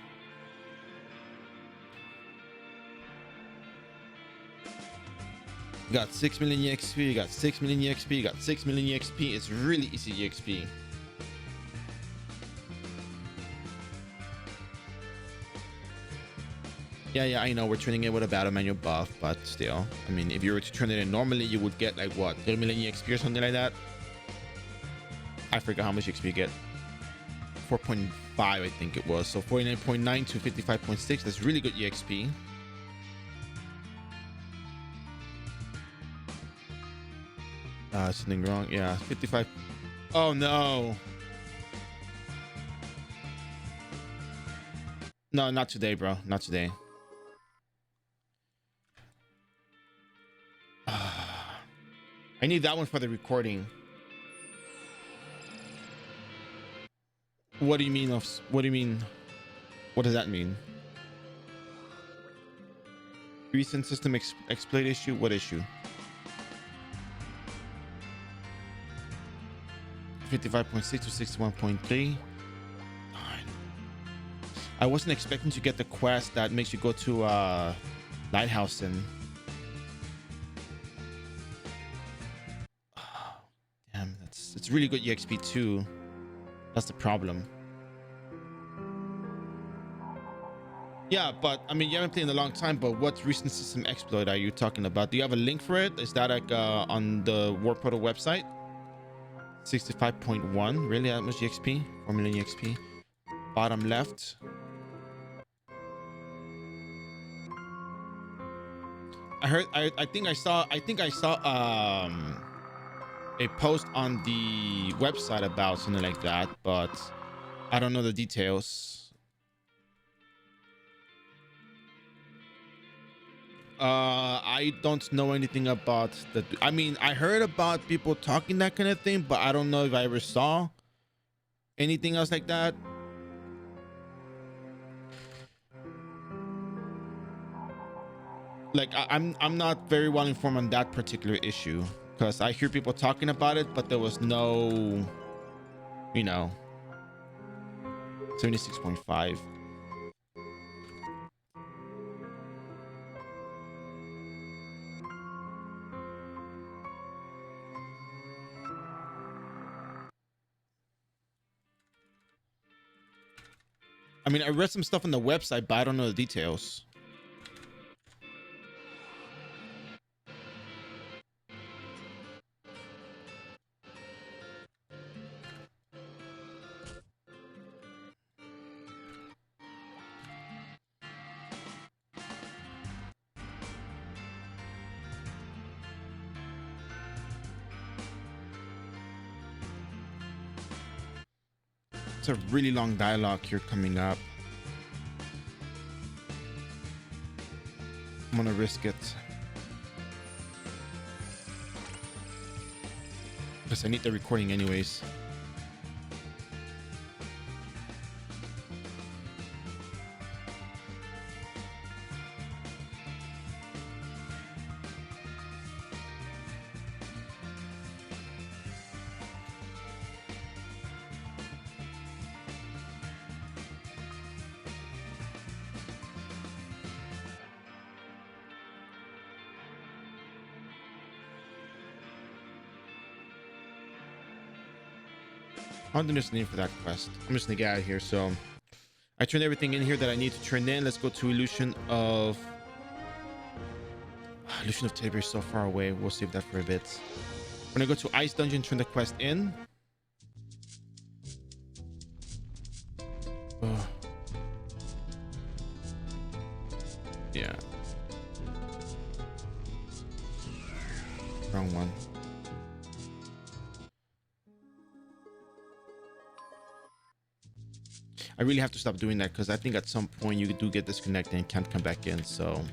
You got 6 million EXP, you got 6 million EXP, you got 6 million EXP. It's really easy EXP. Yeah, I know we're turning it with a battle manual buff, but still, I mean, if you were to turn it in normally, you would get like what, 3 million EXP or something like that. I forgot how much EXP you get. 4.5, I think it was. So 49.9 to 55.6. That's really good EXP. Something wrong. Yeah, 55. Oh no. No, not today, bro. Not today. I need that one for the recording. What do you mean? What do you mean? What does that mean? Recent system exploit issue? What issue? 55.6 to 61.3. I wasn't expecting to get the quest that makes you go to Lighthouse and damn, it's really good EXP too. That's the problem. Yeah, but I mean, you haven't played in a long time, but what recent system exploit are you talking about? Do you have a link for it? Is that like on the War Portal website? 65.1, really that much EXP? 4 million EXP. Bottom left. I think I saw a post on the website about something like that, but I don't know the details. I don't know anything about that. I mean, I heard about people talking that kind of thing, but I don't know if I ever saw anything else like that. Like I'm not very well informed on that particular issue because I hear people talking about it, but there was no, 76.5. I mean, I read some stuff on the website, but I don't know the details. It's a really long dialogue here coming up. I'm gonna risk it because I need the recording anyways. I don't understand the name for that quest. I'm just gonna get out of here. So I turned everything in here that I need to turn in. Let's go to Illusion of Teddy is so far away. We'll save that for a bit. We're gonna go to Ice Dungeon, turn the quest in. Oh. Yeah. Wrong one. I really have to stop doing that because I think at some point you do get disconnected and can't come back in. So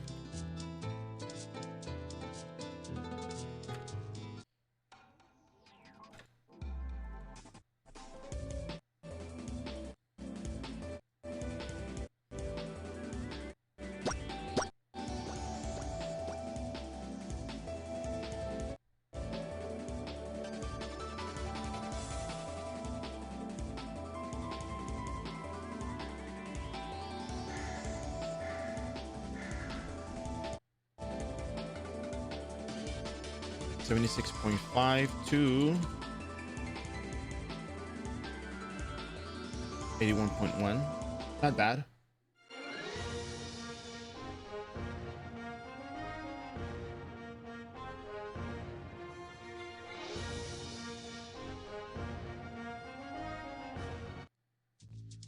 76.5 to 81.1. Not bad.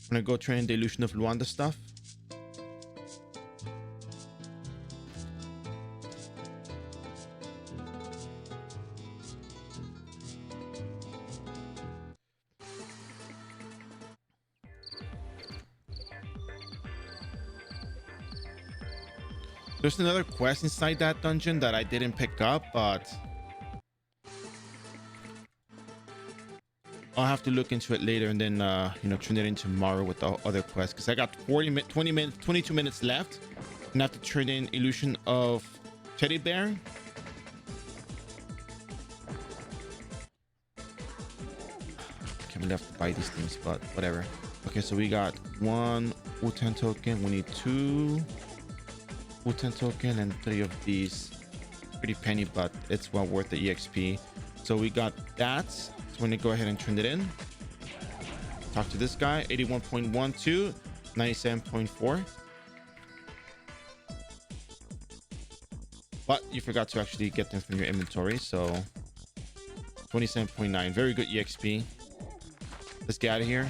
I'm gonna go train the illusion of Luanda stuff. There's another quest inside that dungeon that I didn't pick up, but I'll have to look into it later and then turn it in tomorrow with the other quest, because I got 22 minutes left and I have to turn in illusion of teddy bear. Can't really have to buy these things, but whatever. Okay, so we got 1 Wu-Tang token. We need 2 Wu-Tang token and 3 of these. Pretty penny, but it's well worth the EXP. So we got that. So we're gonna go ahead and turn it in. Talk to this guy. 81.12, 97.4. But you forgot to actually get them from your inventory. So 27.9. Very good EXP. Let's get out of here.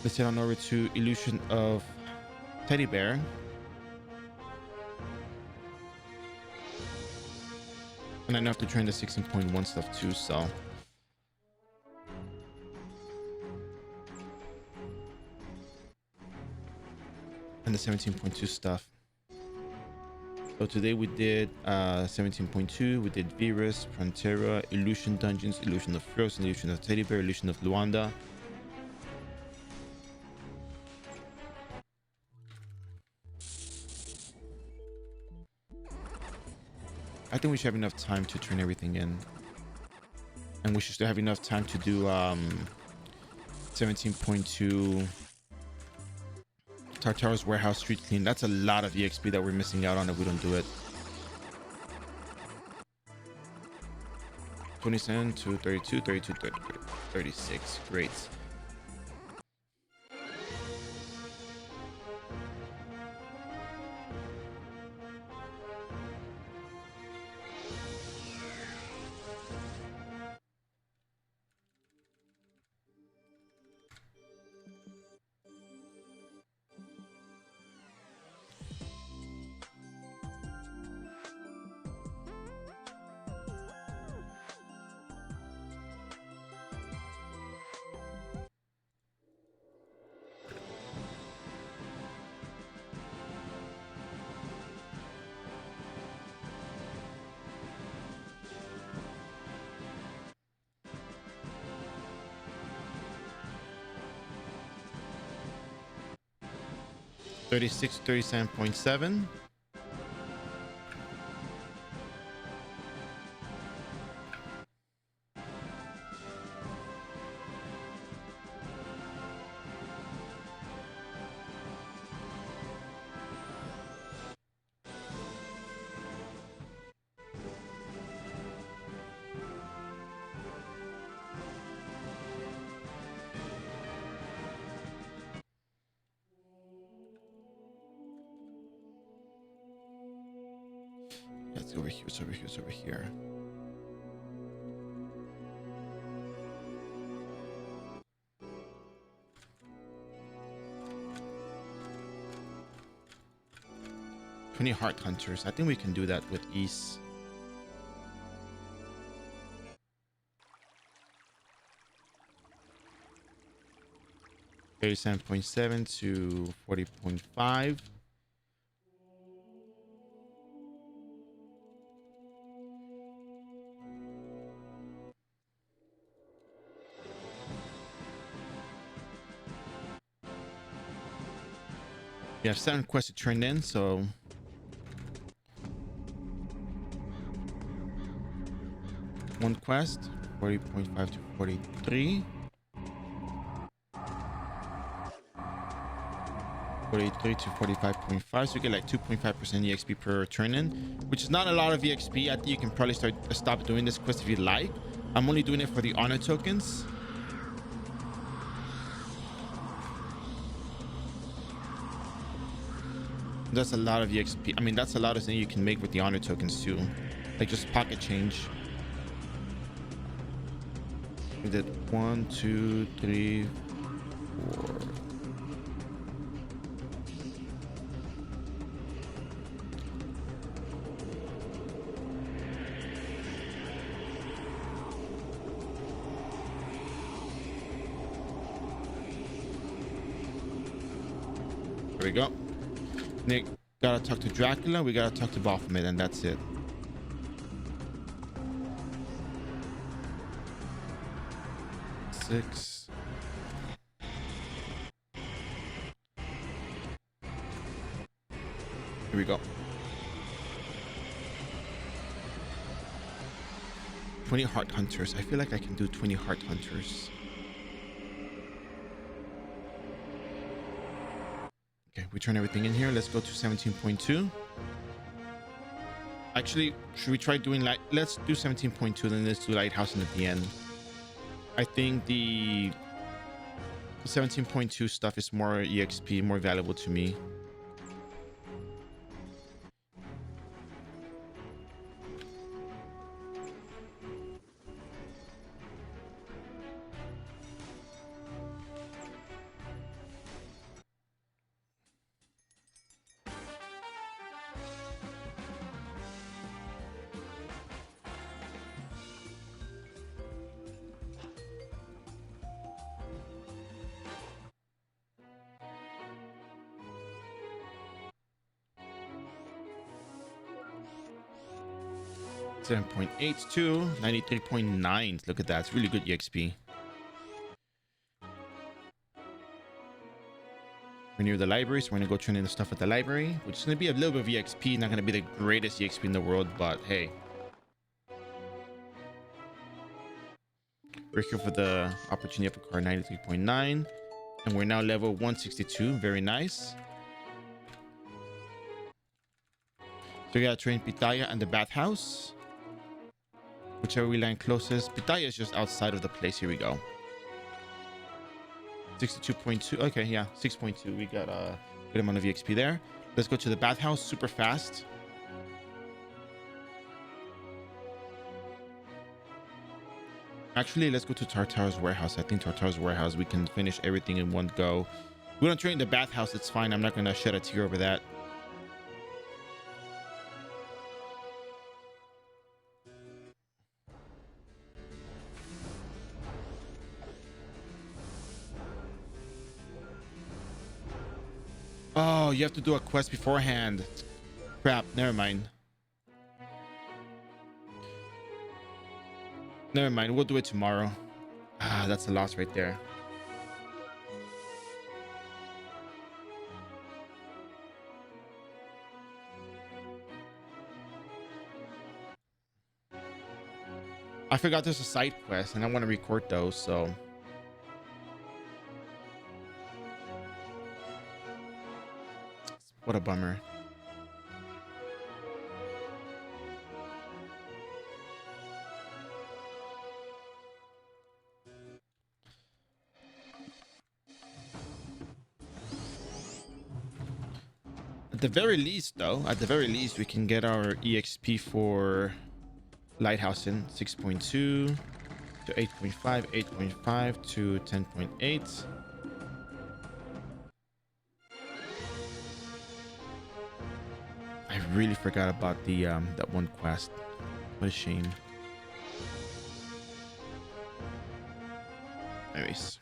Let's head on over to illusion of teddy bear. And I know I have to train the 16.1 stuff too, so. And the 17.2 stuff. So today we did 17.2, we did Virus, Frontera, Illusion Dungeons, Illusion of Frozen, Illusion of Teddy Bear, Illusion of Luanda. I think we should have enough time to turn everything in. And we should still have enough time to do 17.2 Tartaro's Warehouse Street Clean. That's a lot of EXP that we're missing out on if we don't do it. 27 to 32, 32, 30, 36. Great. $36, 37.7. It's over here, it's over here, it's over here. Heart Hunters. I think we can do that with ease. $37.7 to 40.5. We have 7 quests to turn in, so one quest, 40.5 to 43. 43 to 45.5, so you get like 2.5% EXP per turn in, which is not a lot of EXP. I think you can probably stop doing this quest if you like. I'm only doing it for the honor tokens. That's a lot of EXP. I mean, that's a lot of things you can make with the honor tokens too, like just pocket change. We did 1, 2, 3, 4. There we go. Nick, gotta talk to Dracula. We gotta talk to Baphomet, and that's it. Six. Here we go. 20 heart hunters. I feel like I can do 20 heart hunters. Okay, we turn everything in here. Let's go to 17.2. Actually, should we try doing light? Let's do 17.2, then let's do lighthouse at the end. I think the 17.2 stuff is more EXP, more valuable to me. $7.82, 93.9. Look at that. It's really good EXP. We're near the library, so we're going to go turn in the stuff at the library, which is going to be a little bit of EXP. Not going to be the greatest EXP in the world, but hey. We're here for the opportunity of a car, 93.9. And we're now level 162. Very nice. So we got to train Pitaya and the bathhouse. Whichever we land closest. Pitaya is just outside of the place. Here we go. 62.2. Okay, yeah, 6.2. We got a good amount of EXP there. Let's go to the bathhouse super fast. Actually, let's go to Tartar's warehouse. I think Tartar's warehouse, we can finish everything in one go. We're gonna train the bathhouse. It's fine. I'm not gonna shed a tear over that. Oh, you have to do a quest beforehand. Crap, never mind. Never mind, we'll do it tomorrow. Ah, that's a loss right there. I forgot there's a side quest and I want to record those, so. What a bummer. At the very least, though, we can get our EXP for Lighthouse in 6.2 to 8.5, 8.5 to 10.8. I really forgot about the that one quest. What a shame. Anyways.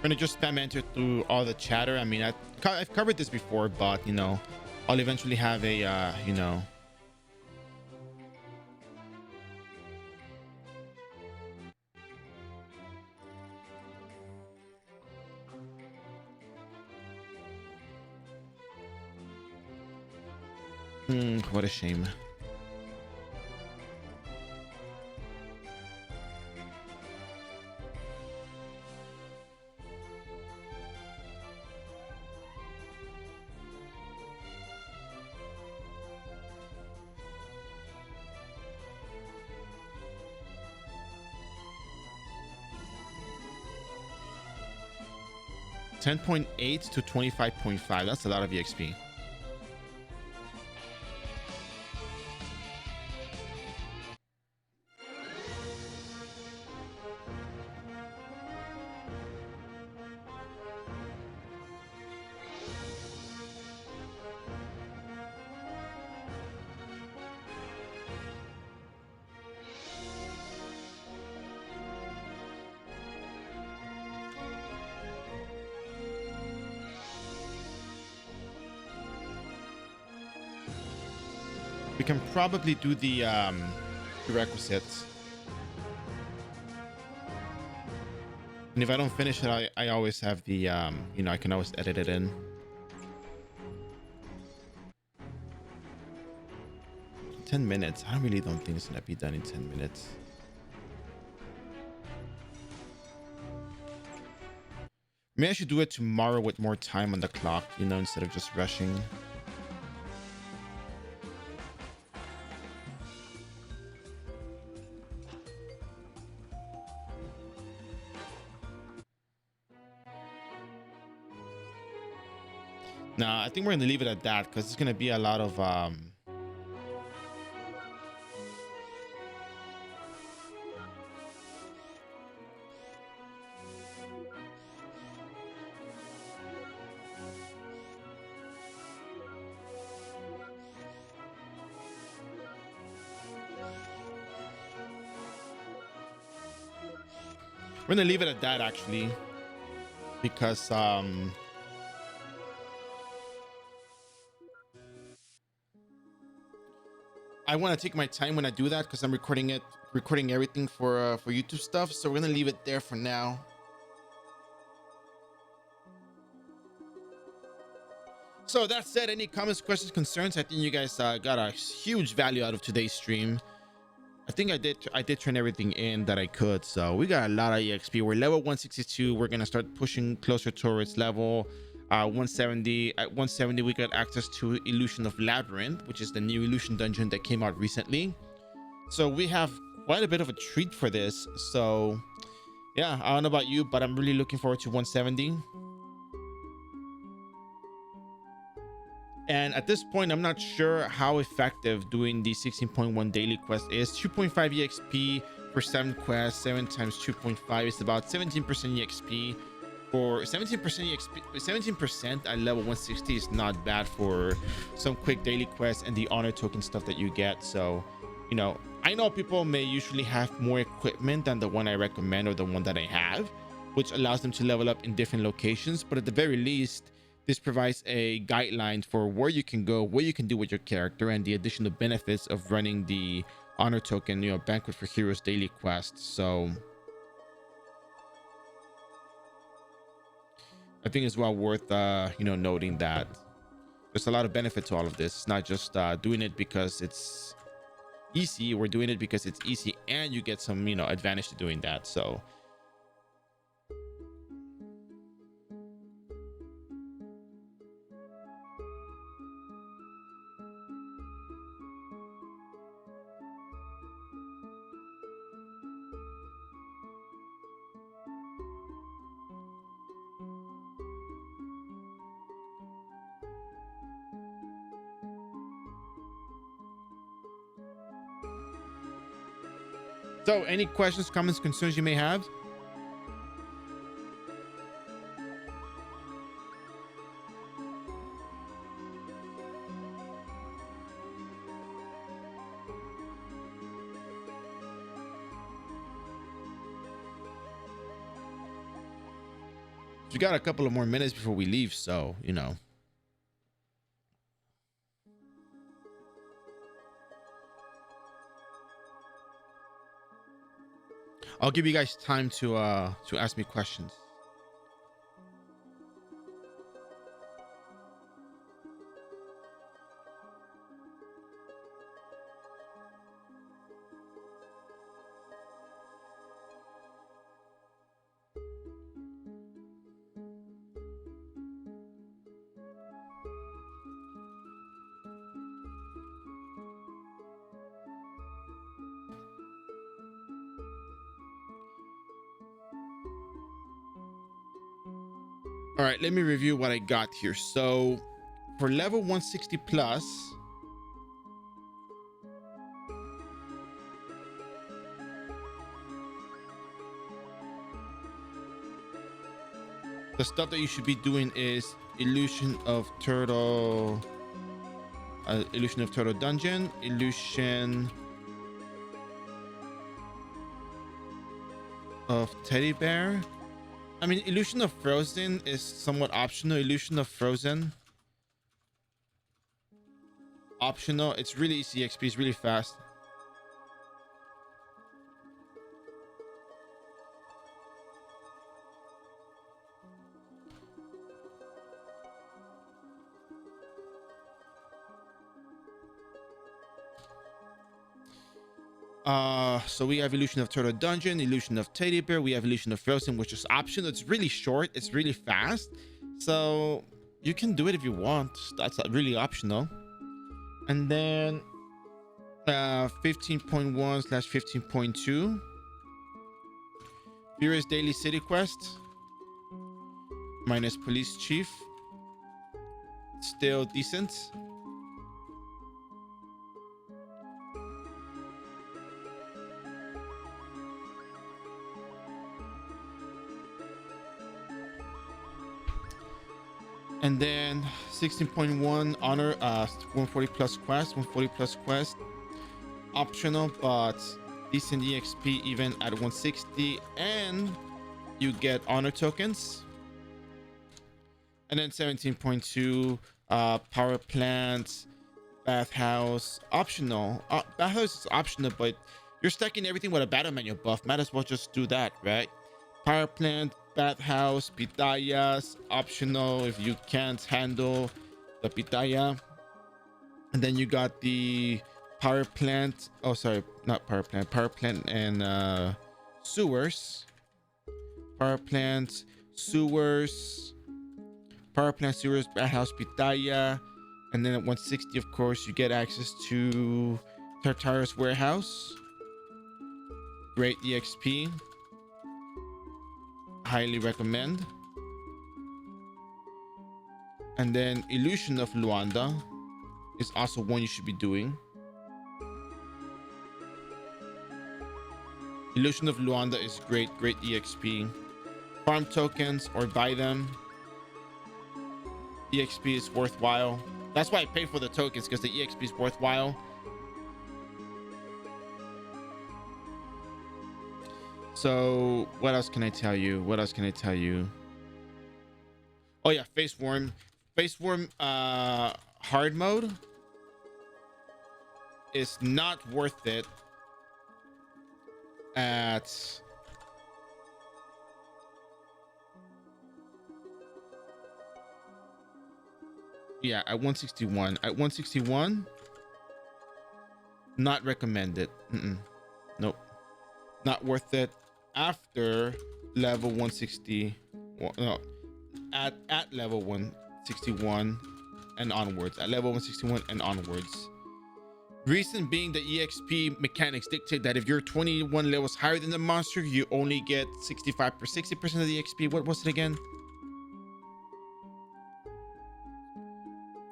gonna just spam enter through all the chatter. I mean, I've covered this before, but you know, I'll eventually have a you know, what a shame. $10.8 to 25.5. That's a lot of EXP. We can probably do the prerequisites. And if I don't finish it, I always have the you know, I can always edit it in. $10 minutes. I really don't think it's gonna be done in 10 minutes. Maybe I should do it tomorrow with more time on the clock, you know, instead of just rushing. Nah, I think we're gonna leave it at that because it's gonna be a lot of we're gonna leave it at that actually, because I want to take my time when I do that because I'm recording everything for YouTube stuff. So we're gonna leave it there for now. So that said, any comments, questions, concerns? I think you guys got a huge value out of today's stream. I think I did turn everything in that I could. So we got a lot of EXP. We're level 162. We're gonna start pushing closer towards level 170. At 170 we got access to Illusion of Labyrinth, which is the new illusion dungeon that came out recently. So we have quite a bit of a treat for this. So yeah, I don't know about you, but I'm really looking forward to 170. And at this point, I'm not sure how effective doing the 16.1 daily quest is. 2.5 EXP for 7 quests, 7 times 2.5 is about 17% EXP. For 17% EXP, 17% at level 160 is not bad for some quick daily quests and the honor token stuff that you get. So, you know, I know people may usually have more equipment than the one I recommend or the one that I have, which allows them to level up in different locations. But at the very least, this provides a guideline for where you can go, what you can do with your character, and the additional benefits of running the honor token, you know, Banquet for Heroes daily quest. So I think it's well worth, you know, noting that there's a lot of benefit to all of this. It's not just doing it because it's easy. We're doing it because it's easy, and you get some, you know, advantage to doing that. So any questions, comments, concerns you may have? We got a couple of more minutes before we leave, so you know. I'll give you guys time to ask me questions. All right, let me review what I got here. So for level 160 plus, the stuff that you should be doing is illusion of turtle dungeon, illusion of teddy bear. I mean, illusion of frozen is somewhat optional. Illusion of frozen, optional. It's really easy XP. It's really fast. So we have illusion of turtle dungeon, illusion of teddy bear, we have illusion of frozen, which is optional. It's really short, it's really fast, so you can do it if you want. That's really optional. And then 15.1 slash 15.2 Furious Daily City Quest minus police chief, still decent. And then 16.1 honor, 140 plus quest, optional, but decent exp even at 160, and you get honor tokens. And then 17.2 power plant, bathhouse, optional. Bathhouse is optional, but you're stacking everything with a battle manual buff. Might as well just do that, right? Power plant, bathhouse, pitayas, optional if you can't handle the pitaya. And then you got the power plant. Oh, sorry, not power plant. Power plant and sewers. Power plant, sewers. Power plant, sewers, bathhouse, pitaya. And then at 160, of course, you get access to Tartarus warehouse. Great EXP. Highly recommend. And then illusion of Luanda is also one you should be doing. Illusion of Luanda is great EXP. Farm tokens or buy them. EXP is worthwhile. That's why I pay for the tokens, because the EXP is worthwhile. So what else can I tell you? Oh yeah, face worm hard mode is not worth it at at 161. At 161, not recommended. Nope, not worth it. After level 160, no, at level 161 and onwards. At level 161 and onwards. Reason being, the EXP mechanics dictate that if you're 21 levels higher than the monster, you only get 60% of the XP. What was it again?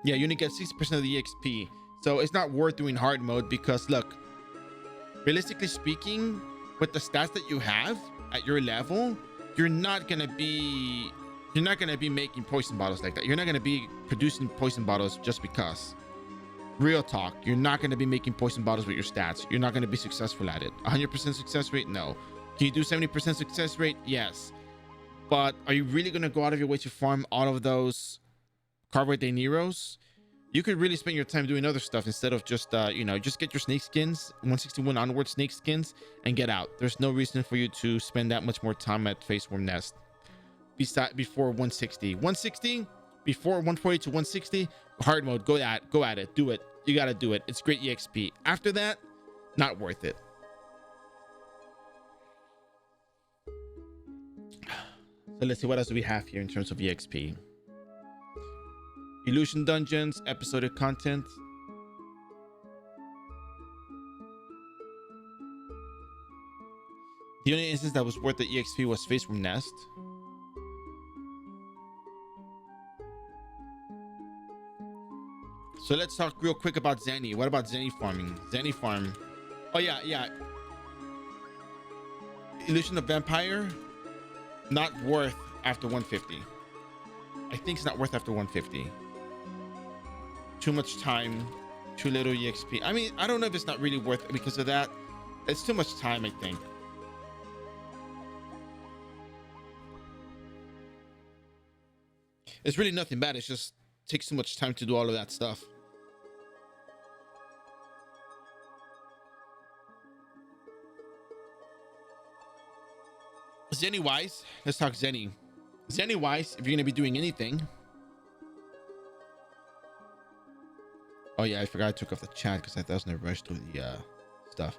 Yeah, you only get 60% of the XP. So it's not worth doing hard mode, because look, realistically speaking, with the stats that you have at your level, you're not gonna be making poison bottles like that. You're not gonna be producing poison bottles just because. Real talk, you're not gonna be making poison bottles with your stats. You're not gonna be successful at it. 100% success rate, no. Can you do 70% success rate? Yes. But are you really going to go out of your way to farm all of those Carbide De Niros? You could really spend your time doing other stuff instead of just, just get your snake skins, 161 onward snake skins, and get out. There's no reason for you to spend that much more time at Face Worm Nest before 160. 160, before 140 to 160, hard mode, go at it, do it. You got to do it. It's great EXP. After that, not worth it. So let's see, what else do we have here in terms of EXP? Illusion dungeons, episodic content. The only instance that was worth the EXP was Face Worm Nest. So let's talk real quick about Zenny. What about Zenny farming? Zenny farm. Oh yeah. Illusion of Vampire, not worth after 150. I think it's not worth after 150. Too much time, too little EXP. I mean, I don't know if it's not really worth it because of that. It's too much time, I think. It's really nothing bad. It just takes too much time to do all of that stuff. Zenny wise, let's talk Zenny. Zenny wise, if you're gonna be doing anything. Oh yeah, I forgot I took off the chat because I thought I was gonna rush through the stuff.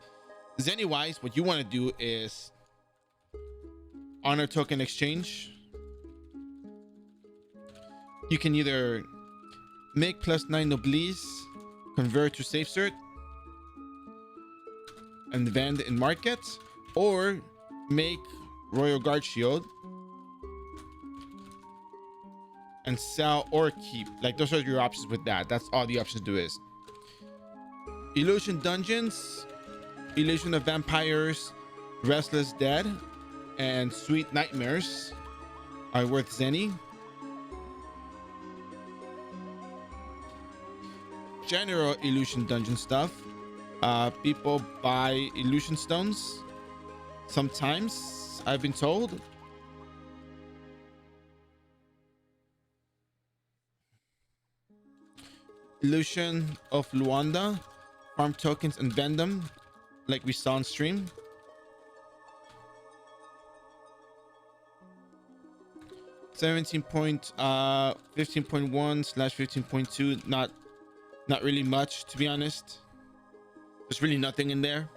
Zenny wise, what you want to do is honor token exchange. You can either make +9 noblesse, convert to safe cert, and vend in market, or make Royal Guard shield and sell or keep. Like, those are your options with that. That's all the options do is Illusion dungeons, Illusion of Vampires, Restless Dead, and Sweet Nightmares are worth Zenny. General illusion dungeon stuff, people buy illusion stones sometimes, I've been told. Illusion of Luanda, farm tokens and vend them like we saw on stream. .15.1 / 15.2, not really much, to be honest. There's really nothing in there.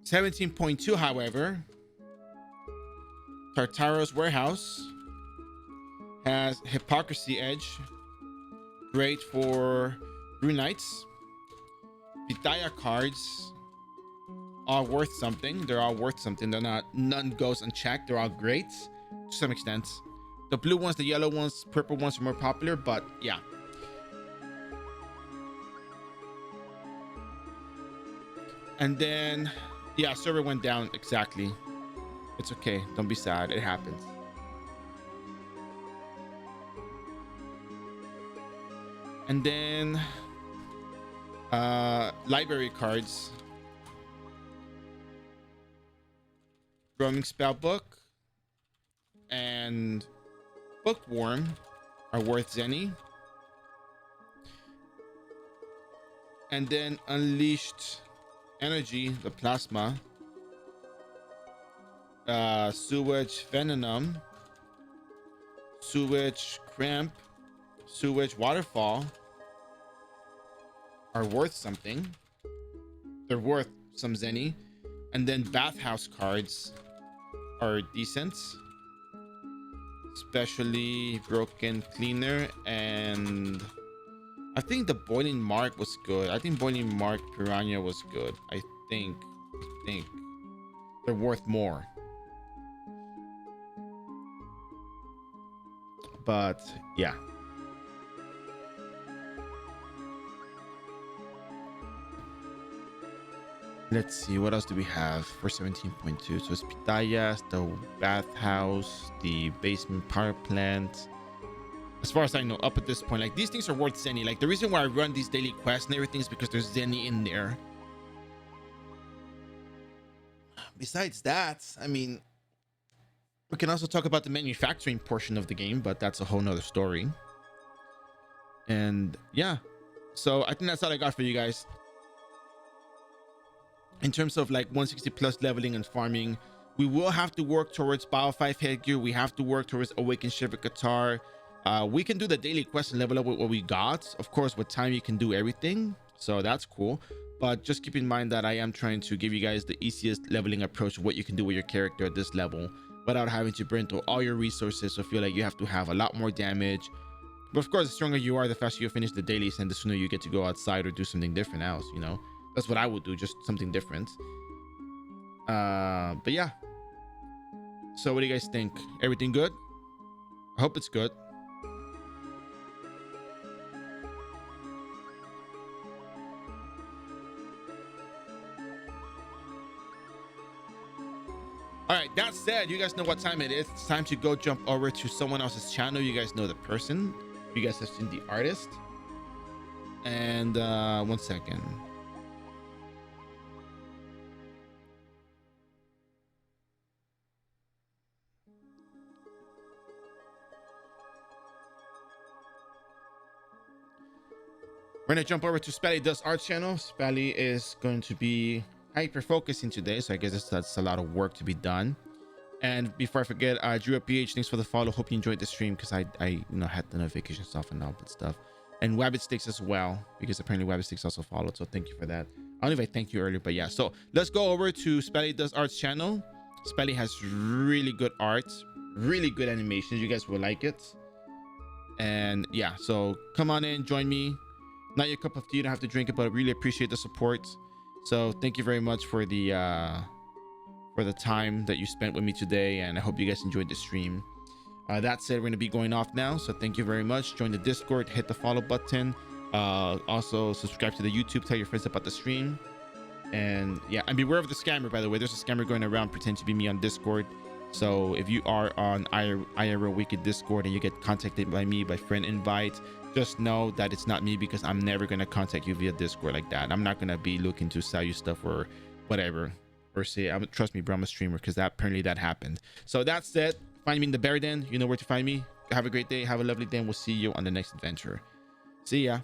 .17.2, however, Tartaro's Warehouse has Hypocrisy Edge, great for Brew Knights. Pitaya cards are worth something. They're all worth something. They're not, none goes unchecked. They're all great to some extent. The blue ones, the yellow ones, purple ones are more popular, but yeah. And then, yeah, server went down, exactly. It's okay, don't be sad, it happens. And then, library cards. Roaming Spellbook and Bookworm are worth Zenny. And then Unleashed Energy, the plasma, Sewage Venom, Sewage Cramp, Sewage Waterfall are worth something. They're worth some Zenny. And then Bathhouse cards are decent, especially Broken Cleaner, and I think the Boiling Mark was good. I think Boiling Mark Piranha was good. I think they're worth more. But yeah. Let's see, what else do we have for 17.2? So it's Pitayas, the Bathhouse, the Basement Power Plant. As far as I know, up at this point, like, these things are worth Zenny. Like, the reason why I run these daily quests and everything is because there's Zenny in there. besides that, I mean, we can also talk about the manufacturing portion of the game, but that's a whole nother story. And yeah, so I think that's all I got for you guys. In terms of like 160 plus leveling and farming, we will have to work towards Bio 5 headgear. We have to work towards Awakened Shiver Guitar. We can do the daily quest and level up with what we got. Of course, with time, you can do everything. So that's cool. But just keep in mind that I am trying to give you guys the easiest leveling approach of what you can do with your character at this level without having to burn through all your resources. So feel like you have to have a lot more damage. But of course, the stronger you are, the faster you finish the dailies and the sooner you get to go outside or do something different else, you know? That's what I would do, just something different. But yeah. So what do you guys think? Everything good? I hope it's good. All right, that said, you guys know what time it is. It's time to go jump over to someone else's channel. You guys know the person. You guys have seen the artist. And 1 second. We're gonna jump over to Spally Does Art channel. Spally is going to be hyper focusing today, so I guess that's a lot of work to be done. And before I forget, Drew up PH, thanks for the follow. Hope you enjoyed the stream because I you know had the notifications off and all that stuff. And Wabbit Sticks as well, because apparently Wabbit Sticks also followed. So thank you for that. I don't know if I thanked you earlier, but yeah. So let's go over to Spally Does Art's channel. Spally has really good art, really good animations. You guys will like it. And yeah, so come on in, join me. Not your cup of tea, you don't have to drink it, but I really appreciate the support. So thank you very much for the time that you spent with me today, and I hope you guys enjoyed the stream. That said, we're going to be going off now, so thank you very much. Join the Discord, hit the follow button, also subscribe to the YouTube, tell your friends about the stream, and yeah, and beware of the scammer, by the way. There's a scammer going around pretending to be me on Discord. So if you are on iRO Wicked Discord and you get contacted by me by friend invite, just know that it's not me, because I'm never going to contact you via Discord like that. I'm not going to be looking to sell you stuff or whatever, or say, trust me bro, I'm a streamer, because that apparently that happened. So that's it. Find me in the bear den. You know where to find me. Have a great day, have a lovely day, and we'll see you on the next adventure. See ya.